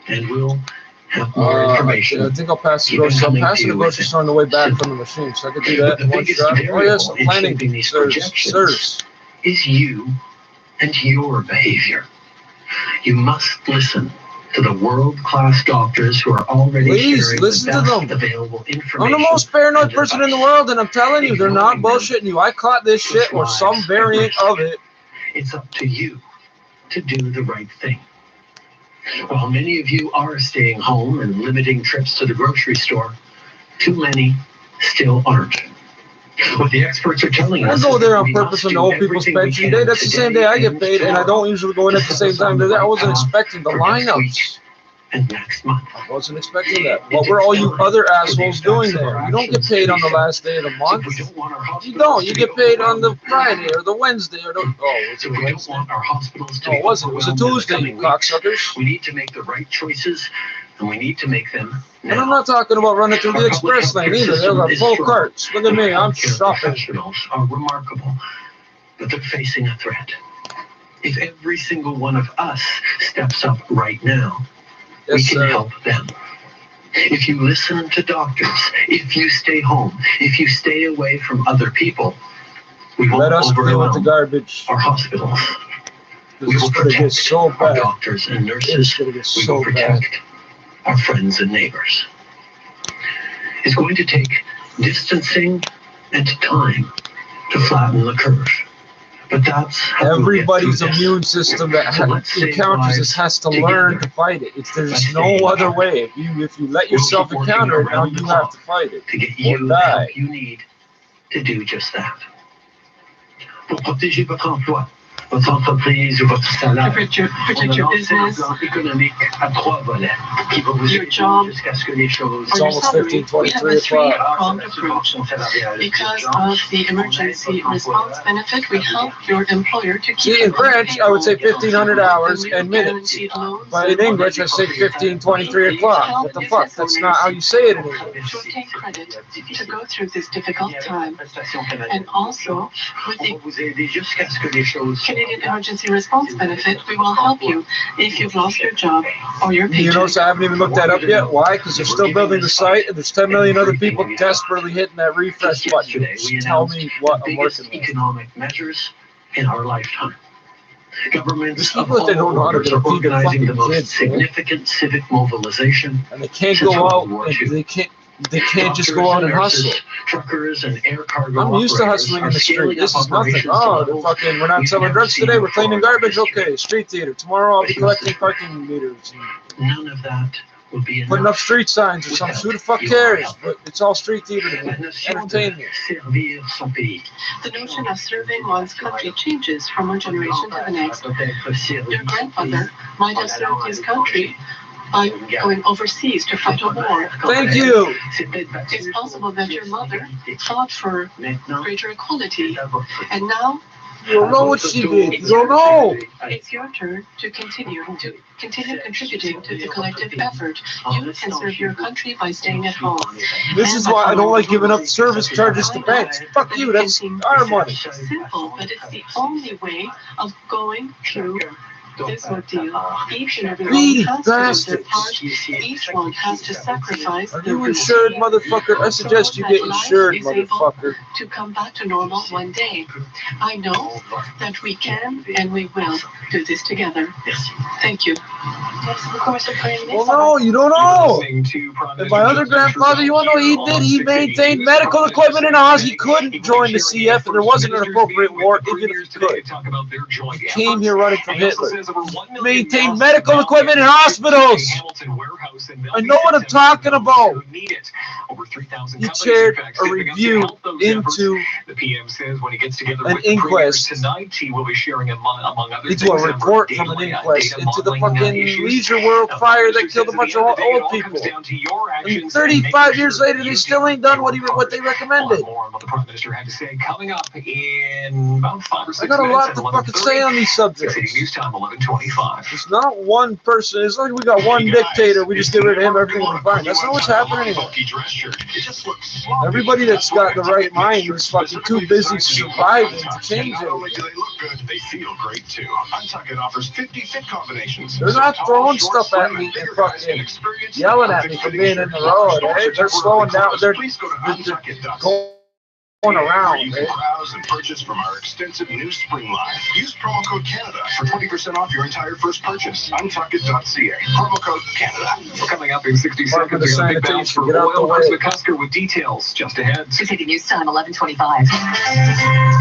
And we'll have more information. I think I'll pass the grocery store. I'm passing the grocery store on the way back from the machine, so I can do that in one shot. Oh yes, I'm planning these sirs. Is you and your behavior. You must listen to the world-class doctors who are already sharing the best available information. I'm the most paranoid person in the world, and I'm telling you, they're not bullshitting you. I caught this shit or some variant of it. It's up to you to do the right thing. While many of you are staying home and limiting trips to the grocery store, too many still aren't. What the experts are telling us. I go there on purpose on the old people's pension day. That's the same day I get paid, and I don't usually go in at the same time. I wasn't expecting the lineups. And next month. I wasn't expecting that. What were all you other assholes doing there? You don't get paid on the last day of the month. You don't. You get paid on the Friday or the Wednesday or the. Oh, it's a Wednesday. No, it wasn't. It was a Tuesday, you cocksuckers. We need to make the right choices, and we need to make them now. And I'm not talking about running through the express lane either. They've got full carts. Look at me. I'm shopping. Professionals are remarkable, but they're facing a threat. If every single one of us steps up right now, we can help them. If you listen to doctors, if you stay home, if you stay away from other people, we won't overwhelm the garbage. Our hospitals. We will protect our doctors and nurses. We will protect our friends and neighbors. It's going to take distancing and time to flatten the curve. But that's how everybody's immune system that encounters this has to learn to fight it. There's no other way. If you let yourself encounter it, now you have to fight it. To get you the help you need to do just that. Pour protéger votre emploi, votre entreprise ou votre salaire, protect your business, économique à 3 volets qui va vous aider jusqu'à ce que les choses. It's almost 15:23 o'clock. Because of the emergency response benefit, we help your employer to keep. See, in French, I would say 1,500 hours and minutes. But in English, I say 15:23 o'clock. What the fuck? That's not how you say it in English. To take credit to go through this difficult time. And also, with the Canadian Emergency Response Benefit, we will help you if you've lost your job or your paycheck. You notice I haven't even looked that up yet. Why? Because they're still building the site, and there's 10 million other people desperately hitting that refresh button. Tell me what I'm working with. Economic measures in our lifetime. Governments of all over are organizing the most significant civic mobilization. And they can't go out, and they can't just go out and hustle. Truckers and air cargo. I'm used to hustling in the street. This is nothing. Oh, we're not selling drugs today. We're cleaning garbage. Okay, street theater. Tomorrow I'll be collecting parking meters. None of that will be putting up street signs or something. Who the fuck cares? But it's all street theater to me. Entertainment. The notion of serving one's country changes from one generation to the next. Your grandfather might have served his country by going overseas to fight a war. Thank you. It's possible that your mother fought for greater equality, and now you don't know what she did. You don't know. It's your turn to continue contributing to the collective effort. You can serve your country by staying at home. This is why I don't like giving up service charges to banks. Fuck you. That's our money. Simple, but it's the only way of going through this ordeal. Each and every one has to do their part. Each one has to sacrifice. Are you insured, motherfucker? I suggest you get insured, motherfucker. To come back to normal one day. I know that we can and we will do this together. Thank you. Well, no, you don't know. And my other grandfather, you want to know what he did? He maintained medical equipment in Oz. He couldn't join the CF, and there wasn't an appropriate war, even if he could. He came here running from Hitler. Maintain medical equipment in hospitals. I know what I'm talking about. He chaired a review into the PM says when he gets together an inquest tonight, he will be sharing among other things into a report from an inquest into the fucking Leisure World fire that killed a bunch of old people. And 35 years later, they still ain't done what they recommended. More on what the Prime Minister had to say coming up in about 5 or 6 minutes. I got a lot to fucking say on these subjects. News Time 11:25. It's not one person. It's like we got one dictator. We just get rid of him. Everything will be fine. That's not what's happening anymore. Everybody that's got the right mind is fucking too busy surviving to change it. They look good. They feel great too. Untucked offers 50 fit combinations. They're not throwing stuff at me and fucking yelling at me for being in the road. They're slowing down. They're going going around, You man. can browse and purchase from our extensive new spring line. Use promo code Canada for 20% off your entire first purchase. Untuckit.ca. Promo code Canada. We're coming up in 60 seconds. We got a big bounce for oil. Chris McCusker with details just ahead. Pacific News Time, 11:25.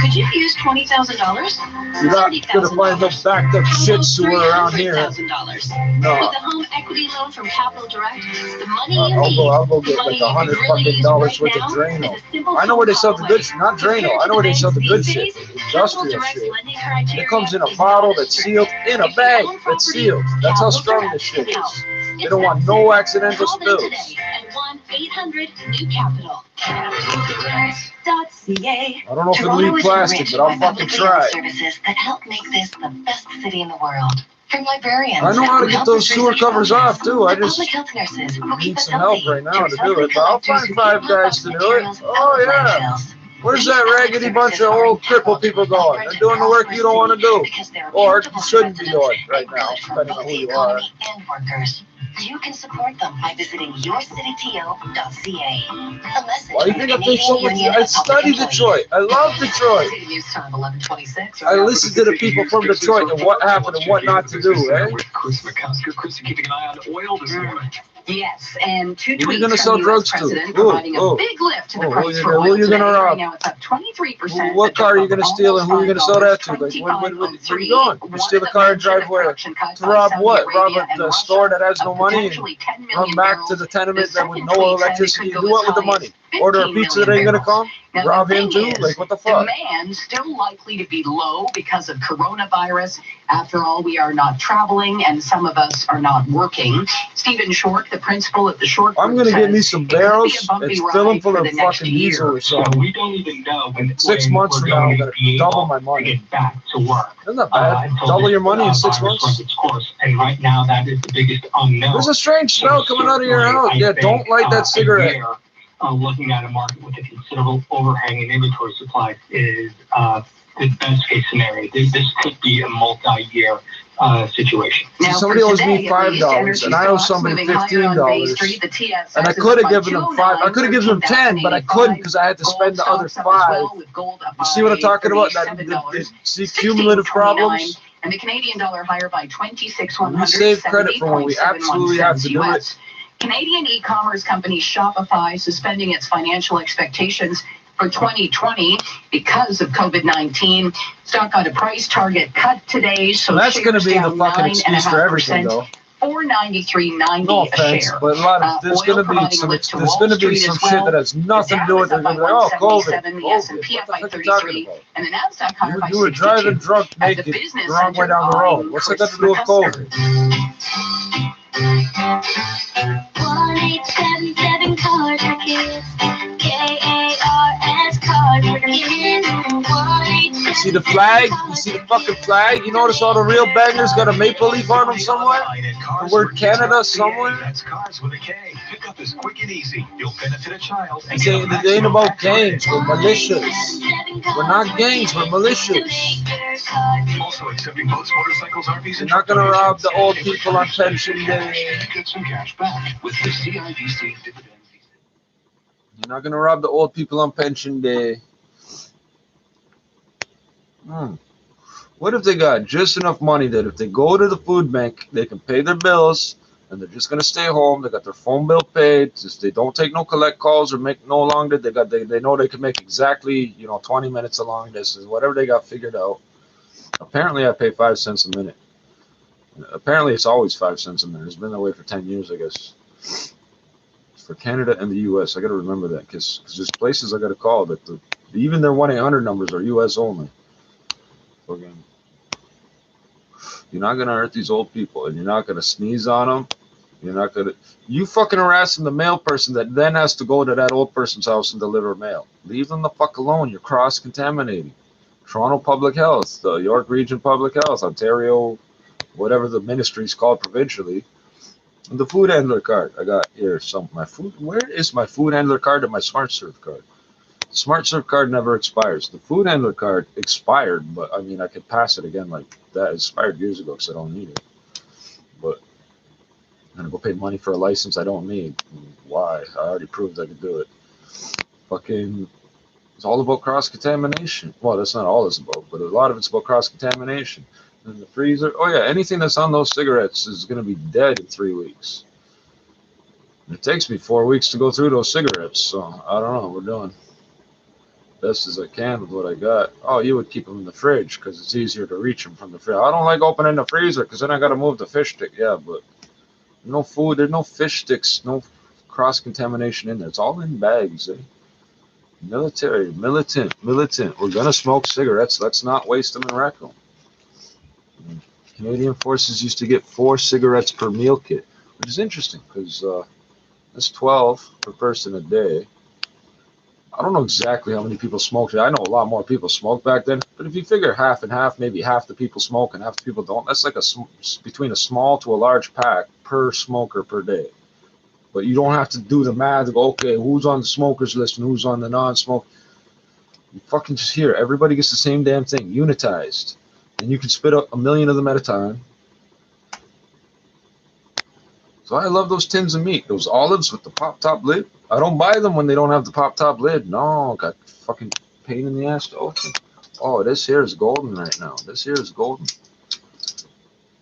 Could you use $20,000? You're not gonna find no backed up shit sewer around here. $300,000. No. With a home equity loan from Capital Direct, the money you I'll need, go get like $100 fucking dollars worth of Drano. I know where they sell the good shit, not Drano. I know where they sell the good shit, industrial shit. It comes in a bottle that's sealed, in a bag that's sealed. That's how strong this shit is. They don't want no accidental spills. at 1-800-NEW-CAPITAL. CapitalDirect.ca. I don't know if it'll leave plastic, but I'll fucking try. Services that help make this the best city in the world. From librarians. I know how to get those sewer covers off too. I just public health nurses who keep need us some help healthy. right now to do it. But I'll find 5 guys to do it. Oh yeah. Where's that raggedy bunch of old crippled people going? They're doing the work you don't want to do, or you shouldn't be doing right now, depending on who you are. And workers. You can support them by visiting yourcityto.ca. Why do you think I pay so much? I study Detroit. I love Detroit. News Time, 11:26. I listen to the people from Detroit and what happened and what not to do, right? With Chris McCusker. Chris, keeping an eye on oil this morning. Yes, and 2 Who are you tweets gonna from sell the drugs US to? president Who? providing a big lift to the price for Who oil you gonna today. rob? Right now it's up 23%. What car are you gonna steal and who are you gonna sell that to? Like, where are you going? You steal a car and drive where? To rob what? Rob the store that has no money and run back to the tenement that with no electricity. Do what with the money? Order a pizza that ain't gonna come? Now, Rob him thing too? is, Like, what the fuck? Demand still likely to be low because of coronavirus. After all, we are not traveling and some of us are not working. Stephen Short, the principal at the Short Group, I'm gonna get me some barrels and fill them full of the next fucking diesel or something. We don't even know when 6 months from now, I'm gonna double my money. get back to work. Isn't that bad? Double your money in 6 months? Its course. And right now, that is the biggest unknown. There's a strange smell coming out of your house. Yeah, don't light that cigarette. Looking at a market with a considerable overhang in inventory supply is the best case scenario. This could be a multi-year situation. So somebody owes me $5, and I owe somebody $15, and I could have given them 5. I could have given them 10, but I couldn't because I had to spend the other 5. You see what I'm talking about? See cumulative problems. And the Canadian dollar higher by 26,170. We save credit for when we absolutely have to do it. Canadian e-commerce company Shopify suspending its financial expectations for 2020 because of COVID-19. Stock got a price target cut today, so that's going to be the fucking excuse for everything, though. $493.90 no a offense, share. but a lot of there's going to be some shit that has nothing to do with it. Like, oh, COVID. The S&P up by 33, and the Nasdaq higher by 62. You were driving drunk naked the wrong way down the road. What's that got to do with COVID? 1-877 Cars for Kids. KARS Cars for Kids. You see the flag? You see the fucking flag? You notice all the real bangers got a maple leaf on them somewhere? The word Canada somewhere? That's Cars with a K. Pickup is quick and easy. You'll benefit a child. It ain't about gangs. We're militias. We're not gangs. We're militias. Also accepting boats, motorcycles, RVs, You're not going to rob the old people on pension day. Get some cash back with the CIBC dividend. You're not going to rob the old people on pension day. What if they got just enough money that if they go to the food bank, they can pay their bills and they're just going to stay home. They got their phone bill paid. Just they don't take no collect calls or make no longer. They know they can make exactly 20 minutes along distance, whatever they got figured out. Apparently, I pay 5 cents a minute. Apparently, it's always 5 cents a minute. It's been that way for 10 years, I guess. For Canada and the U.S., I got to remember that because there's places I got to call that even their 1-800 numbers are U.S. only. Again, you're not gonna hurt these old people, and you're not gonna sneeze on them. You're not gonna. You fucking harassing the mail person that then has to go to that old person's house and deliver mail. Leave them the fuck alone. You're cross-contaminating. Toronto Public Health, the York Region Public Health, Ontario, whatever the ministry's called provincially. And the food handler card. I got here my food. Where is my food handler card and my Smart Serve card? Smart Serve card never expires. The food handler card expired, but I mean, I could pass it again like that. It expired years ago because I don't need it. But I'm gonna go pay money for a license I don't need. Why? I already proved I could do it. Fucking It's all about cross-contamination. Well, that's not all it's about, but a lot of it's about cross-contamination. In the freezer, oh yeah, anything that's on those cigarettes is going to be dead in 3 weeks. It takes me 4 weeks to go through those cigarettes, so I don't know. We're doing best as I can with what I got. Oh, you would keep them in the fridge because it's easier to reach them from the fridge. I don't like opening the freezer because then I got to move the fish stick. Yeah, but no food, there's no fish sticks, no cross-contamination in there. It's all in bags, eh? Military, militant. We're going to smoke cigarettes. Let's not waste them and wreck them. Canadian Forces used to get 4 cigarettes per meal kit, which is interesting because that's 12 per person a day. I don't know exactly how many people smoked it. I know a lot more people smoked back then, but if you figure half and half, maybe half the people smoke and half the people don't, that's like between a small to a large pack per smoker per day. But you don't have to do the math of, okay, who's on the smokers list and who's on the non-smoke. You fucking just hear everybody gets the same damn thing, unitized. And you can spit up 1 million of them at a time. So I love those tins of meat, those olives with the pop-top lid. I don't buy them when they don't have the pop-top lid. No, got fucking pain in the ass to open. Oh, this here is golden right now. This here is golden.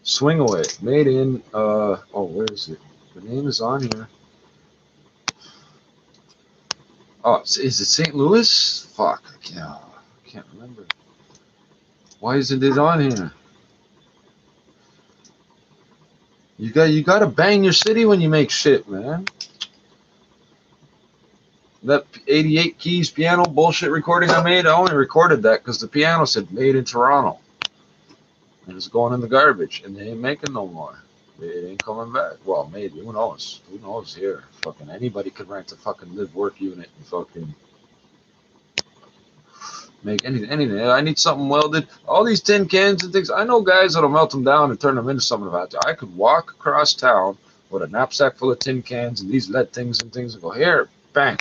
Swing Away, made in, oh, where is it? The name is on here. Oh, is it St. Louis? Fuck, I can't remember. Why isn't it on here? You gotta bang your city when you make shit, man. That 88 keys piano bullshit recording I made, I only recorded that because the piano said made in Toronto. And it's going in the garbage, and they ain't making no more. It ain't coming back. Well, maybe, who knows? Who knows here? Fucking anybody could rent a fucking live-work unit and fucking make anything. I need something welded. All these tin cans and things. I know guys that'll melt them down and turn them into something about that. I could walk across town with a knapsack full of tin cans and these lead things and things and go, here, bang.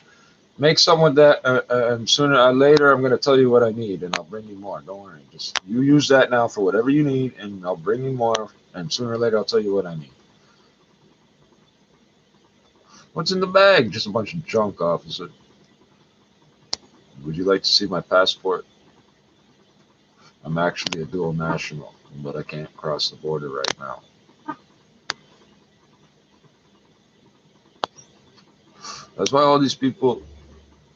Make some with that, and sooner or later I'm going to tell you what I need, and I'll bring you more. Don't worry. Just you use that now for whatever you need, and I'll bring you more, and sooner or later I'll tell you what I need. What's in the bag? Just a bunch of junk, officer. Would you like to see my passport? I'm actually a dual national, but I can't cross the border right now. That's why all these people,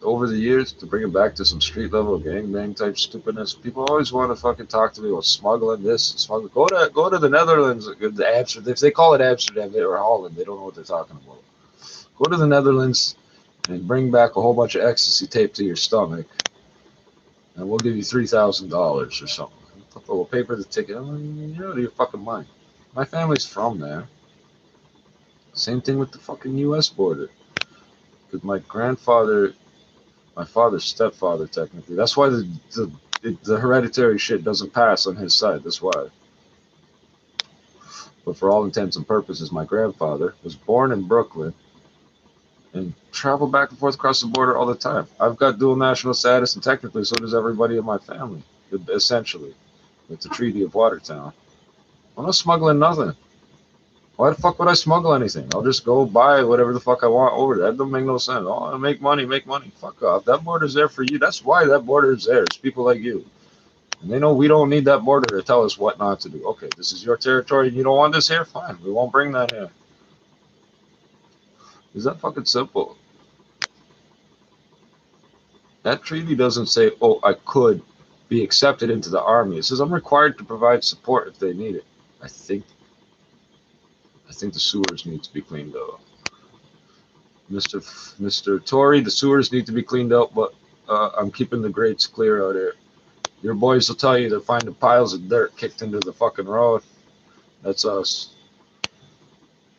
over the years, to bring it back to some street level gangbang type stupidness, people always want to fucking talk to me about smuggling this, smuggling. Go to the Netherlands, Amsterdam. If they call it Amsterdam or Holland, they don't know what they're talking about. Go to the Netherlands and bring back a whole bunch of ecstasy taped to your stomach, and we'll give you $3,000 or something. We'll pay for the ticket. I mean, you're out of your fucking mind. My family's from there. Same thing with the fucking U.S. border. Because my grandfather, my father's stepfather, technically. That's why the hereditary shit doesn't pass on his side. That's why. But for all intents and purposes, my grandfather was born in Brooklyn and traveled back and forth across the border all the time. I've got dual national status, and technically so does everybody in my family, essentially, with the Treaty of Watertown. I'm not smuggling nothing. Why the fuck would I smuggle anything? I'll just go buy whatever the fuck I want over there. That don't make no sense. Oh, make money. Fuck off. That border's there for you. That's why that border is there. It's people like you. And they know we don't need that border to tell us what not to do. Okay, this is your territory and you don't want this here? Fine. We won't bring that here. Is that fucking simple? That treaty doesn't say, oh, I could be accepted into the army. It says I'm required to provide support if they need it. I think the sewers need to be cleaned up. Mr. Tory, the sewers need to be cleaned up, but I'm keeping the grates clear out here. Your boys will tell you they're finding piles of dirt kicked into the fucking road. That's us.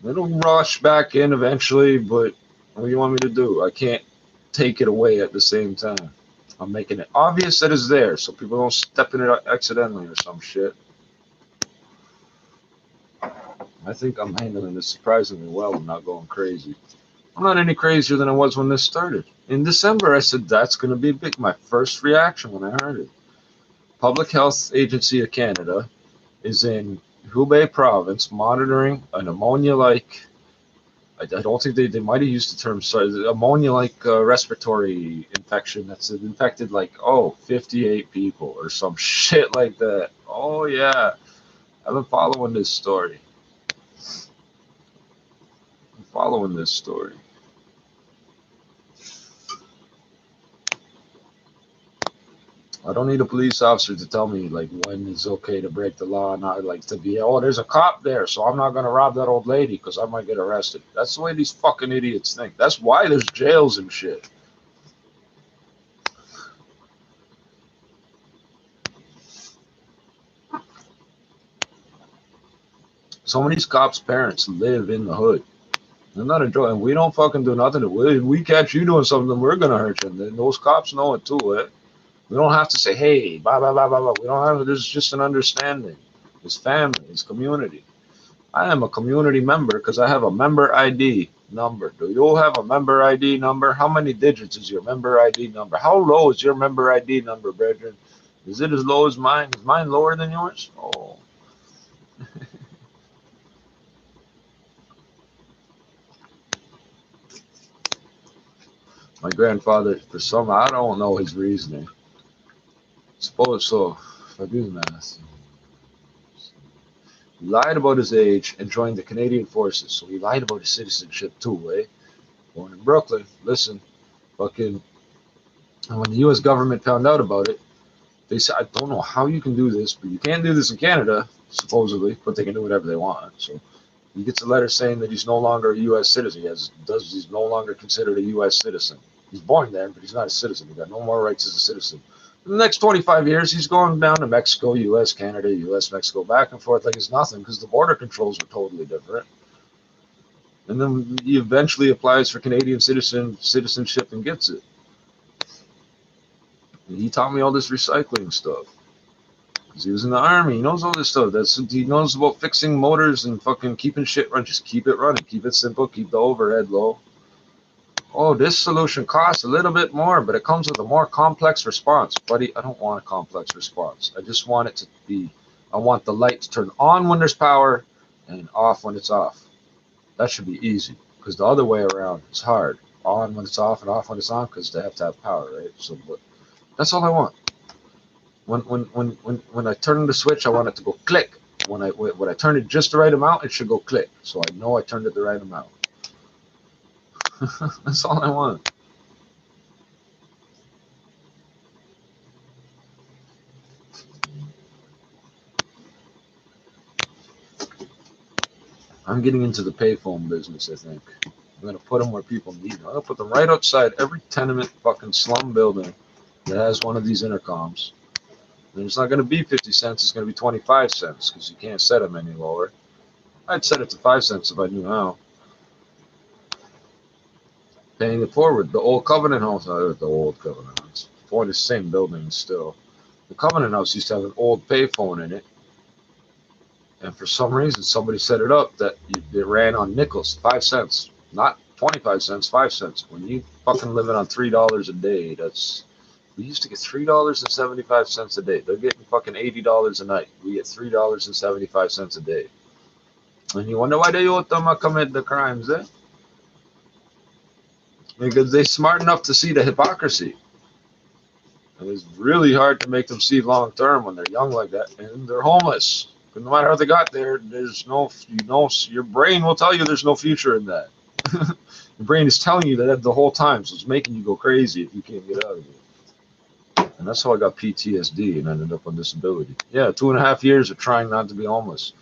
It'll rush back in eventually, but what do you want me to do? I can't take it away at the same time. I'm making it obvious that it's there so people don't step in it accidentally or some shit. I think I'm handling this surprisingly well and not going crazy. I'm not any crazier than I was when this started. In December, I said that's going to be big. My first reaction when I heard it. Public Health Agency of Canada is in Hubei province monitoring a pneumonia-like I don't think they might have used the term ammonia-like respiratory infection that's infected 58 people or some shit like that. Oh yeah, I've been following this story. I don't need a police officer to tell me when it's okay to break the law, not to be, there's a cop there, so I'm not gonna rob that old lady because I might get arrested. That's the way these fucking idiots think. That's why there's jails and shit. Some of these cops' parents live in the hood. They're not enjoying. We don't fucking do nothing. If we catch you doing something, we're gonna hurt you. And those cops know it too. We don't have to say, hey, blah, blah, blah, blah, blah. We don't have, there's just an understanding. It's family, it's community. I am a community member because I have a member ID number. Do you all have a member ID number? How many digits is your member ID number? How low is your member ID number, brethren? Is it as low as mine? Is mine lower than yours? Oh. My grandfather, for some, I don't know his reasoning. Suppose so, if I do the math. He lied about his age and joined the Canadian Forces, so he lied about his citizenship too, eh? Born in Brooklyn, listen, fucking, and when the U.S. government found out about it, they said, I don't know how you can do this, but you can't do this in Canada, supposedly, but they can do whatever they want. So he gets a letter saying that he's no longer a U.S. citizen. He's no longer considered a U.S. citizen. He's born there, but he's not a citizen. He got no more rights as a citizen. In the next 25 years, he's going down to Mexico, U.S., Canada, U.S., Mexico, back and forth like it's nothing because the border controls are totally different. And then he eventually applies for Canadian citizenship and gets it. And he taught me all this recycling stuff because he was in the army. He knows all this stuff. He knows about fixing motors and fucking keeping shit running. Just keep it running. Keep it simple. Keep the overhead low. Oh, this solution costs a little bit more, but it comes with a more complex response. Buddy, I don't want a complex response. I just want it to be, I want the light to turn on when there's power and off when it's off. That should be easy because the other way around is hard. On when it's off and off when it's on because they have to have power, right? So but that's all I want. When I turn the switch, I want it to go click. When I turn it just the right amount, it should go click. So I know I turned it the right amount. That's all I want. I'm getting into the payphone business, I think. I'm going to put them where people need them. I'm going to put them right outside every tenement fucking slum building that has one of these intercoms. And it's not going to be 50 cents. It's going to be 25 cents because you can't set them any lower. I'd set it to 5 cents if I knew how. Paying it forward. The old Covenant House, the old Covenant House, for the same building still. The Covenant House used to have an old payphone in it, and for some reason somebody set it up that it ran on nickels, 5 cents, not 25 cents, 5 cents. When you fucking living on $3 a day, we used to get $3.75 a day. They're getting fucking $80 a night. We get $3.75 a day, and you wonder why they commit the crimes, eh? Because they're smart enough to see the hypocrisy. And it's really hard to make them see long term when they're young like that. And they're homeless. But no matter how they got there, there's no, your brain will tell you there's no future in that. Your brain is telling you that the whole time. So it's making you go crazy if you can't get out of it. And that's how I got PTSD and ended up on disability. Yeah, 2.5 years of trying not to be homeless.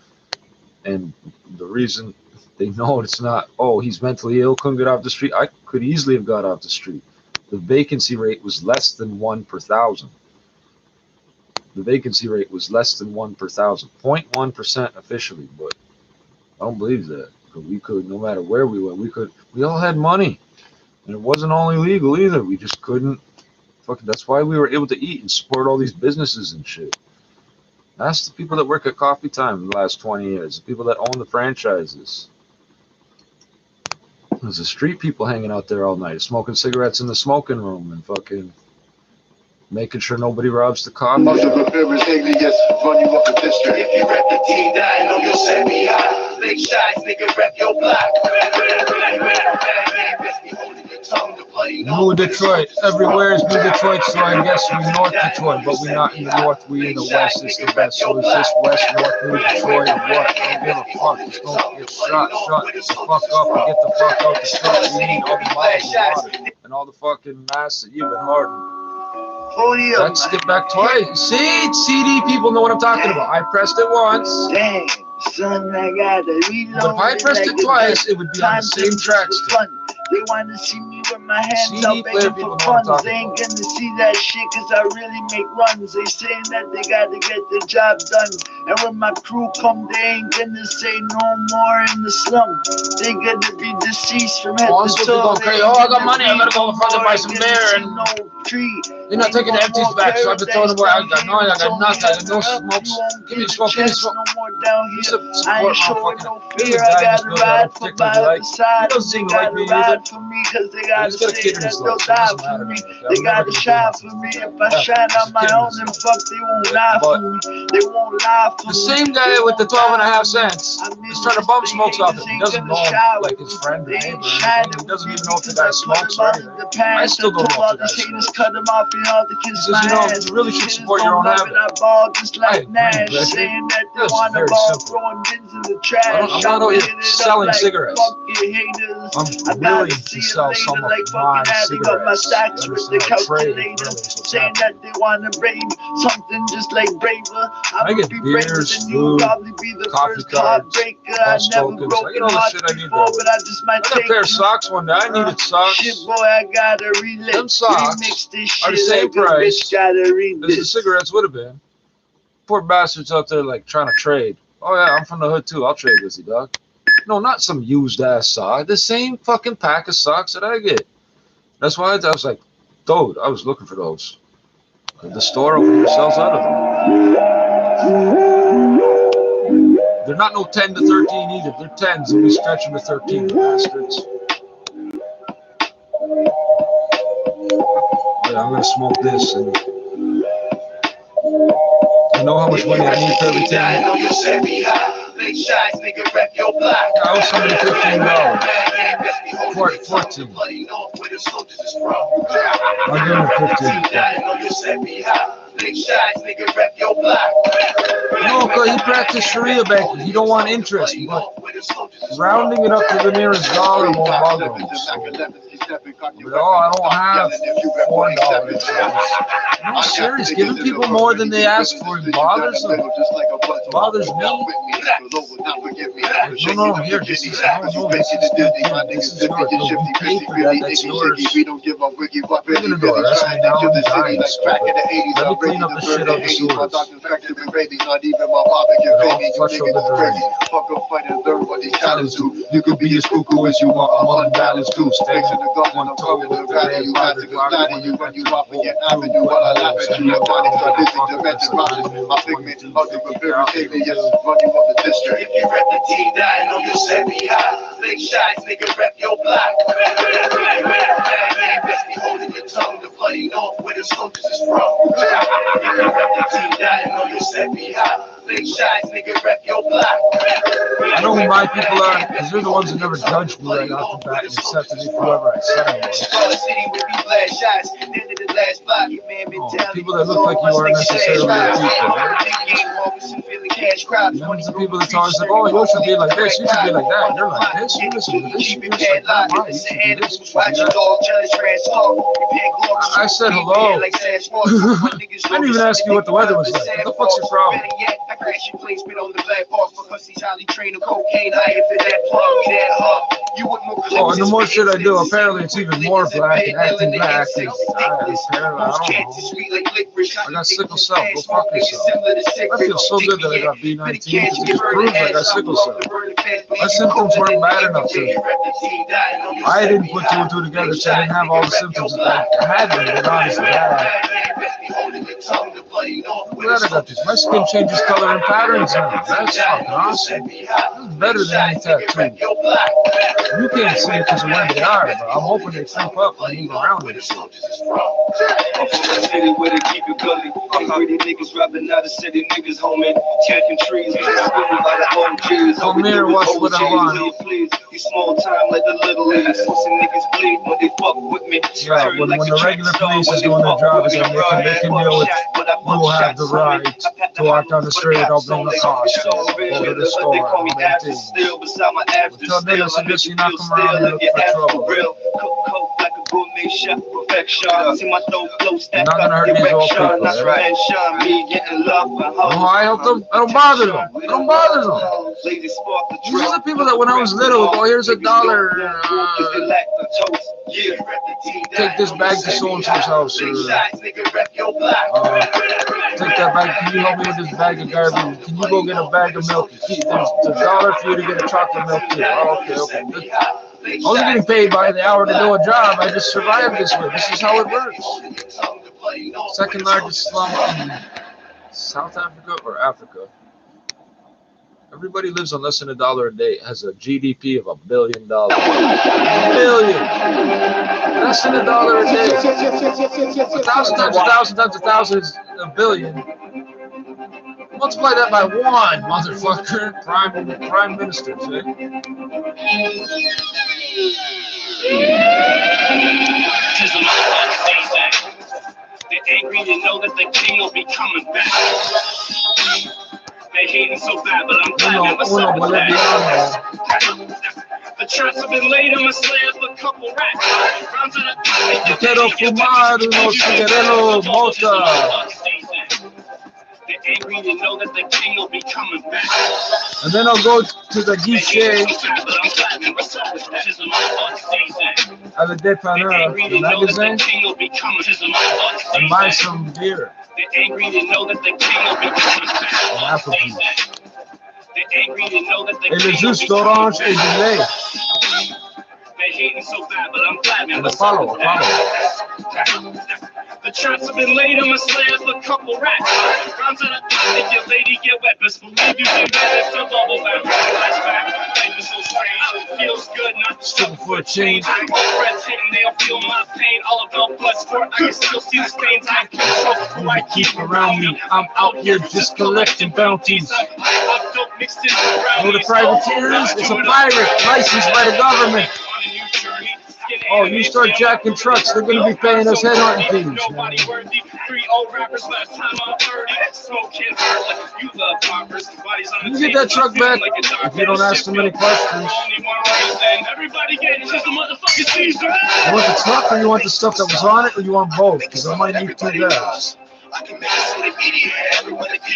And the reason they know it's not, oh, he's mentally ill, couldn't get off the street. I could easily have got off the street. The vacancy rate was less than 1 per 1,000. The vacancy rate was less than 1 per 1,000. 0.1% officially, but I don't believe that. Because we could, no matter where we went, we all had money. And it wasn't only legal either. We just couldn't, that's why we were able to eat and support all these businesses and shit. That's the people that work at Coffee Time in the last 20 years. The people that own the franchises. There's the street people hanging out there all night, smoking cigarettes in the smoking room and fucking Making sure nobody robs the car. Most of the rivers, alias, run you up the district. If you rep the team, I know you'll set me high. Big shots, nigga, rep your block. New Detroit. Everywhere is New Detroit, so I guess we're North Detroit, but we're not in the North, we're in the West. It's the best. So it's just West, North, New Detroit, or what? Don't give a fuck. Just don't get shot the fuck up and get the fuck out the street. We need all the miles of water and all the fucking mass that you've been hardened. Let's get back twice. See, CD people know what I'm talking about. I pressed it once. Damn, son, I gotta reload. But if I pressed it twice, it would be on the same track still. They want to see me with my hands out begging for funds. They ain't gonna see that shit cause I really make runs. They saying that they gotta get the job done. And when my crew come, they ain't gonna say no more in the slum. They gonna be deceased from head to toe. Oh, I got money, I gotta go fucking buy some beer. And you're not taking the empties back, so I've been throwing them away. I got nothing, I got no smokes. Give me a smoke, give me a smoke. I ain't showing no fear, I gotta ride for my other side. They gotta ride for me cause they gotta say that they'll die for me. They gotta shine for me. If I shine on my own, then fuck, they won't lie for me. They won't lie for me. The same guy with the 12.5 cents is trying to bump smokes off it. He doesn't know him like his friend or neighbor. He doesn't even know if the guy smokes or anything. I still don't know if the guy smokes. Cut them off and all the kids. He says, you know, you really should support your own habit. Just like Nash, saying that they want to ball throwing bins in the trash. I'm not out here selling cigarettes. I'm really to sell some of my cigarettes. The calculator, saying that they want to bring something just like braver. I get beers, food, coffee cards, bus tokens. I get all the shit I need. I got a pair of socks one day. I needed socks. Shit, boy, I gotta relive. Them socks are the same price as the cigarettes would have been. Poor bastards out there like trying to trade. Oh yeah, I'm from the hood too. I'll trade with you, dog. No, not some used ass sock. The same fucking pack of socks that I get. That's why I was like, dude, I was looking for those. The store over here sells out of them. They're not no 10 to 13 either. They're 10s and we stretch them to 13, bastards. Yeah, I'm gonna smoke this and I know how much money I need for everything. I owe somebody $15. 14. I'll give him 15. No, because he practiced Sharia banking. He don't want interest, but rounding it up to the nearest dollar won't bother him. So, oh, I don't have $4. No, serious. Giving people more than they ask for bothers them. Bothers me. No, here, this is yours. You pay for that, that's yours. Open the door, that's me now, I'm dying. Let me clean up the shit out the sewers. I'll flush out the drain. You can be as cuckoo as you want, I'm on balance too. Stay one toe with the red body, when you walk in your avenue, while I laugh at you, your body so busy, dimension rising, my pigment, out the very alias, run you up the district. If you rep the team, I know you'll set me high. Big shots, nigga, rep your block. Best be holding your tongue, the bloody north where the soldiers is from. If you rep the team, I know you'll set me high. Big shots, nigga, rep your block. I know who my people are, because they're the ones that never judged me right off the bat and accepted me for whoever I said I was. Oh, people that look like you aren't necessarily the people. There's the people that tell us, like, oh, you should be like this, you should be like that. You're like this, you listen to this, you listen like that. You should do this, you should do that. I said hello. I didn't even ask you what the weather was like. What the fuck's your problem? Oh, and the more shit I do, apparently it's even more black and acting black. I don't know. I got sickle cell. Go fuck yourself. I feel so good that I got B19 because it just proves I got sickle cell. My symptoms weren't bad enough to. I didn't put two and two together, so I didn't have all the symptoms that I had been honest bad. glad I got this. My skin changes color and patterns now. That's fucking awesome. This is better than any tattoo. You can't see it because of where they are, but I'm hoping they creep up and move around and shit. Come here, watch what I want. Yeah, when the regular police is doing their job again, they can deal with who will have the right to walk down the street without being accosted, go to the store, all that thing. Until then, I suggest you not come around and look for trouble. You're not gonna hurt these old people, right? Oh, I help them. I don't bother them. I don't bother them. These are the people that when I was little would go, here's $1. Take this bag to so-and-so's house, or take that bag. Can you help me with this bag of garbage? Can you go get a bag of milk? There's $1 for you to get a chocolate milk too. Oh, okay. I wasn't getting paid by the hour to do a job. I just survived this way. This is how it works. Second largest slum in South Africa or Africa. Everybody lives on less than $1 a day. It has a GDP of $1 billion. $1 billion. Less than $1 a day. 1,000 times 1,000 times 1,000 is $1 billion. Multiply that by 1, motherfucker. Prime ministers, eh? They're angry to know that the king will be coming back. They hating so bad, but I'm glad never saw that. The traps have been laid on my slab for a couple racks. Quiero fumar unos cigarrillos mota. They're angry to know that the king will be coming back. And then I'll go to the guichet at the dépanneur, the magazine, and buy some beer. They're angry to know that the king will be coming back. They're angry to know that the king will be coming back. They're hating so bad, but I'm glad never follow. The traps have been laid on my slab for a couple racks. Rounds out of if your lady get wet, best believe you can bet it's a bubble back. Flashback, life is so strange. Feels good, not still for a change. I'm all friends hitting, they'll feel my pain. All about blood sport, I can still see the stains. I control who I keep around me. I'm out here just collecting bounties. I've dope mixed in around me. The privateers, it's a pirate licensed by the government. Oh, you start jacking trucks, they're going to be paying us headhunting fees. Nobody worthy. 3 old rappers last time I'm 30. Smoke kids hurt like you love poppers. Bodies on the you get that truck back if you don't ask too many questions. Everybody get into the motherfucking season. You want the truck or you want the stuff that was on it or you want both? Because I might need 2 guys.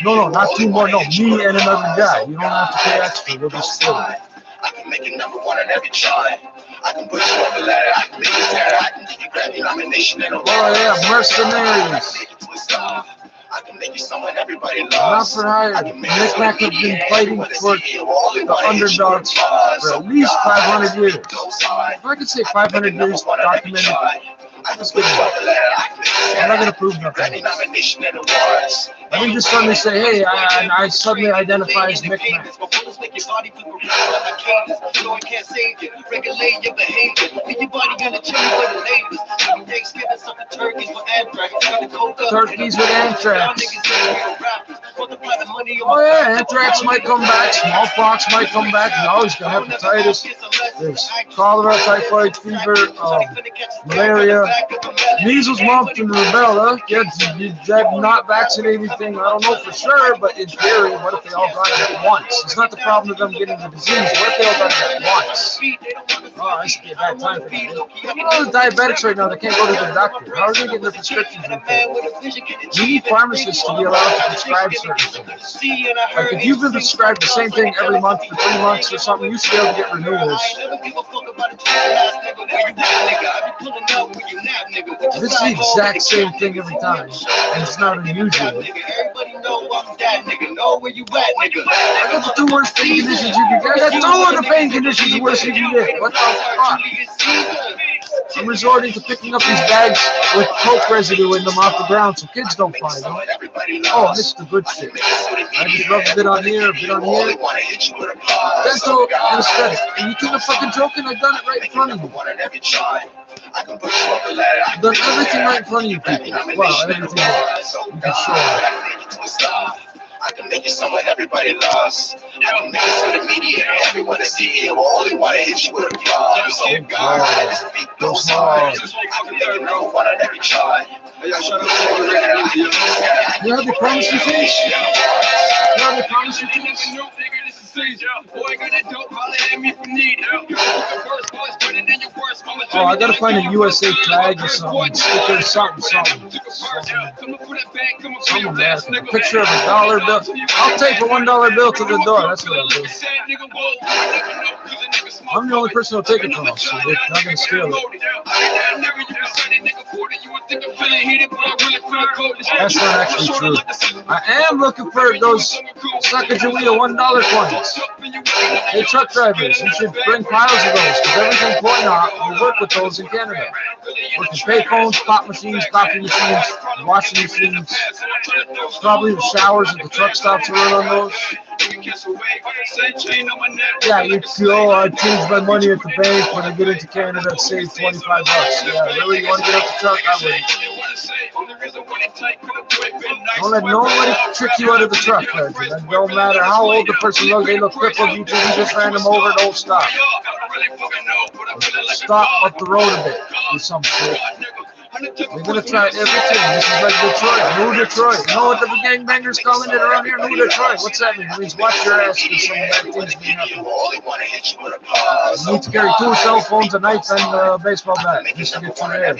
No, not 2 more. No, me and another guy. You don't have to pay extra. We'll just split it. I can make it number 1 on every chart. I can push you up the ladder. I can make it better. I can get you Grammy nomination and a oh yeah, mercenaries. I can make you someone everybody loves. Not for hire. Nick Mac have been fighting for the underdogs for at least 500 years. If I could say 500 years documented, I'm just kidding. I'm not going to prove nothing. Let me just suddenly say, hey, I suddenly identify as Nick Mac. Turkeys with anthrax. Oh yeah, anthrax might come back, smallpox might come back, no, he's got hepatitis, there's cholera, typhoid fever, malaria, measles, mumps, and rubella. Kids that not vaccinate anything, I don't know for sure, but in theory, what if they all got it at once? It's not the problem of them getting the disease, what if they all got it at once? Oh, this would be a bad time for them. You know the diabetics right now, they can't go to the doctor. How are they getting their prescriptions refilled? We need pharmacists to be allowed to prescribe certain things. Like if you've been prescribed the same thing every month for 3 months or something, you should be able to get renewals. This is the exact same thing every time, and it's not unusual. I got the 2 worst pain conditions you can get. I got 2 of the pain conditions worse you can get. What the fuck? I'm resorting to picking up these bags with Coke residue in them off the ground so kids don't find them. Oh, this is the good shit. I just rub a bit on here, a bit on here. Dental anesthetic. Are you kidding fucking joking? I've done it right in front of you. I've done everything right in front of you people. Wow, everything you can show. I can make you someone everybody loves. I can make it to the media, everyone to see it. Only want to hit you with applause. Oh God, I just speak those songs. I can make it know one on every chart. You have the promise you teach? You have the promise you teach? Oh, I gotta find a USA flag or something. Sticker, something. A picture of a dollar bill. I'll take a $1 bill to the door. That's what I'll do. I'm the only person who'll take it from them, so they're not gonna steal it. That's not actually true. I am looking for those Sacagawea $1 coins. Hey, truck drivers, you should bring piles of those because everything's going on. We work with those in Canada. We can pay phones, pop machines, coffee machines, washing machines. Probably the showers at the truck stops are run on those. Yeah, you go, I change my money at the bank when I get into Canada and save $25. Yeah, really, you want to get up the truck? I wouldn't. Don't let nobody trick you out of the truck, man. It don't matter how old the person looks, they look crippled, you just ran them over, don't stop. Stop up the road a bit with some shit. We're gonna try everything. This is like Detroit, New Detroit. You know what the gangbangers calling it around here? New Detroit. What's that mean? It means watch your ass because some bad things may happen. You need to carry 2 cell phones, a knife, and a baseball bat just to get through there.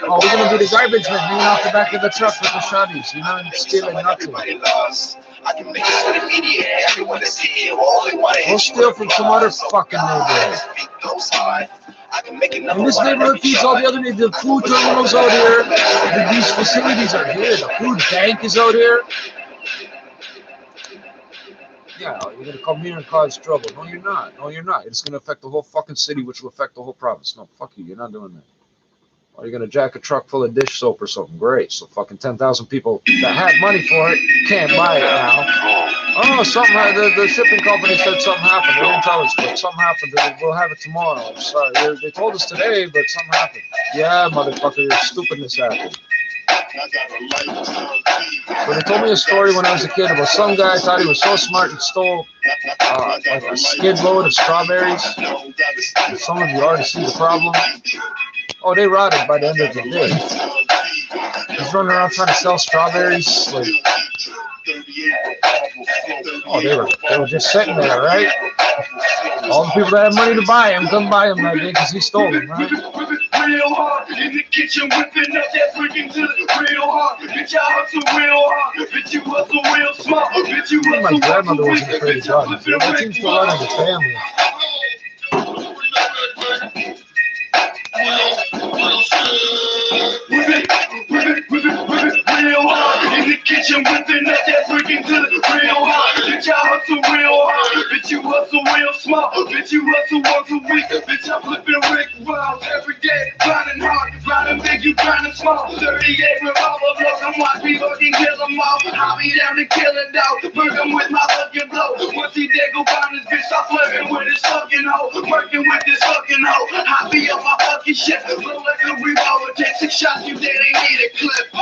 Oh, we're gonna be the garbage men hanging off the back of the truck with the shotties. You know, and stealing nothing. We'll steal from some other fucking neighborhood. And this neighborhood feeds all the other neighborhoods. The food terminals out here. These facilities are here. The food bank is out here. Yeah, you're going to come here and cause trouble. No, you're not. No, you're not. It's going to affect the whole fucking city, which will affect the whole province. No, fuck you. You're not doing that. Or you're going to jack a truck full of dish soap or something. Great. So fucking 10,000 people that had money for it can't buy it now. Oh, something. The shipping company said something happened. They didn't tell us, but something happened. We'll have it tomorrow. Sorry. They told us today, but something happened. Yeah, motherfucker, your stupidness happened. But they told me a story when I was a kid about some guy thought he was so smart and stole like a skid load of strawberries. And some of you already see the problem. Oh, they rotted by the end of the day. He's running around trying to sell strawberries. Like, oh, they were just sitting there, right? All the people that had money to buy him couldn't buy him that day because he stole them, right? Real hard in the kitchen, whipping up that freaking to the real hard. Bitch, I hustle real hard. Bitch, you hustle real smart. Bitch, you hustle. My grandmother wasn't afraid of God. That seems to run in the family. Real hard in the kitchen, whipping up that freaking to the real hard. Bitch, I hustle real hard. Bitch, you hustle real smart. Bitch, you hustle once a week. Bitch, I'm flipping Rick Rouse every day. Grinding hard, grinding big, you grinding small. 38 revolver blows, I'm watch me fucking kill them all. I'll be down to kill a dog. Burn them with my fucking blow. Once he dead, go find his bitch. Stop flirting with his fucking hoe. Working with this fucking hoe. I be on my fucking shit. Blow like a revolver. Take 6 shots, you dead, ain't need a clip.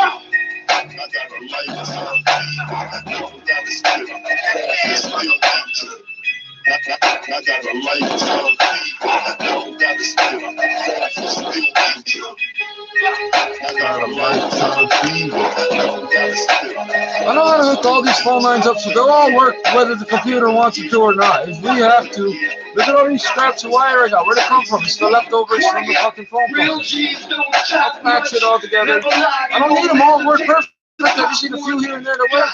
I got a life. I got a lifetime. I know how to hook all these phone lines up so they'll all work whether the computer wants it to or not. If we have to, look at all these scraps of wire I got. Where'd it come from? It's the leftovers from the fucking phone company. I'll patch it all together. I don't need them all to work perfect. I just need a few here and there to work.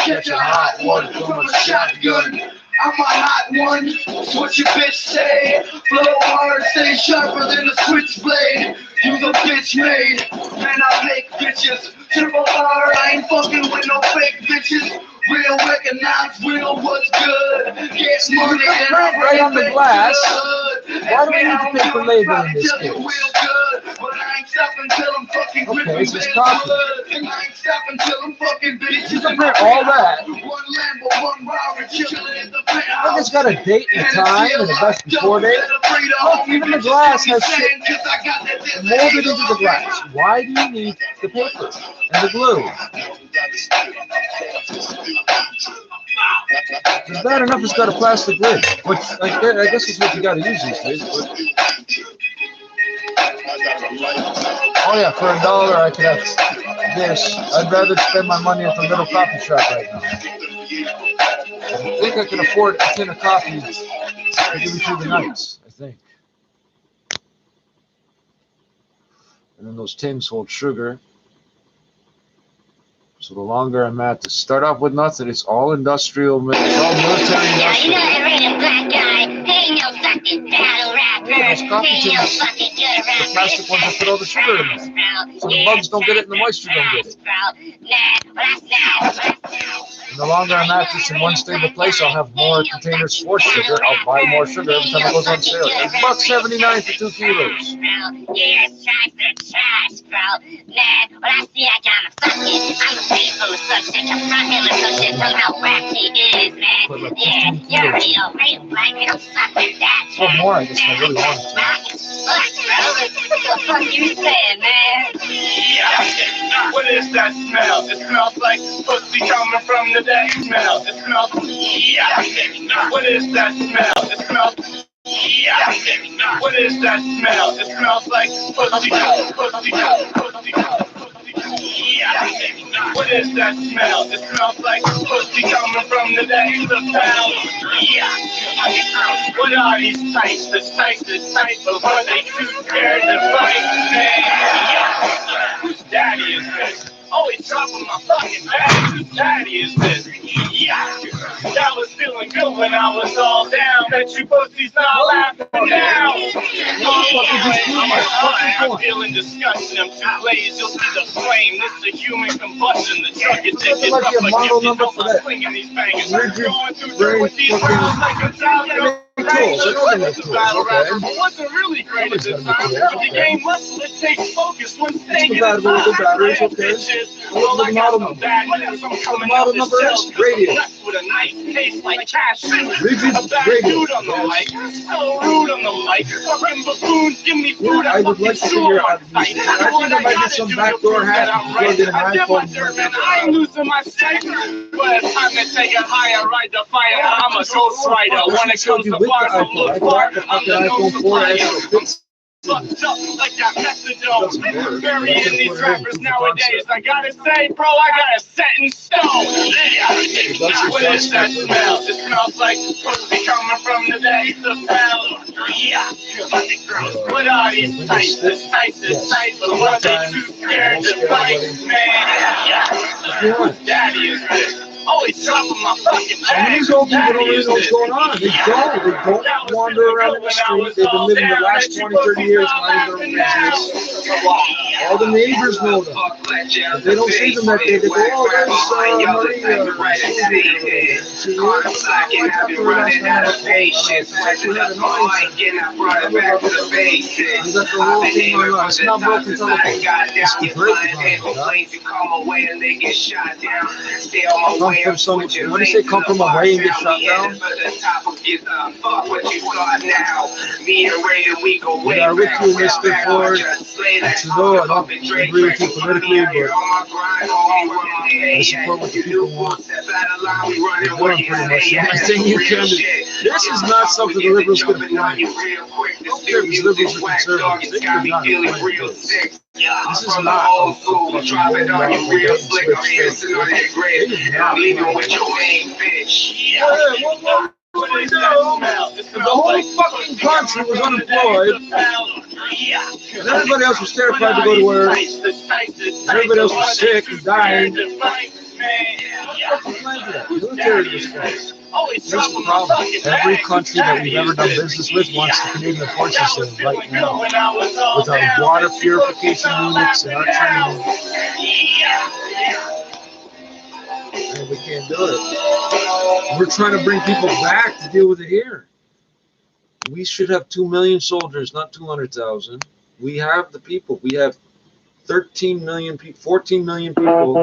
Catch a hot one from a shotgun. I'm a hot one, what your bitch say? Flow hard, stay sharper than a switchblade. You the bitch made, man I make bitches. Triple R, I ain't fucking with no fake bitches. Real recognize real what's good. Get money and print right on the glass. Why do we need to pay for labor in this case? Okay, this is copy. You can print all that. Look, it's got a date and a time and a best before date. Look, even the glass has shit molded into the glass. Why do you need the paper and the glue? It's bad enough it's got a plastic lid, which I guess is what you got to use these days. But... Oh yeah, for $1 I could have this. I'd rather spend my money at the little coffee shop right now. I think I can afford a tin of coffee to give me through the nights, I think. And then those tins hold sugar. So the longer I'm at, to start off with nothing, it's all industrial, it's all military industrial. Those coffee tins, the plastic ones that put all the sugar in them. So the bugs don't get it and the moisture don't get it. And the longer I'm at this in one stable place, I'll have more containers for sugar. I'll buy more sugar every time it goes on sale. It's $1.79 for 2 kilos. One more, I guess, I really want to. What the fuck you saying, man? What is that smell? It smells like pussy coming from the day. Smell. It smells. What is that smell? It smells. What is that smell? It smells like pussy. What is that smell? It smells like pussy coming from the day. The pound. What are these types? The type, but are they too scared to fight? Man, whose daddy is this? Always dropping my fucking bag. Whose daddy is this? That was feeling good when I was all down. Bet you pussies not laughing now. I'm feeling disgusting. I'm too lazy. You'll see the flame. This is a human combustion. The truck is taking up a gift. I'm swinging these bangers. Going through with these rounds like a child. It wasn't really great at the time, but the game must take focus when staying in the bitches. Well, I got some bad news. I'm coming out the shell with a nice taste like cash. A bad dude on the mic, so rude on the mic. Fucking buffoons, give me food. I fucking sure on sight. I might get some backdoor hat. I did my dirt, man. I'm losing my sight. But it's time to take it higher, ride the fire. I'm a ghost rider when it comes to bars. I'm the ghost supplier. Fucked up like that methadone. Burying these rappers nowadays. I gotta say, bro, I got it set in stone. What is that smell? It smells like pussy coming from the day. The smell. What are these types? This type, but what are they too scared to fight? Man, whose daddy is this? Always dropping my fucking bag. Some of these old people don't really know what's going on. They don't wander around in the street. They've been living the last 20, 30 years minding their own business. All the neighbors know them. If they don't see them that day, they go, oh, there's Maria. It's not broken telephone. It's the break. From some, when you say come from away and get shot down, we are with you, Mr. Ford. It's no, I don't agree with you politically, but I support what the people want. They're doing pretty much everything you can do. This is not something the liberals could have planned. I don't care if it's liberals or conservatives, they could have not planned this. This is not old school. Drop it on your real slick on your grade. I'm leaving with your main bitch. The whole fucking country was unemployed. And everybody else was terrified to go to work. Everybody else was sick and dying. Military response. Here's the problem. Every country that we've ever done business with wants the Canadian Forces System right now. With our water purification units and our training. And we can't do it. We're trying to bring people back to deal with it here. We should have 2 million soldiers, not 200,000. We have the people. We have 13 million people, 14 million people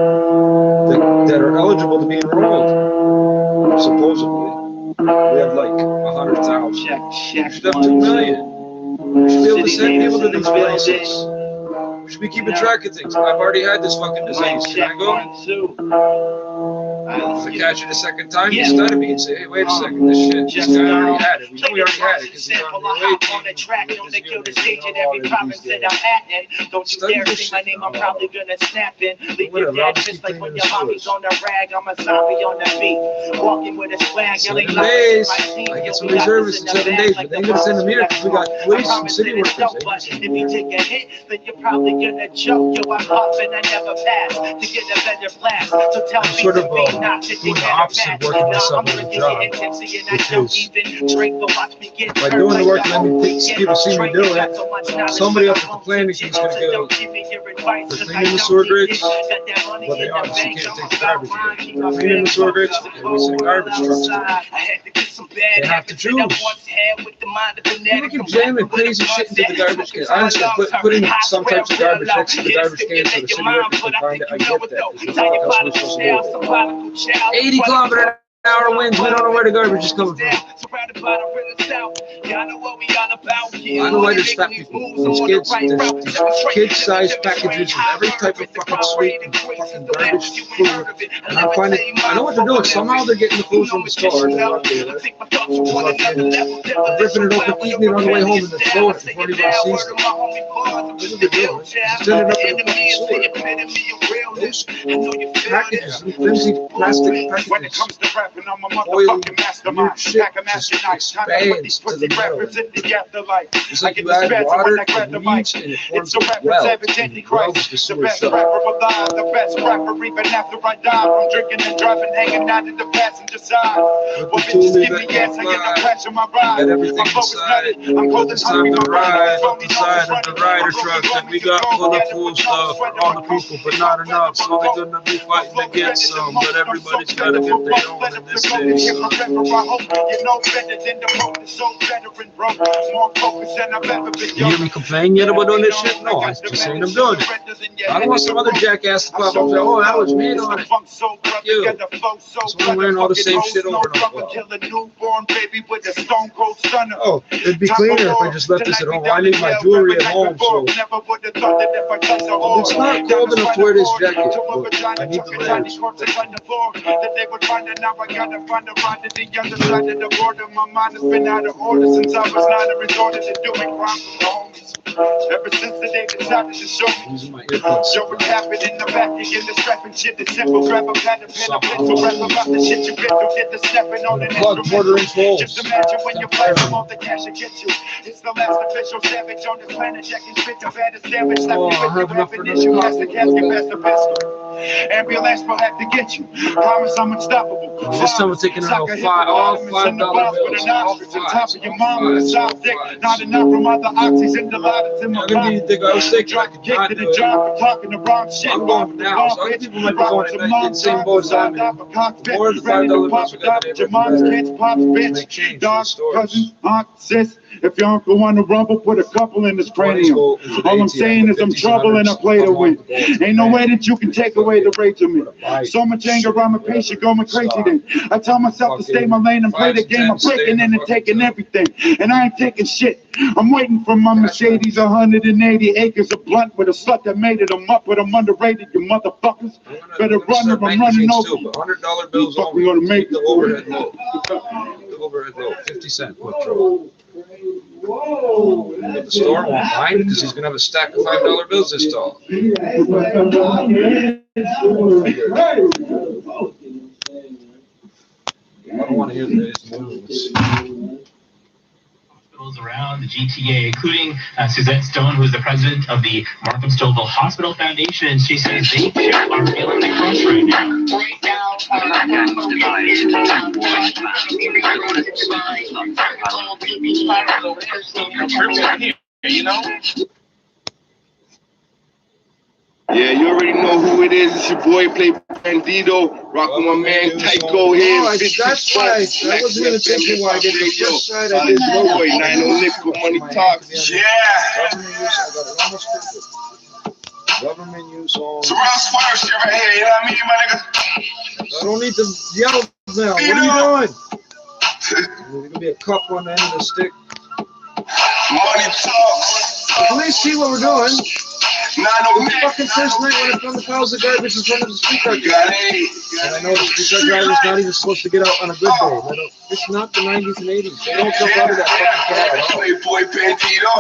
that are eligible to be enrolled, supposedly. We have like 100,000. We should have 2 million. We should be able to send people to these places. We should be keeping track of things. I've already had this fucking disease. Can I go? If I catch it a second time, you study me and say, hey, wait a second, this shit, this guy already had it. We know he already had it because he's on the way to track, on the kill the stage in every province that I'm at. And don't you dare say my name, I'm probably gonna snap in. Leave you dead just like when your mommy's on the rag. I'm a zombie on the beat, walking with a swag, yelling 7 days. I get some reservists in 7 days, but they ain't gonna send them here because we got police and city workers. But if you take a hit, then you're probably gonna choke. Yo, I'm off and I never pass to get a better blast. So tell me to be not to doing the opposite work of myself on the job, which is by doing the work, let me people see me do it. Somebody up at the planning is going to go, they're cleaning the sewer grates, but they obviously can't take the garbage. They're cleaning the sewer grates, and we send garbage trucks to them. They have to choose. People keep jamming crazy shit into the garbage can. I understand putting some types of garbage next to the garbage cans so the city workers can find it. I get that. Because that's what we're supposed to do. 80 km/h winds, we don't know where the garbage is coming from. I know why there's fat people. These kids, there's kid-sized packages of every type of fucking sweet and fucking garbage food. And I find it, I know what they're doing. Somehow they're getting the food from the store. They're not doing it. Ripping it open, eating it on the way home, and then throwing it before anybody sees it. That's what they're doing. Just sending it up in the fucking store. Those packages, flimsy plastic packages, oil, weird shit just expands to the metal. It's like you add water to meat and it forms a well, and it welds the sewer shut. The best rapper, even after I die, from drinking and driving, hanging out in the passenger side. Well, bitches give me gas, I get the crash on my ride. Got everything inside. It's time to ride up the side of the rider truck that we got full of cool stuff for all the people, but not enough. So they're gonna be fighting to get some, but everybody's gotta get their own in this day. So. You hear me complain yet about doing this shit? No, I'm just saying I'm doing it. I don't want some other jackass to pop up and say, oh, that was me doing it. Fuck you. So I'm wearing all the same shit over and over. Oh, it'd be cleaner if I just left this at home. I leave my jewelry at home, so it's not cold enough to wear this jacket, but I need the layers. My mind has been out of order since I was not a resorted to doing crime for the homies. Ever since the day decided to show me. Show what's happened in the back again, the strapping shit is simple. Grab a pad and pen, a pencil, rap about the shit you've been through. Get the stepping on an instrument. Just imagine when you play from all the cash it gets you. It's the last official savage on this planet that can spit the baddest damage. Left you with your weapon issue. Pass the casket, pass the pistol. Ambulance will have to get you. Promise I'm unstoppable. This time we're taking out all $5 bills. On top of your mom with a soft dick. Not enough from other oxys and dividers in my body. You think I was sick? I could not to do the job for talking the wrong shit. I'm going now. So other people might be going at night in the same boat as I'm in. More than $5 bills we got today. Your mom's kids, pops, bitch, dog, cousins, aunt, sis. If your uncle want to rumble, put a couple in his cranium. All I'm saying is I'm trouble and I play to win. Ain't no way that you can take away the rage of me. So much anger, I'm impatient, going crazy then. I tell myself to stay my lane and play the game. I'm breaking in and taking everything. And I ain't taking shit. I'm waiting for my Mercedes, 180 acres of blunt with a slut that made it. I'm up, but I'm underrated, you motherfuckers. Better run or I'm running over. $100 bills only. We're gonna make the overhead low. The overhead low, 50 cents per throw. But the store won't mind because he's gonna have a stack of $5 bills this tall. I don't want to hear this news. Around the GTA, including Suzette Stone, who is the president of the Markham Stouffville Hospital Foundation. She says they are feeling the crunch right now. Right now, you know? Yeah, you already know who it is. It's your boy, Play Bandito. Rock with my man, Tycho here. That's right. I wasn't even thinking why I did the first side. I did low boy, 90 Nickel, Money Talks. Yeah. Government use on. Some real swear shit right here, you know what I mean, my nigga? I don't need to yell now. What are you doing? There's gonna be a cup on the end of the stick. Money Talks. At least see what we're doing. It's fucking first night when it's on the piles of garbage in front of the streetcar driver. And I know the streetcar driver's not even supposed to get out on a good day. It's not the 90s and 80s. They don't jump out of that fucking car at all. Playboy Bandito.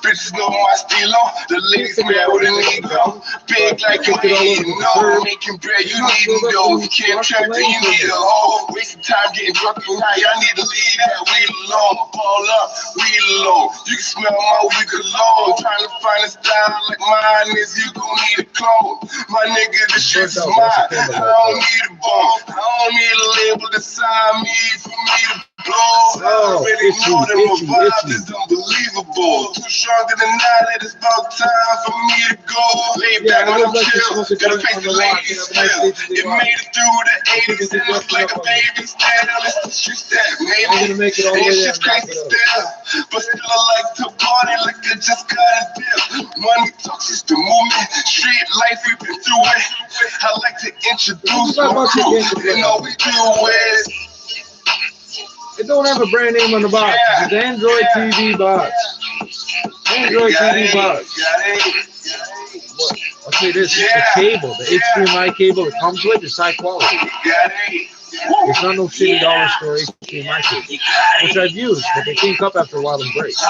Bitches know my stilo. The ladies mad with a Negro. Big like you ain't know. Making bread, you need a dough. You can't track that, you need a hoe. Wasting time getting drunk and high. I need to leave that weed alone. Ball up, weed alone. You can smell my weed alone. Trying to find a style like mine is you gon' need a clone. My nigga, the shit's mine. I don't need a bone. I don't need a label to sign me for me to blow. I already know that my vibe is unbelievable. Too stronger than that, it's about time for me to go. Lay back on the chill. Gotta face the ladies still. It made it through the 80s. It looks like a baby still. It's the shit that made it. Ain't shit crazy still. But still I like to party like I just got a deal. Money talks is the movement. Street life, we've been through it. I like to introduce my crew. And all we do is it don't have a brand name on the box. It's an Android TV box. Android TV box. I'll say this, the cable, the HDMI cable it comes with is high quality. It's not no shitty dollar store HDMI cable, which I've used, but they kink up after a while and break. So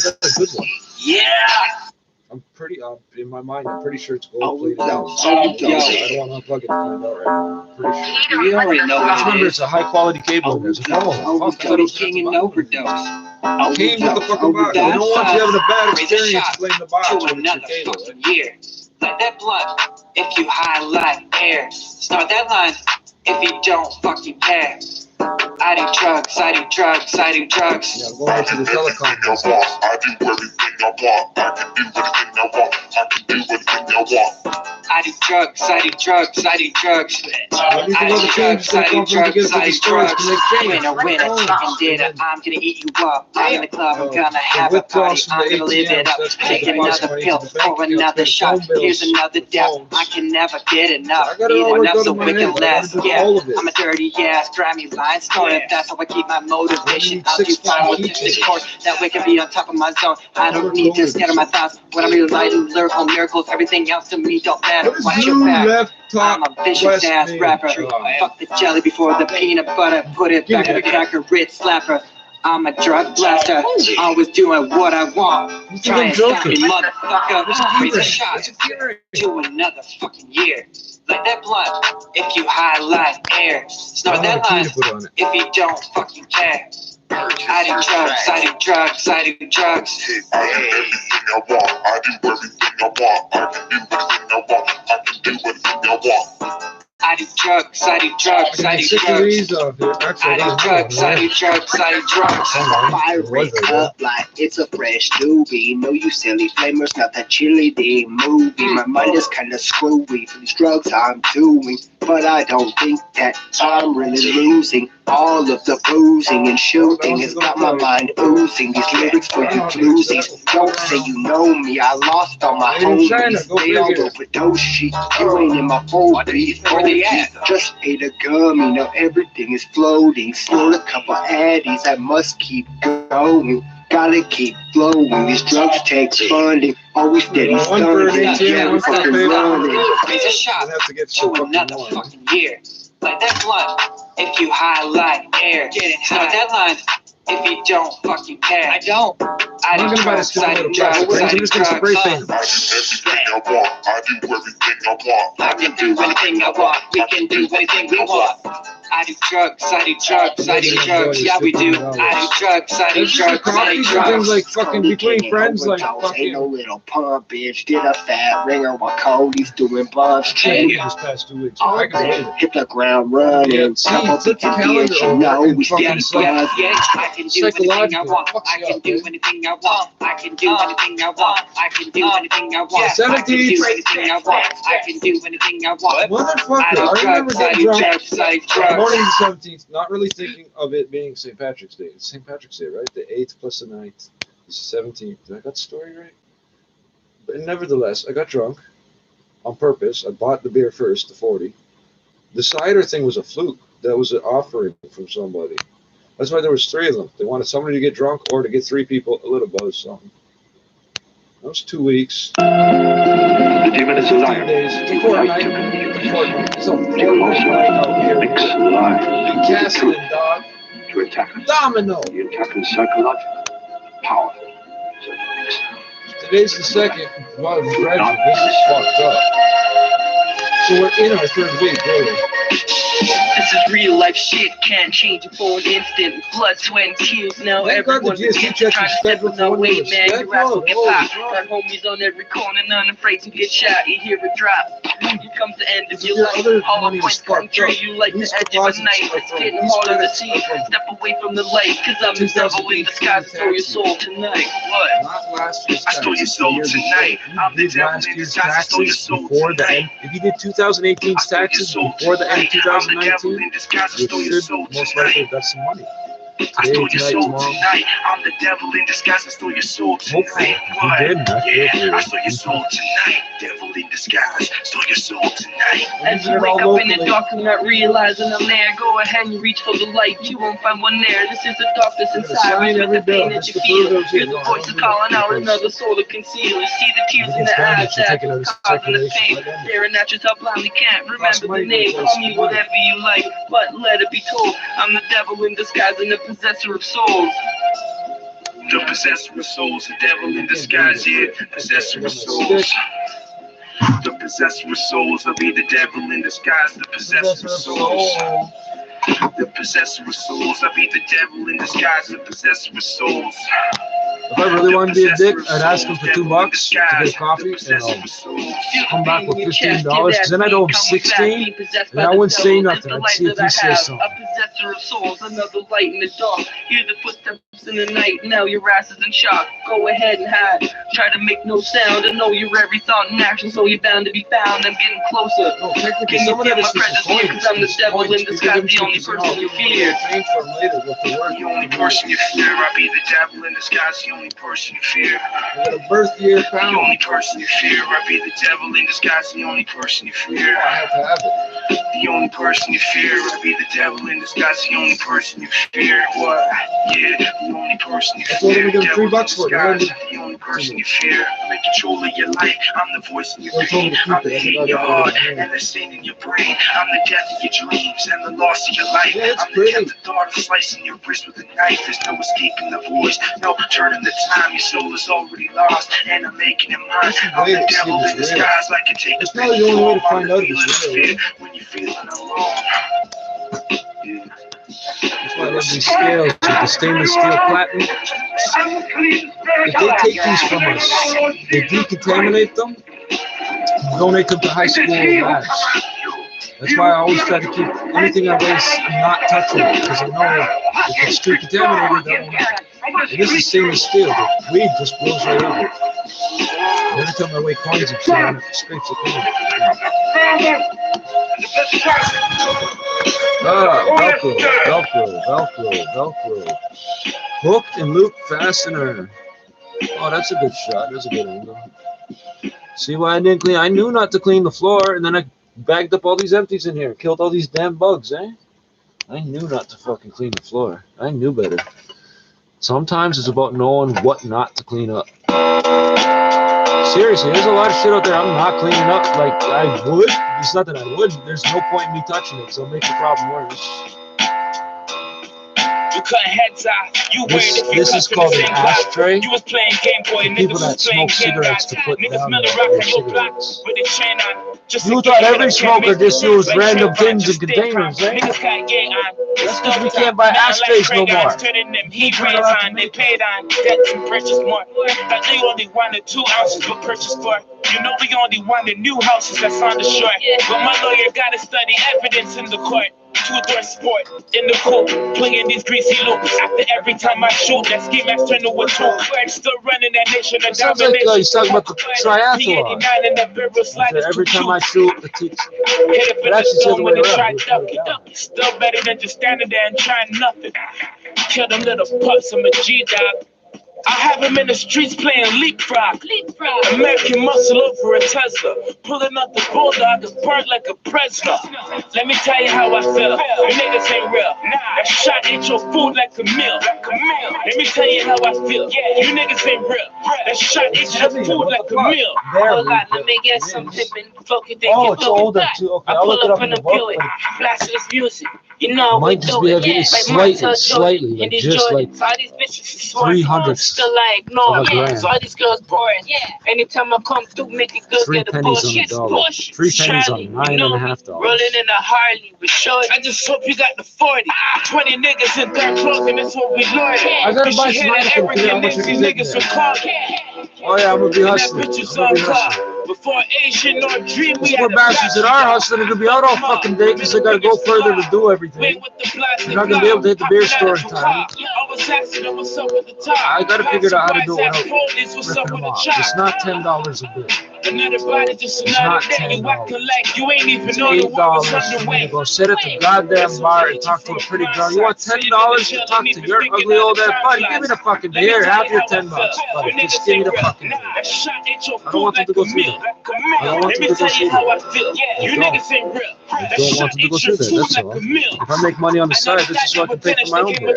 that's a good one. Yeah. I'm pretty in my mind. I'm pretty sure it's gold plated out. I don't want to unplug it to find out right. Pretty sure. You already know I just remember it's a high quality cable. There's a Cody King and overdose. King with the fucking box. I don't want you having a bad experience playing the box to another fucking year. Let that blunt if you highlight air. Start that line if you don't fucking care. I do drugs, I do drugs, I do drugs. Yeah, I'm going to the telecom. I do everything I want. I can do anything I want. I can do anything I want. I do drugs, I do drugs, I do drugs. I do drugs, I do drugs, I do drugs. Winner, chicken dinner. I'm gonna eat you up. I'm in the club, I'm gonna have a party. I'm gonna live it up. Take another pill or another shot. Here's another death. I can never get enough. Eating up so wicked less. Yeah, I'm a dirty ass, grimy line starter. That's how I keep my motivation. I'll do fine with the course. That way can be on top of my zone. I don't need to scatter my thoughts. When I'm realizing lyrical miracles, everything else to me don't matter. Watch your back. I'm a vicious ass rapper. Fuck the jelly before the peanut butter. Put it back in the cracker, Ritz slapper. I'm a drug blaster, always doing what I want. Try and stop me, motherfucker. Raise a shot to another fucking year. Let that blunt if you highlight air. Snort that line if you don't fucking care. I do drugs, I do drugs, I do drugs. I do everything I want. I do everything I want. I can do anything I want. I can do anything I want. I do drugs, I do drugs, I do drugs. I do drugs, I do drugs, I do drugs. Fire it up like it's a fresh doobie. No, you silly flamers, not that chili D movie. My mind is kinda screwy for these drugs I'm doing. But I don't think that I'm really losing. All of the boozing and shooting has got my mind oozing. These lyrics for you bluesies. Don't say you know me. I lost all my homies. They all overdose shit. You ain't in my phone. Just ate a gummy. Now everything is floating. Snort a couple addies. I must keep going. Gotta keep flowing. These drugs take funding. Always steady stunning. Yeah, I'm fucking running. Raise a shot to another fucking year. Let that blunt if you highlight air. Start that line if you don't fucking care. I don't. I do drugs, I do drugs, I do drugs. I do everything I want. I do everything I want. I can do anything I want. We can do anything we want. I do drugs, I do drugs, I do drugs. Yeah, we do. I do drugs, I do drugs, I do drugs. Like fucking between friends, like fucking. Ain't no little pump bitch. Did a fat ringer while Cody's doing bumps. This past 2 weeks. I can believe it. Hit the ground running. Couple bitches, bitch, you know we steady buzz. Yeah, I can do anything I want. I can do anything I I want. I can do anything I want. I can do anything I want. 17. I can do anything I want. I can do anything I want. Motherfucker, I remember getting drunk morning the 17th, not really thinking of it being St. Patrick's Day. It's St. Patrick's Day, right? The 8th plus the 9th is the 17th. Did I got the story right? But nevertheless, I got drunk on purpose. I bought the beer first, the 40. The cider thing was a fluke. That was an offering from somebody. That's why there was 3 of them. They wanted somebody to get drunk or to get 3 people a little buzz something. That was 2 weeks. 50 minutes of live. Days. A fortnight. It's a fortnight out here. Mix live. Castling, dog. To attack us. Domino. You attack in psychological power. Today's the 2nd. Wow, the graduate. This is fucked up. So we're in our 3rd week, really. This is real life shit, can't change it for an instant. Blood, sweat, and tears. Now everyone's against trying to step on our way, man. Your ass will get popped. Got homies on every corner, none afraid to get shot. You hear it drop. Here comes the end of your life. All the points come true. You like the edge of a knife. It's getting harder to see. Step away from the light, cause I'm the devil in disguise. I stole your soul tonight. What? I stole your soul tonight. I'm the devil in disguise. I stole your soul tonight. If you did 2018's taxes before the end of 2019, you should most likely have got some money. I stole your soul tonight. I'm the devil in disguise. I stole your soul tonight. What? Yeah, I stole your soul tonight. Devil in disguise. Stole your soul tonight. As you wake up in the dark and not realizing I'm there, go ahead and reach for the light. You won't find one there. This is the darkness inside. With the pain that you feel. Hear the voices calling out another soul to conceal. You see the tears in the eyes that causing the pain. Staring at yourself blindly can't remember the name. Call me whatever you like, but let it be told. I'm the devil in disguise and the possessor of souls. The possessor of souls, the devil in disguise, yeah. Possessor of souls. The possessor of souls, I'll be the devil in disguise. The possessor of souls. The possessor of souls, I'll be the devil in disguise. The possessor of souls. If I really wanted to be a dick, I'd ask him for $2 to get coffee, and I'll come back with $15, because then I'd owe him 16, and I wouldn't say nothing. I'd see if he says something. A possessor of souls, another light in the dark. Hear the footsteps in the night, now your ass is in shock. Go ahead and hide, try to make no sound. I know your every thought and action, so you're bound to be found. I'm getting closer. Can you feel my presence here? Because I'm the devil in disguise, the only person you fear. The only person you fear, I'll be the devil in disguise, the only person you fear. The birth year found. The only person you fear, I'll be the devil in disguise, the only person you fear. I have to have it. The only person you fear, I'll be the devil in disguise, the only person you fear. What? Yeah, the only person you fear. $3 for it. The only person you fear. I'm in control of your life. I'm the voice in your pain. I'm the hate in your heart and the sin in your brain. I'm the death of your dreams and the loss of your life. I'm the tempted thought of slicing your wrist with a knife. There's no escaping the voice, no turning the time. Your soul is already lost, and I'm making it mine. I'm the devil in disguise. I can take it's probably the only way to find out it's real. When you're feeling alone. That's why I love these scales with the stainless steel platinum. If they take these from us, they decontaminate them, donate them to high school labs. That's why I always try to keep anything I waste not touching it, because I know if it's too contaminated, then this is stainless steel, but weed just blows right over it. Every time I weigh coins and shit on it, it scrapes it clean. Velcro. Hook and loop fastener. Oh, that's a good shot. That's a good angle. See why I didn't clean? I knew not to clean the floor, and then I bagged up all these empties in here, killed all these damn bugs, eh? I knew not to fucking clean the floor. I knew better. Sometimes it's about knowing what not to clean up. Seriously, there's a lot of shit out there I'm not cleaning up like I would. It's not that I wouldn't. There's no point in me touching it, because it'll make the problem worse. You cut heads off. You this is called an ashtray. You was playing Game Boy. People that smoke cigarettes to put down their cigarettes. You thought every smoker just used random tins and containers, eh? That's because we can't buy ashtrays no more. He prayed on, they paid on, that's some precious more. Like they only wanted 2 ounces for purchase for. You know we only wanted new houses that's on the shore. But my lawyer gotta study evidence in the court. Two-door sport in the court, playing these greasy loops. After every time I shoot, that ski mask turn to a two. Still running that nation of sounds like he's talking about the triathlon. Every time I shoot, it actually says the way around. Still better than just standing there and trying nothing. Kill them little pups, I'm a G-Dog. I have him in the streets playing leapfrog. American muscle over a Tesla. Pulling up the bulldog and burnt like a Presley. Let me tell you how I feel. You niggas ain't real. That shot ate your food like a meal. Let me tell you how I feel. You niggas ain't real. That shot ate your food like a meal. Hold on, let me get some tipping. Oh, it's older too. Okay, I'll look it up in the book. Blasting this music. You know, might just be slightly, like just like 300 still like no, so all these girls boring. Anytime I come through, make it good, get a push. 3 pennies on $9.50. Rolling in a Harley with shorty. I just hope you got the 40. 20 niggas in dark clothing, that's what we learned. I gotta buy some ice cream. Niggas will call. Oh yeah, I'm gonna be hustling. Before Asian or Dream, we had bastards that are hustling are gonna be out all fucking day because they gotta go further to do everything. They're not gonna be able to hit the beer store in time. I gotta figure out how to do it without ripping them off. It's not $10 a bit. It's not $10. It's $8 to go sit at the goddamn bar and talk to a pretty girl. You want $10 to talk to your ugly old ass buddy? Give me the fucking beer. Have your $10, buddy. Just give me the fucking beer. I don't want them to go through that. I don't want them to go through that. I don't want them to go through that. That's all. If I make money on the side, this is so I can pay for my own beer.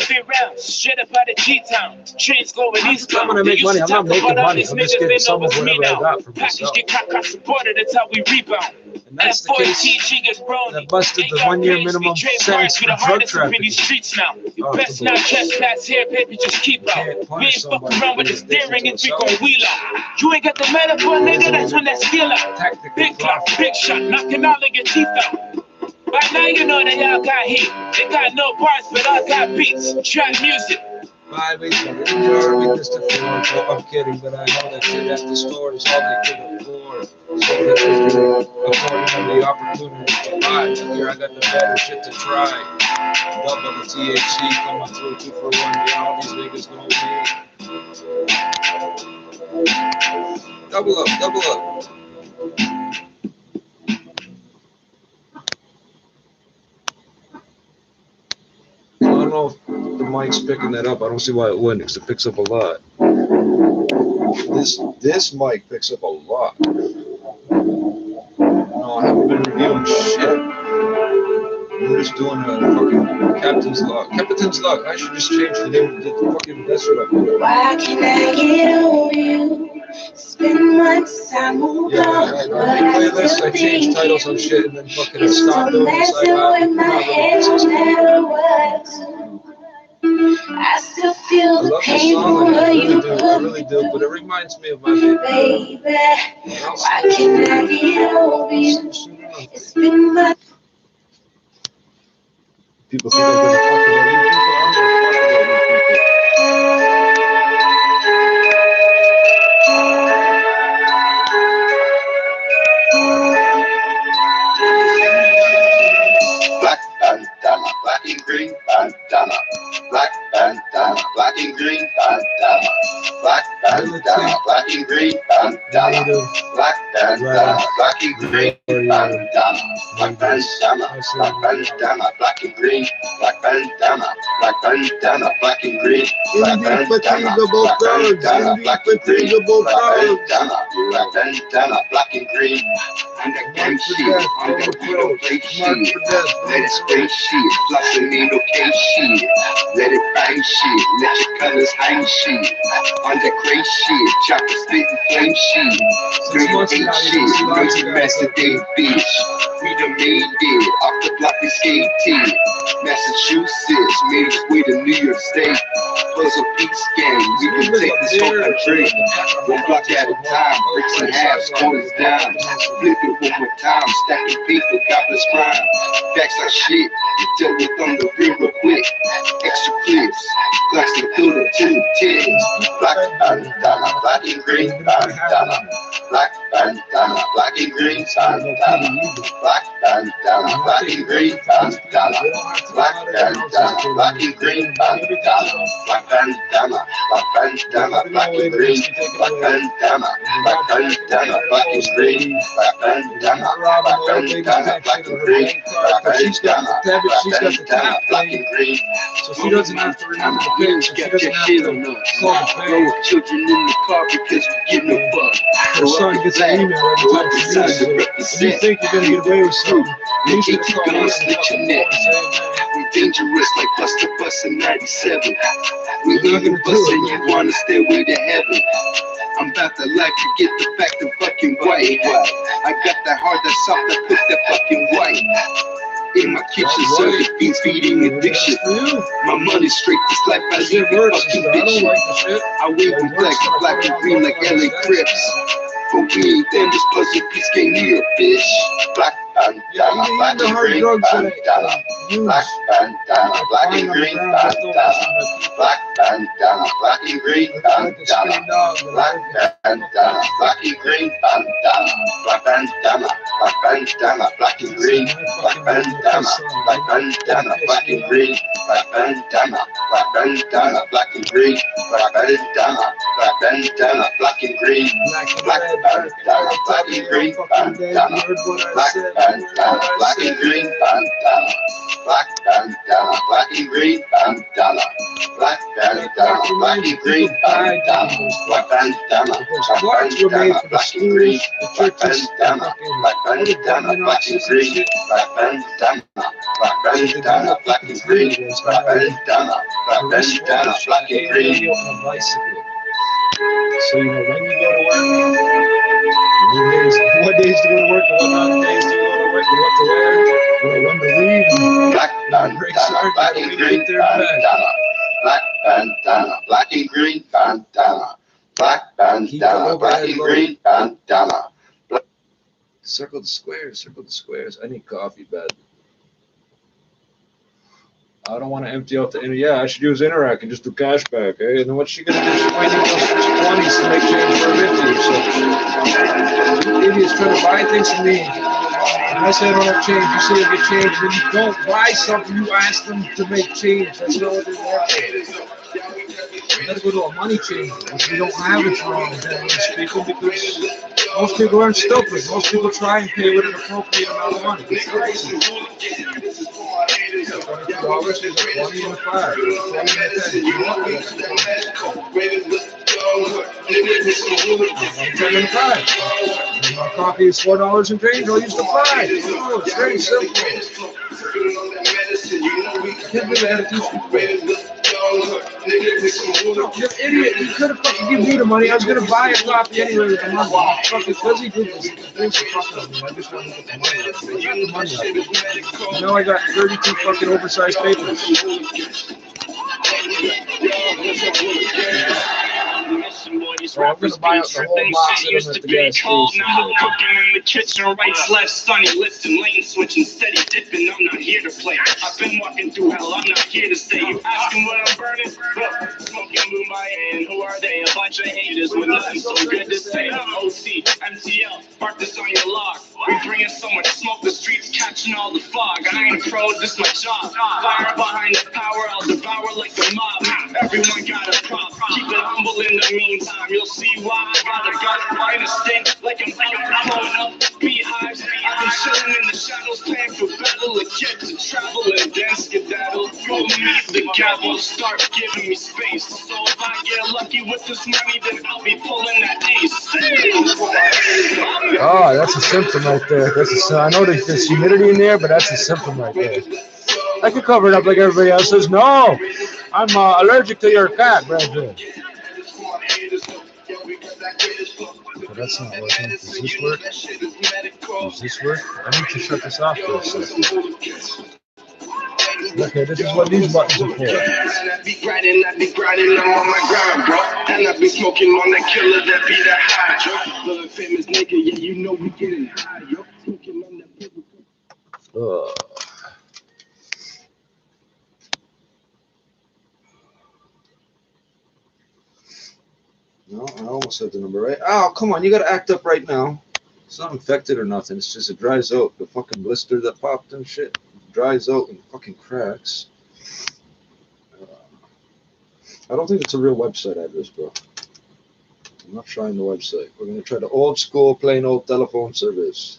I'm gonna make money. I'm not making money. I'm just getting some of whatever I got for myself. That's how we rebound. And that's the case that busted the 1 year minimum sentence for drug trafficking. You best not trespass here, baby, just keep out. We ain't fuck around with the steering and we gon' wheel out. You ain't got the metaphor, nigga, that's when that skill out. Big clock, big shot, knocking all of your teeth out. By now you know that y'all got heat. They got no bars, but I got beats. Trap music. I'm kidding, but I know that shit at the store is all they can afford. So that they can afford the opportunity to buy. Here I got the better shit to try. Double the THC, coming through 2 for 1. Yeah, all these niggas know me. Double up, double up. I don't know if the mic's picking that up. I don't see why it wouldn't, because it picks up a lot. This mic picks up a lot. No, I haven't been reviewing shit. I'm just doing a fucking Captain's Log. Captain's Log. I should just change the name of the fucking that's what I'm doing. Why can I get over you? Spend my time moved on, but I still I change titles on shit and then fucking stop doing this. in my head no matter what. I still feel the pain from where you put I really do, but it reminds me of my baby. Why can I get over you? It's been my people think I'm gonna fuck with other people. I'm gonna fuck Black bandana, black and green bandana, black bandana, black and green bandana, black bandana, black and green bandana, black bandana, black and green bandana, black bandana, black bandana, black and green, black bandana, black bandana, black and green, black bandana, black bandana, black and green, black bandana, black and green, and the gang shit, on the window plate shit, let it spray shit, plus the needle case shit, let it bang shit, let your colors hang shit, on the gray shit, chocolate spit and flame shit, 38 shit, dirty master day bitch, we done made it, off the block we skated, Massachusetts, made its way to New York State, puzzle piece game. We can take this whole country one block at a time, bricks and halves, corners down. Flip it one more time, stacking paper, godless crime. Facts like shit, you dealt with on the real real quick. Extra clips, glass and filter, 2 tens. Black bandana, black and green bandana. Black bandana, black and green bandana. Black bandana, black and green bandana. Black bandana, black and green bandana. Black bandana, black bandana, black and green. Black bandana, black bandana, black and green. Black bandana, black bandana, black and green. Black bandana, black and green. So she doesn't have to remember the page. She doesn't have to call the page. Children in the car because we get no fuck. Her son gets an email every time she uses it. And you think you're going to get away with something. You should call us and we dangerous like Buster Bus in 97. We even bust and you wanna stairway to heaven. I'm about to like forget the fact I'm fucking white. I got that hard, that soft, that put that fucking white. In my kitchen, serving beans, feeding addiction. My money's straight, this life I live in fucking bitch. I wave with black and green like LA Crips. But we ain't damn, this puzzle piece came near, bitch. Black bandana, black and green bandana. Black bandana, black and green bandana. Black bandana, black and green bandana. Black bandana, black and green bandana. Black bandana, black bandana, black and green. Black bandana, black bandana, black and green. Black bandana, black bandana, black and green. Black bandana, black bandana, black and green. Black bandana, black and green bandana. Black bandana, black and green bandana. Black bandana, black and green bandana. Black bandana, black and green bandana. Black bandana, black bandana, black and green. Black bandana, black bandana, black and green. Black bandana, black bandana, black and green. Black bandana, black bandana, black and green. So you know when you go to work, what days to go to work, and what days to go to work, and what to wear, when to leave. Black bandana, black and green bandana. Black bandana, black and green bandana. Black bandana, black and green bandana. Circle the squares, circle the squares. I need coffee bad. I don't want to empty out the inner. Yeah, I should use Interac and just do cash back, eh? And then what's she gonna do? She might need those 20s to make change for a 50. So idiots trying to buy things from me. And I say I don't have change. You say you get change. When you don't buy something, you ask them to make change. That's not what they want. You gotta go to a money changer. If you don't have it wrong, generally speaking, because most people aren't stupid. Most people try and pay with an appropriate amount of money. $22 is 20 and 5. 20 and 10 and 5. My coffee is $4 and change. I'll use the 5. Oh, it's very simple. You idiot, you could have fucking given me the money. I was gonna buy a copy anyway with the money. Fucking fuzzy did this. I just wanted to get the money. Now I got 32 fucking oversized papers. I'm gonna buy out the whole box of them at the gas station. Now I'm cooking in the kitchen, right, left, sunny, lifting, lane switching, steady dipping. I'm not here to play. I've been walking through hell. I'm not here to stay. You asking what I'm burning? Smoking Mumbai, and who are they? A bunch of haters with nothing so good to say. OC, MTL, park this on your log. We bringing so much smoke, the streets catching all the fog. I ain't a pro, this my job. Fire behind the power, I'll devour like a mob. Everyone got a prop. Keep it humble in the meantime. You'll see why I got a gut fight a stink like I'm blowing up beehives. I've been chilling in the shadows, playing for battle. A kid to travel and then skedaddle. Go meet the gavel, start giving me space. So if I get lucky with this money, then I'll be pulling that ace. Oh, that's a symptom right there. I know there's humidity in there, but that's a symptom right there. I could cover it up like everybody else says. No, I'm allergic to your cat, Bradley. Okay, that's not working. Does this work? Does this work? I need to shut this off for a second. Okay, this is what these buttons are for. I be grinding, I'm on my grind, bro. And I be smoking on that killer that be that high, yo. Little famous nigga, yeah, you know we getting high, yo. Smoking on that paper. No, I almost said the number right. Oh, come on, you gotta act up right now. It's not infected or nothing. It's just it dries out. The fucking blister that popped and shit dries out and fucking cracks. I don't think it's a real website address, bro. I'm not trying the website. We're gonna try the old school, plain old telephone service.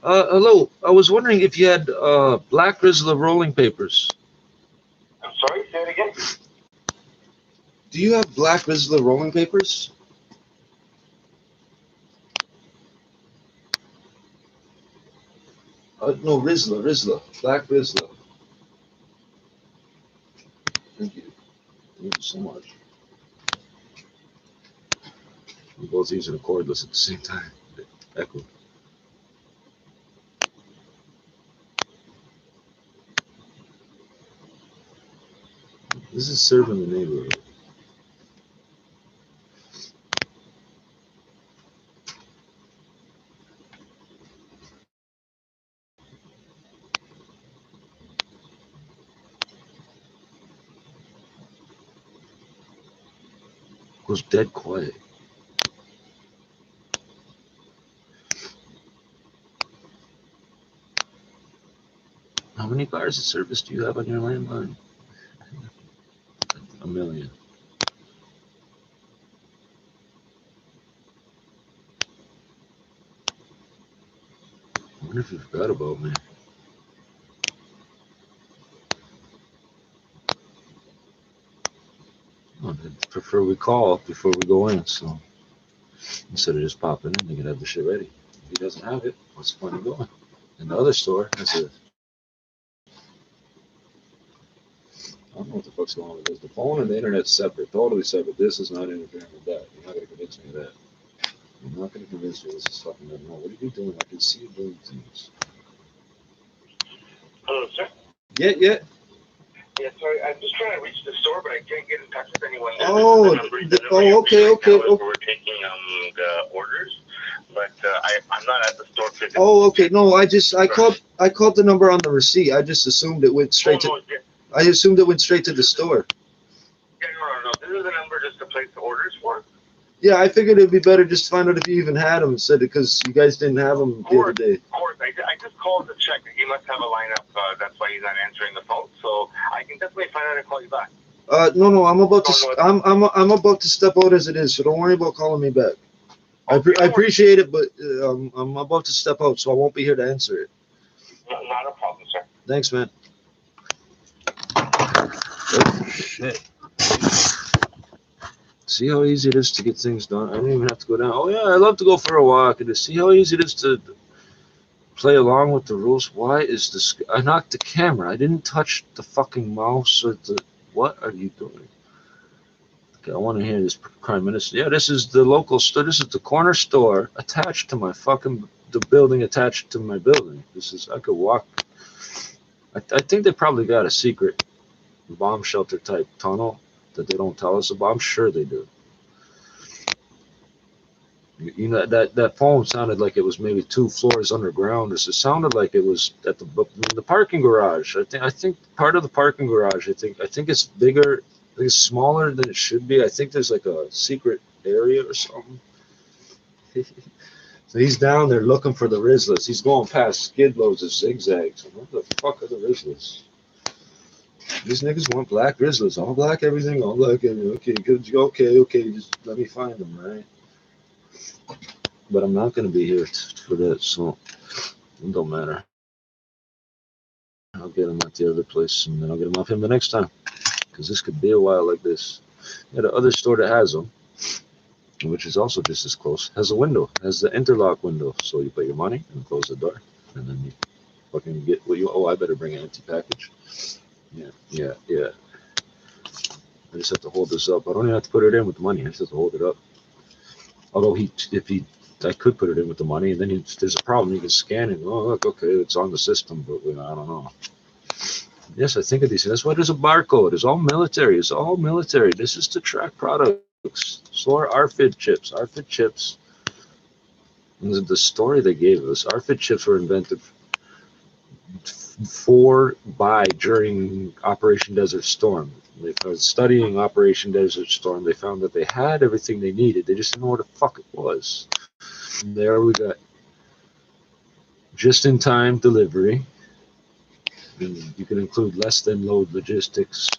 Hello. I was wondering if you had Black Rizla rolling papers. I'm sorry, say it again. Do you have Black Rizla rolling papers? No, Rizla. Black Rizla. Thank you. Thank you so much. We're both using a cordless at the same time. Echo. This is serving the neighborhood. It was dead quiet. How many bars of service do you have on your landline? 1 million. I wonder if you forgot about me. I'd prefer we call before we go in, so instead of just popping in, they can have the shit ready. If he doesn't have it, what's the point of going? In the other store, that's it. I don't know what the fuck's going on with this. The phone and the internet's separate, totally separate. This is not interfering with that. You're not going to convince me of that. You're not going to convince me this is fucking good. No, what are you doing? I can see you doing things. Hello, sir. Yeah. Yeah, sorry, I'm just trying to reach the store, but I can't get in touch with anyone. Okay. We're taking the orders, but I'm not at the store physically. Oh, okay. No, I called the number on the receipt. I just assumed it went straight to. I assumed it went straight to the store. Yeah, no. This is the number just to place the orders for. Yeah, I figured it'd be better just to find out if you even had them instead, because you guys didn't have them the other day. Of course, I just called to check. He must have a lineup. That's why he's not answering the phone. So I can definitely find out and call you back. No, I'm about to. I'm about to step out as it is, so don't worry about calling me back. I appreciate it, but I'm about to step out, so I won't be here to answer it. Not a problem, sir. Thanks, man. Oh, shit. See how easy it is to get things done? I don't even have to go down. Oh, yeah, I love to go for a walk. And to see how easy it is to play along with the rules. Why is this? I knocked the camera. I didn't touch the fucking mouse or the. What are you doing? Okay, I want to hear this Prime Minister. Yeah, this is the local store. This is the corner store attached to my fucking. The building attached to my building. This is. I could walk. I think they probably got a secret bomb shelter type tunnel that they don't tell us about. I'm sure they do. You know, that phone sounded like it was maybe 2 floors underground. It sounded like it was at the parking garage. I think part of the parking garage. I think it's bigger. I think it's smaller than it should be. I think there's like a secret area or something. So he's down there looking for the Rizlas. He's going past skid loads of zigzags. What the fuck are the Rizlas? These niggas want black Rizlas. All black everything. All black everything. Okay, good. Okay. Just let me find them, right? But I'm not going to be here for that, so it don't matter. I'll get them at the other place, and then I'll get them off him the next time. Because this could be a while like this. Yeah, the other store that has them, which is also just as close, has a window, has the interlock window. So you put your money and close the door, and then you fucking get what you. Oh, I better bring an empty package. Yeah. I just have to hold this up. I don't even have to put it in with the money. I just have to hold it up. Although I could put it in with the money, and then if there's a problem, you can scan it. Oh, look, okay, it's on the system, but I don't know. Yes, I think of these. That's why there's a barcode. It's all military. It's all military. This is to track products. So are RFID chips. RFID chips. The story they gave us. RFID chips were invented during Operation Desert Storm. They were studying Operation Desert Storm. They found that they had everything they needed. They just didn't know what the fuck it was. And there we got just-in-time delivery. And you can include less than load logistics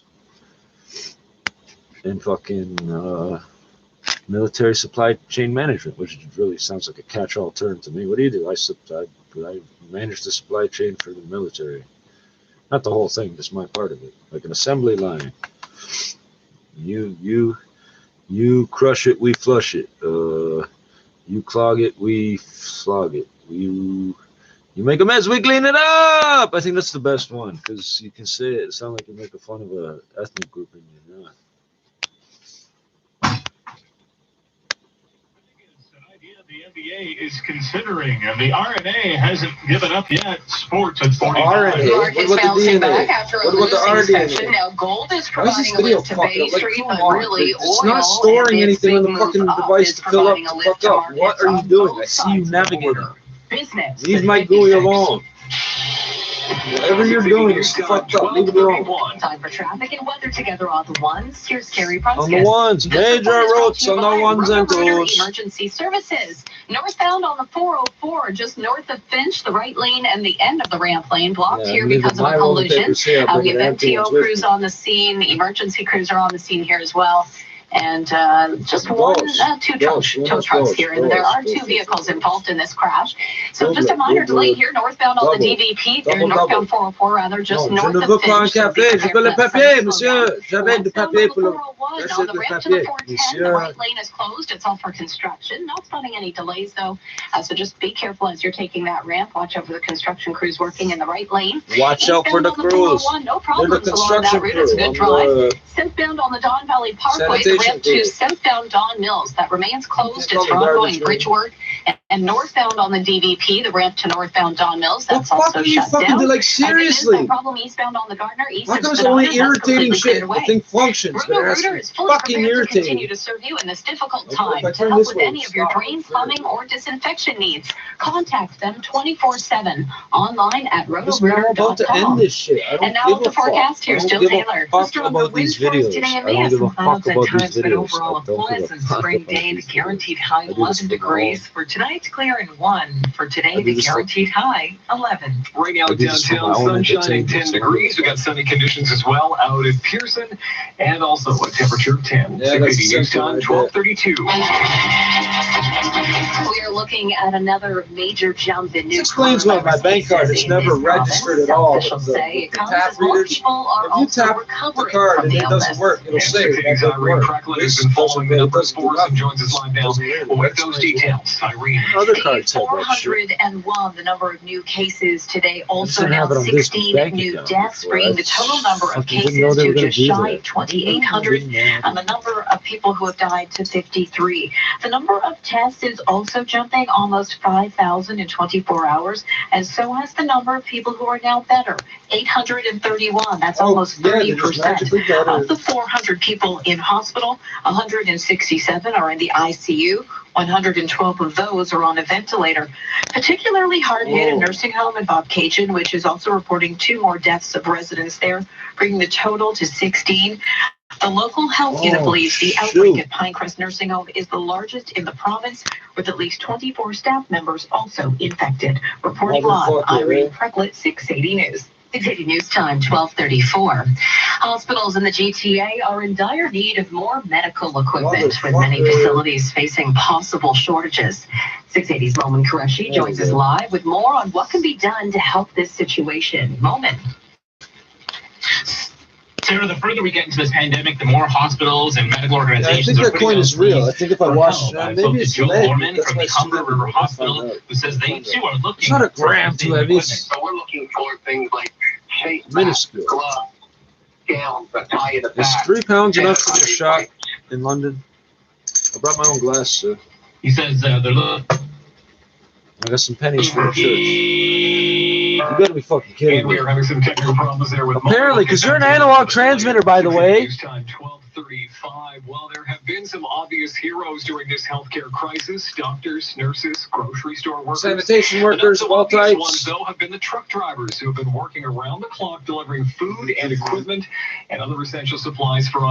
and fucking military supply chain management, which really sounds like a catch-all term to me. What do you do? I manage the supply chain for the military. Not the whole thing, just my part of it. Like an assembly line. You crush it, we flush it. You clog it, we flog it. You make a mess, we clean it up. I think that's the best one, because you can say it sound like you're making fun of a ethnic group and you're not. The NBA is considering, and the RNA hasn't given up yet. Sports at 45. RNA? What about the DNA? What about the RNA? Now, gold is providing a lift to Bay Street, but really it's not storing anything on the fucking device to fill up the fuck up. What are you doing? I see you navigating. Leave my GUI alone. Whatever you're doing is fucked up. Leave it alone. Time for traffic and weather together on the ones. Here's Carrie Prunskis. On the ones. Major roads on the ones and twos. Emergency services. Northbound on the 404, just north of Finch, the right lane and the end of the ramp lane blocked here because of a collision. We have MTO crews on the scene. Emergency crews are on the scene here as well. And just two tow trucks here. And there are two vehicles involved in this crash. So just a minor delay here, northbound on the DVP, or northbound 404, rather, just north of Finch. On the ramp to the 410, the right lane is closed. It's all for construction. Not spotting any delays, though. So just be careful as you're taking that ramp. Watch out for the construction crews working in the right lane. Watch out for the crews. No problems along that route. It's a good drive. Southbound on the Don Valley Parkway, the ramp to southbound Don Mills. That remains closed. It's for ongoing bridge work. And northbound on the DVP, the ramp to northbound Don Mills, that's also shut down. Like, seriously. No problem eastbound on the Gardner. East how come it's only irritating shit? The thing functions, but it's fucking irritating. To continue to serve you in this difficult time. To help with any of your drain, plumbing, or disinfection needs, contact them 24/7 online at roto-rooter.com. About to end this shit. And now with the forecast, here's Jill Taylor. About these videos. Today I don't give a fuck about these videos. Overall, a pleasant spring day. The guaranteed high 11 degrees. For tonight, clear and 1. For today, the guaranteed high 11. Right now, downtown, sun shining 10 degrees. We got sunny conditions as well out at Pearson, and also a temperature of 10. 680 News Time, 12:32. We are looking at another major jump in new. This explains why my bank card is never registered at all. Officials say it comes as most people are also recovering from the illness. It doesn't work. It'll say Irene Precklin has been following the numbers for us and joins us live now with those details. Irene. Other cards have that shit. 401, the number of new cases today. Also now 16 new deaths, bringing the total number of cases to just shy of 2,800, and the number of people who have died to 53. The number of tests is also jumping almost 5,000 in 24 hours, and so has the number of people who are now better, 831. That's almost 30%. Of the 400 people in hospital, 167 are in the ICU. 112 of those are on a ventilator. Particularly hard-hit a nursing home in Bobcaygeon, which is also reporting 2 more deaths of residents there, bringing the total to 16. The local health unit believes the outbreak at Pinecrest Nursing Home is the largest in the province, with at least 24 staff members also infected. Reporting live, Irene Precklin, 680 News. 680 News Time, 12:34. Hospitals in the GTA are in dire need of more medical equipment, with many facilities facing possible shortages. 680's Momin Qureshi joins us live with more on what can be done to help this situation. Momin. Sarah, the further we get into this pandemic, the more hospitals and medical organizations. I think that coin is real. I think if I watch it, maybe it's Joe lead. Gorman from the Humber River Hospital, who says they too are looking. It's not a gram too heavy. So we're looking for things like face Minuscule. masks, gloves, gowns that tie in the Is back. 3 pounds enough for the shot in London? I brought my own glass, sir. He says they're looking. I got some pennies for the church. You better be fucking kidding And me. we are having some technical problems there with Apparently, because you're an analog transmitter, by the way. Time 12:35. Well, there have been some obvious heroes during this healthcare crisis: doctors, nurses, grocery store workers, Sanitation workers of all obvious types. ones, though, have been the truck drivers who have been working around the clock delivering food and equipment and other essential supplies for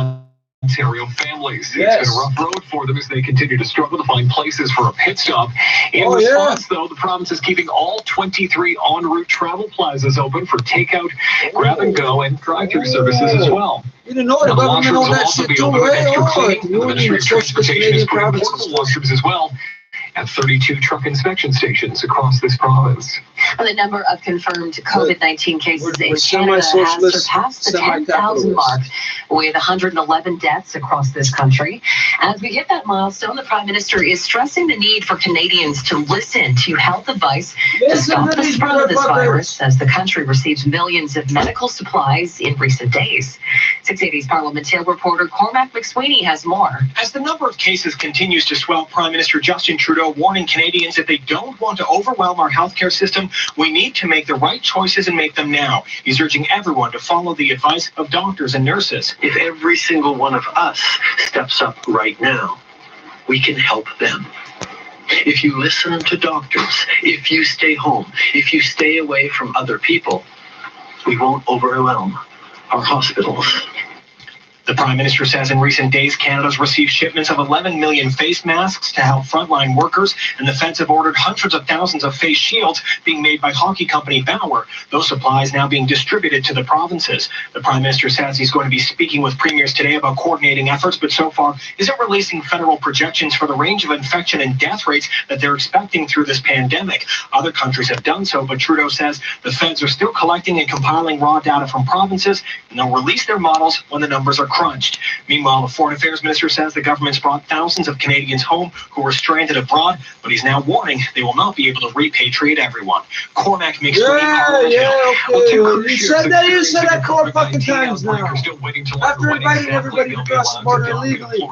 Ontario families. Yes. It's been a rough road for them as they continue to struggle to find places for a pit stop. In Oh, yeah. response, though, the province is keeping all 23 en route travel plazas open for takeout, grab and go, and drive-through services as well. You didn't know the Now, government washrooms all will that also shit be too, open with eh? extra Oh, cleaning. the The Ministry of Transportation is putting portable washrooms as well at 32 truck inspection stations across this province. The number of confirmed COVID-19 cases We're in Canada has semi-socialist, surpassed the 10,000 mark, with 111 deaths across this country. As we hit that milestone, the Prime Minister is stressing the need for Canadians to listen to health advice to stop the spread of this virus as the country receives millions of medical supplies in recent days. 680's Parliamentary reporter Cormac McSweeney has more. As the number of cases continues to swell, Prime Minister Justin Trudeau warning Canadians that they don't want to overwhelm our healthcare system, we need to make the right choices and make them now. He's urging everyone to follow the advice of doctors and nurses. If every single one of us steps up right now, we can help them. If you listen to doctors, if you stay home, if you stay away from other people, we won't overwhelm our hospitals. The Prime Minister says in recent days, Canada's received shipments of 11 million face masks to help frontline workers, and the feds have ordered hundreds of thousands of face shields being made by hockey company Bauer. Those supplies now being distributed to the provinces. The Prime Minister says he's going to be speaking with premiers today about coordinating efforts, but so far isn't releasing federal projections for the range of infection and death rates that they're expecting through this pandemic. Other countries have done so, but Trudeau says the feds are still collecting and compiling raw data from provinces, and they'll release their models when the numbers are crunched. Meanwhile, the Foreign Affairs Minister says the government's brought thousands of Canadians home who were stranded abroad, but he's now warning they will not be able to repatriate everyone. Cormac makes okay. You said that 4 fucking times now. After inviting everybody to cross the border illegally.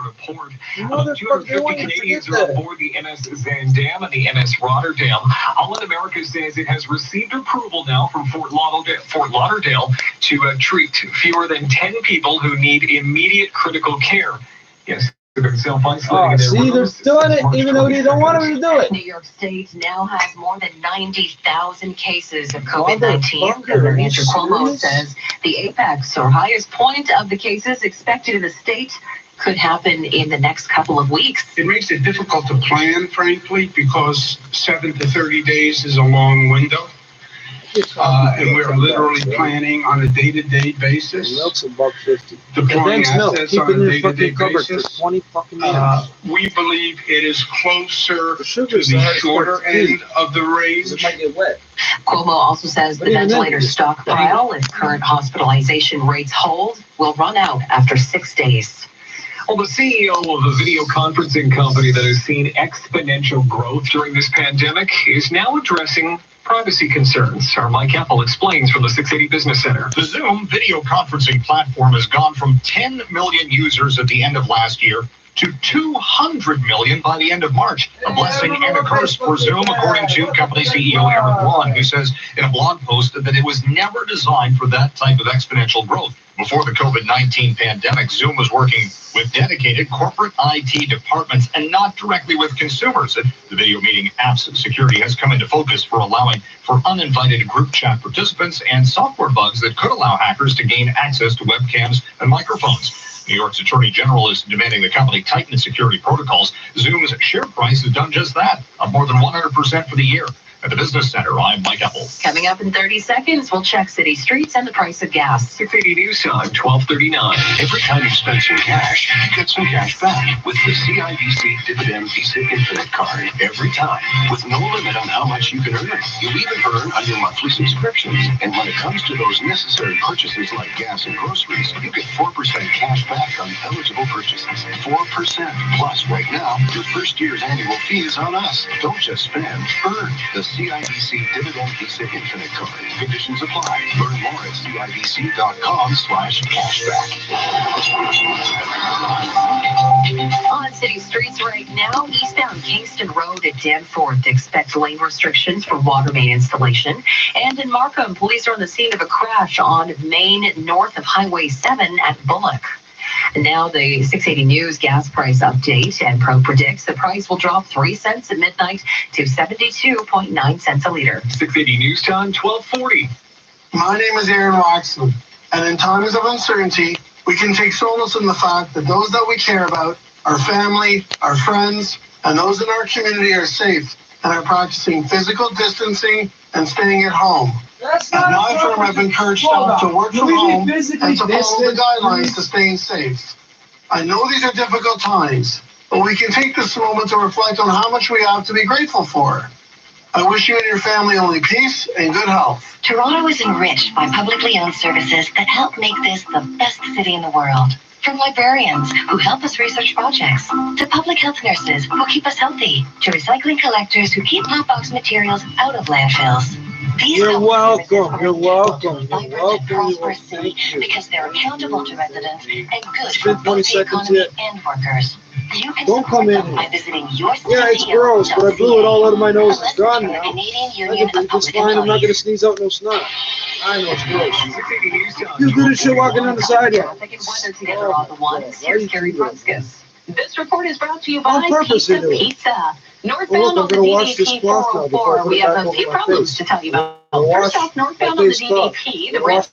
About 250 Canadians are on board the NS Zandam and the NS Rotterdam. Holland America says it has received approval now from Fort Lauderdale to treat fewer than 10 people who need immediate critical care. Yes, they've been self-isolating. See, they're doing it even though they don't want them to do it. New York State now has more than 90,000 cases of COVID-19. Governor Andrew Cuomo says the apex or highest point of the cases expected in the state could happen in the next couple of weeks. It makes it difficult to plan, frankly, because 7 to 30 days is a long window. And we're literally planning on a day-to-day basis. Milk's above 50. Deploying assets on a day-to-day For basis. 20 fucking minutes. We believe it is closer to the shorter end of the range. It might get wet. Cuomo also says the ventilator stockpile, if current hospitalization rates hold, will run out after 6 days. Well, the CEO of a video conferencing company that has seen exponential growth during this pandemic is now addressing privacy concerns. Our Mike Apple explains from the 680 Business Center. The Zoom video conferencing platform has gone from 10 million users at the end of last year to 200 million by the end of March. A blessing and a curse for Zoom, according to company CEO Eric Yuan, who says in a blog post that it was never designed for that type of exponential growth. Before the COVID-19 pandemic, Zoom was working with dedicated corporate IT departments and not directly with consumers. The video meeting apps security has come into focus for allowing for uninvited group chat participants and software bugs that could allow hackers to gain access to webcams and microphones. New York's Attorney General is demanding the company tighten its security protocols. Zoom's share price has done just that, up more than 100% for the year. At the Business Center, I'm Mike Apple. Coming up in 30 seconds, we'll check city streets and the price of gas. 680 News Time, 1239. Every time you spend some cash, you get some cash back with the CIBC Dividend Visa Infinite Card. Every time, with no limit on how much you can earn. You'll even earn on your monthly subscriptions. And when it comes to those necessary purchases like gas and groceries, you get 4% cash back on eligible purchases. 4%. Plus, right now, your first year's annual fee is on us. Don't just spend, earn. The CIBC Dividend Visa Infinite Card. Conditions apply. Learn more at CIBC.com/cashback. On city streets right now, eastbound Kingston Road at Danforth, expect lane restrictions for water main installation. And in Markham, police are on the scene of a crash on Main north of Highway 7 at Bullock. And now the 680 News gas price update, and Pro predicts the price will drop 3 cents at midnight to 72.9 cents a liter. 680 News Time, 1240. My name is Aaron Waxman, and in times of uncertainty, we can take solace in the fact that those that we care about, our family, our friends, and those in our community are safe and are practicing physical distancing and staying at home. At my firm, I've encouraged staff to work from home and to follow the guidelines to staying safe. I know these are difficult times, but we can take this moment to reflect on how much we have to be grateful for. I wish you and your family only peace and good health. Toronto is enriched by publicly owned services that help make this the best city in the world. From librarians who help us research projects, to public health nurses who keep us healthy, to recycling collectors who keep hot box materials out of landfills. You're welcome. You're welcome. You're welcome. Because they're accountable to residents and good It's for been 20 both the seconds economy yet. and workers. You can Don't come support in them by here. visiting your Yeah, it's gross, but I blew it all out of my nose. It's gone now. Canadian I Union can of it's Public fine. I'm not Employees. going to sneeze out no snot. I know it's gross. You do this shit walking on the sidewalk. Together on the ones. Here's Gary Prunskis. This report is brought to you by On purpose they Pizza do it. Pizza. Northbound Well, look, on I'm the gonna wash this DDP cloth now before I 404, put we it have back a over few my problems face. to tell you about. I'll First wash off, northbound my on the face cloth. DDP, the I'll wash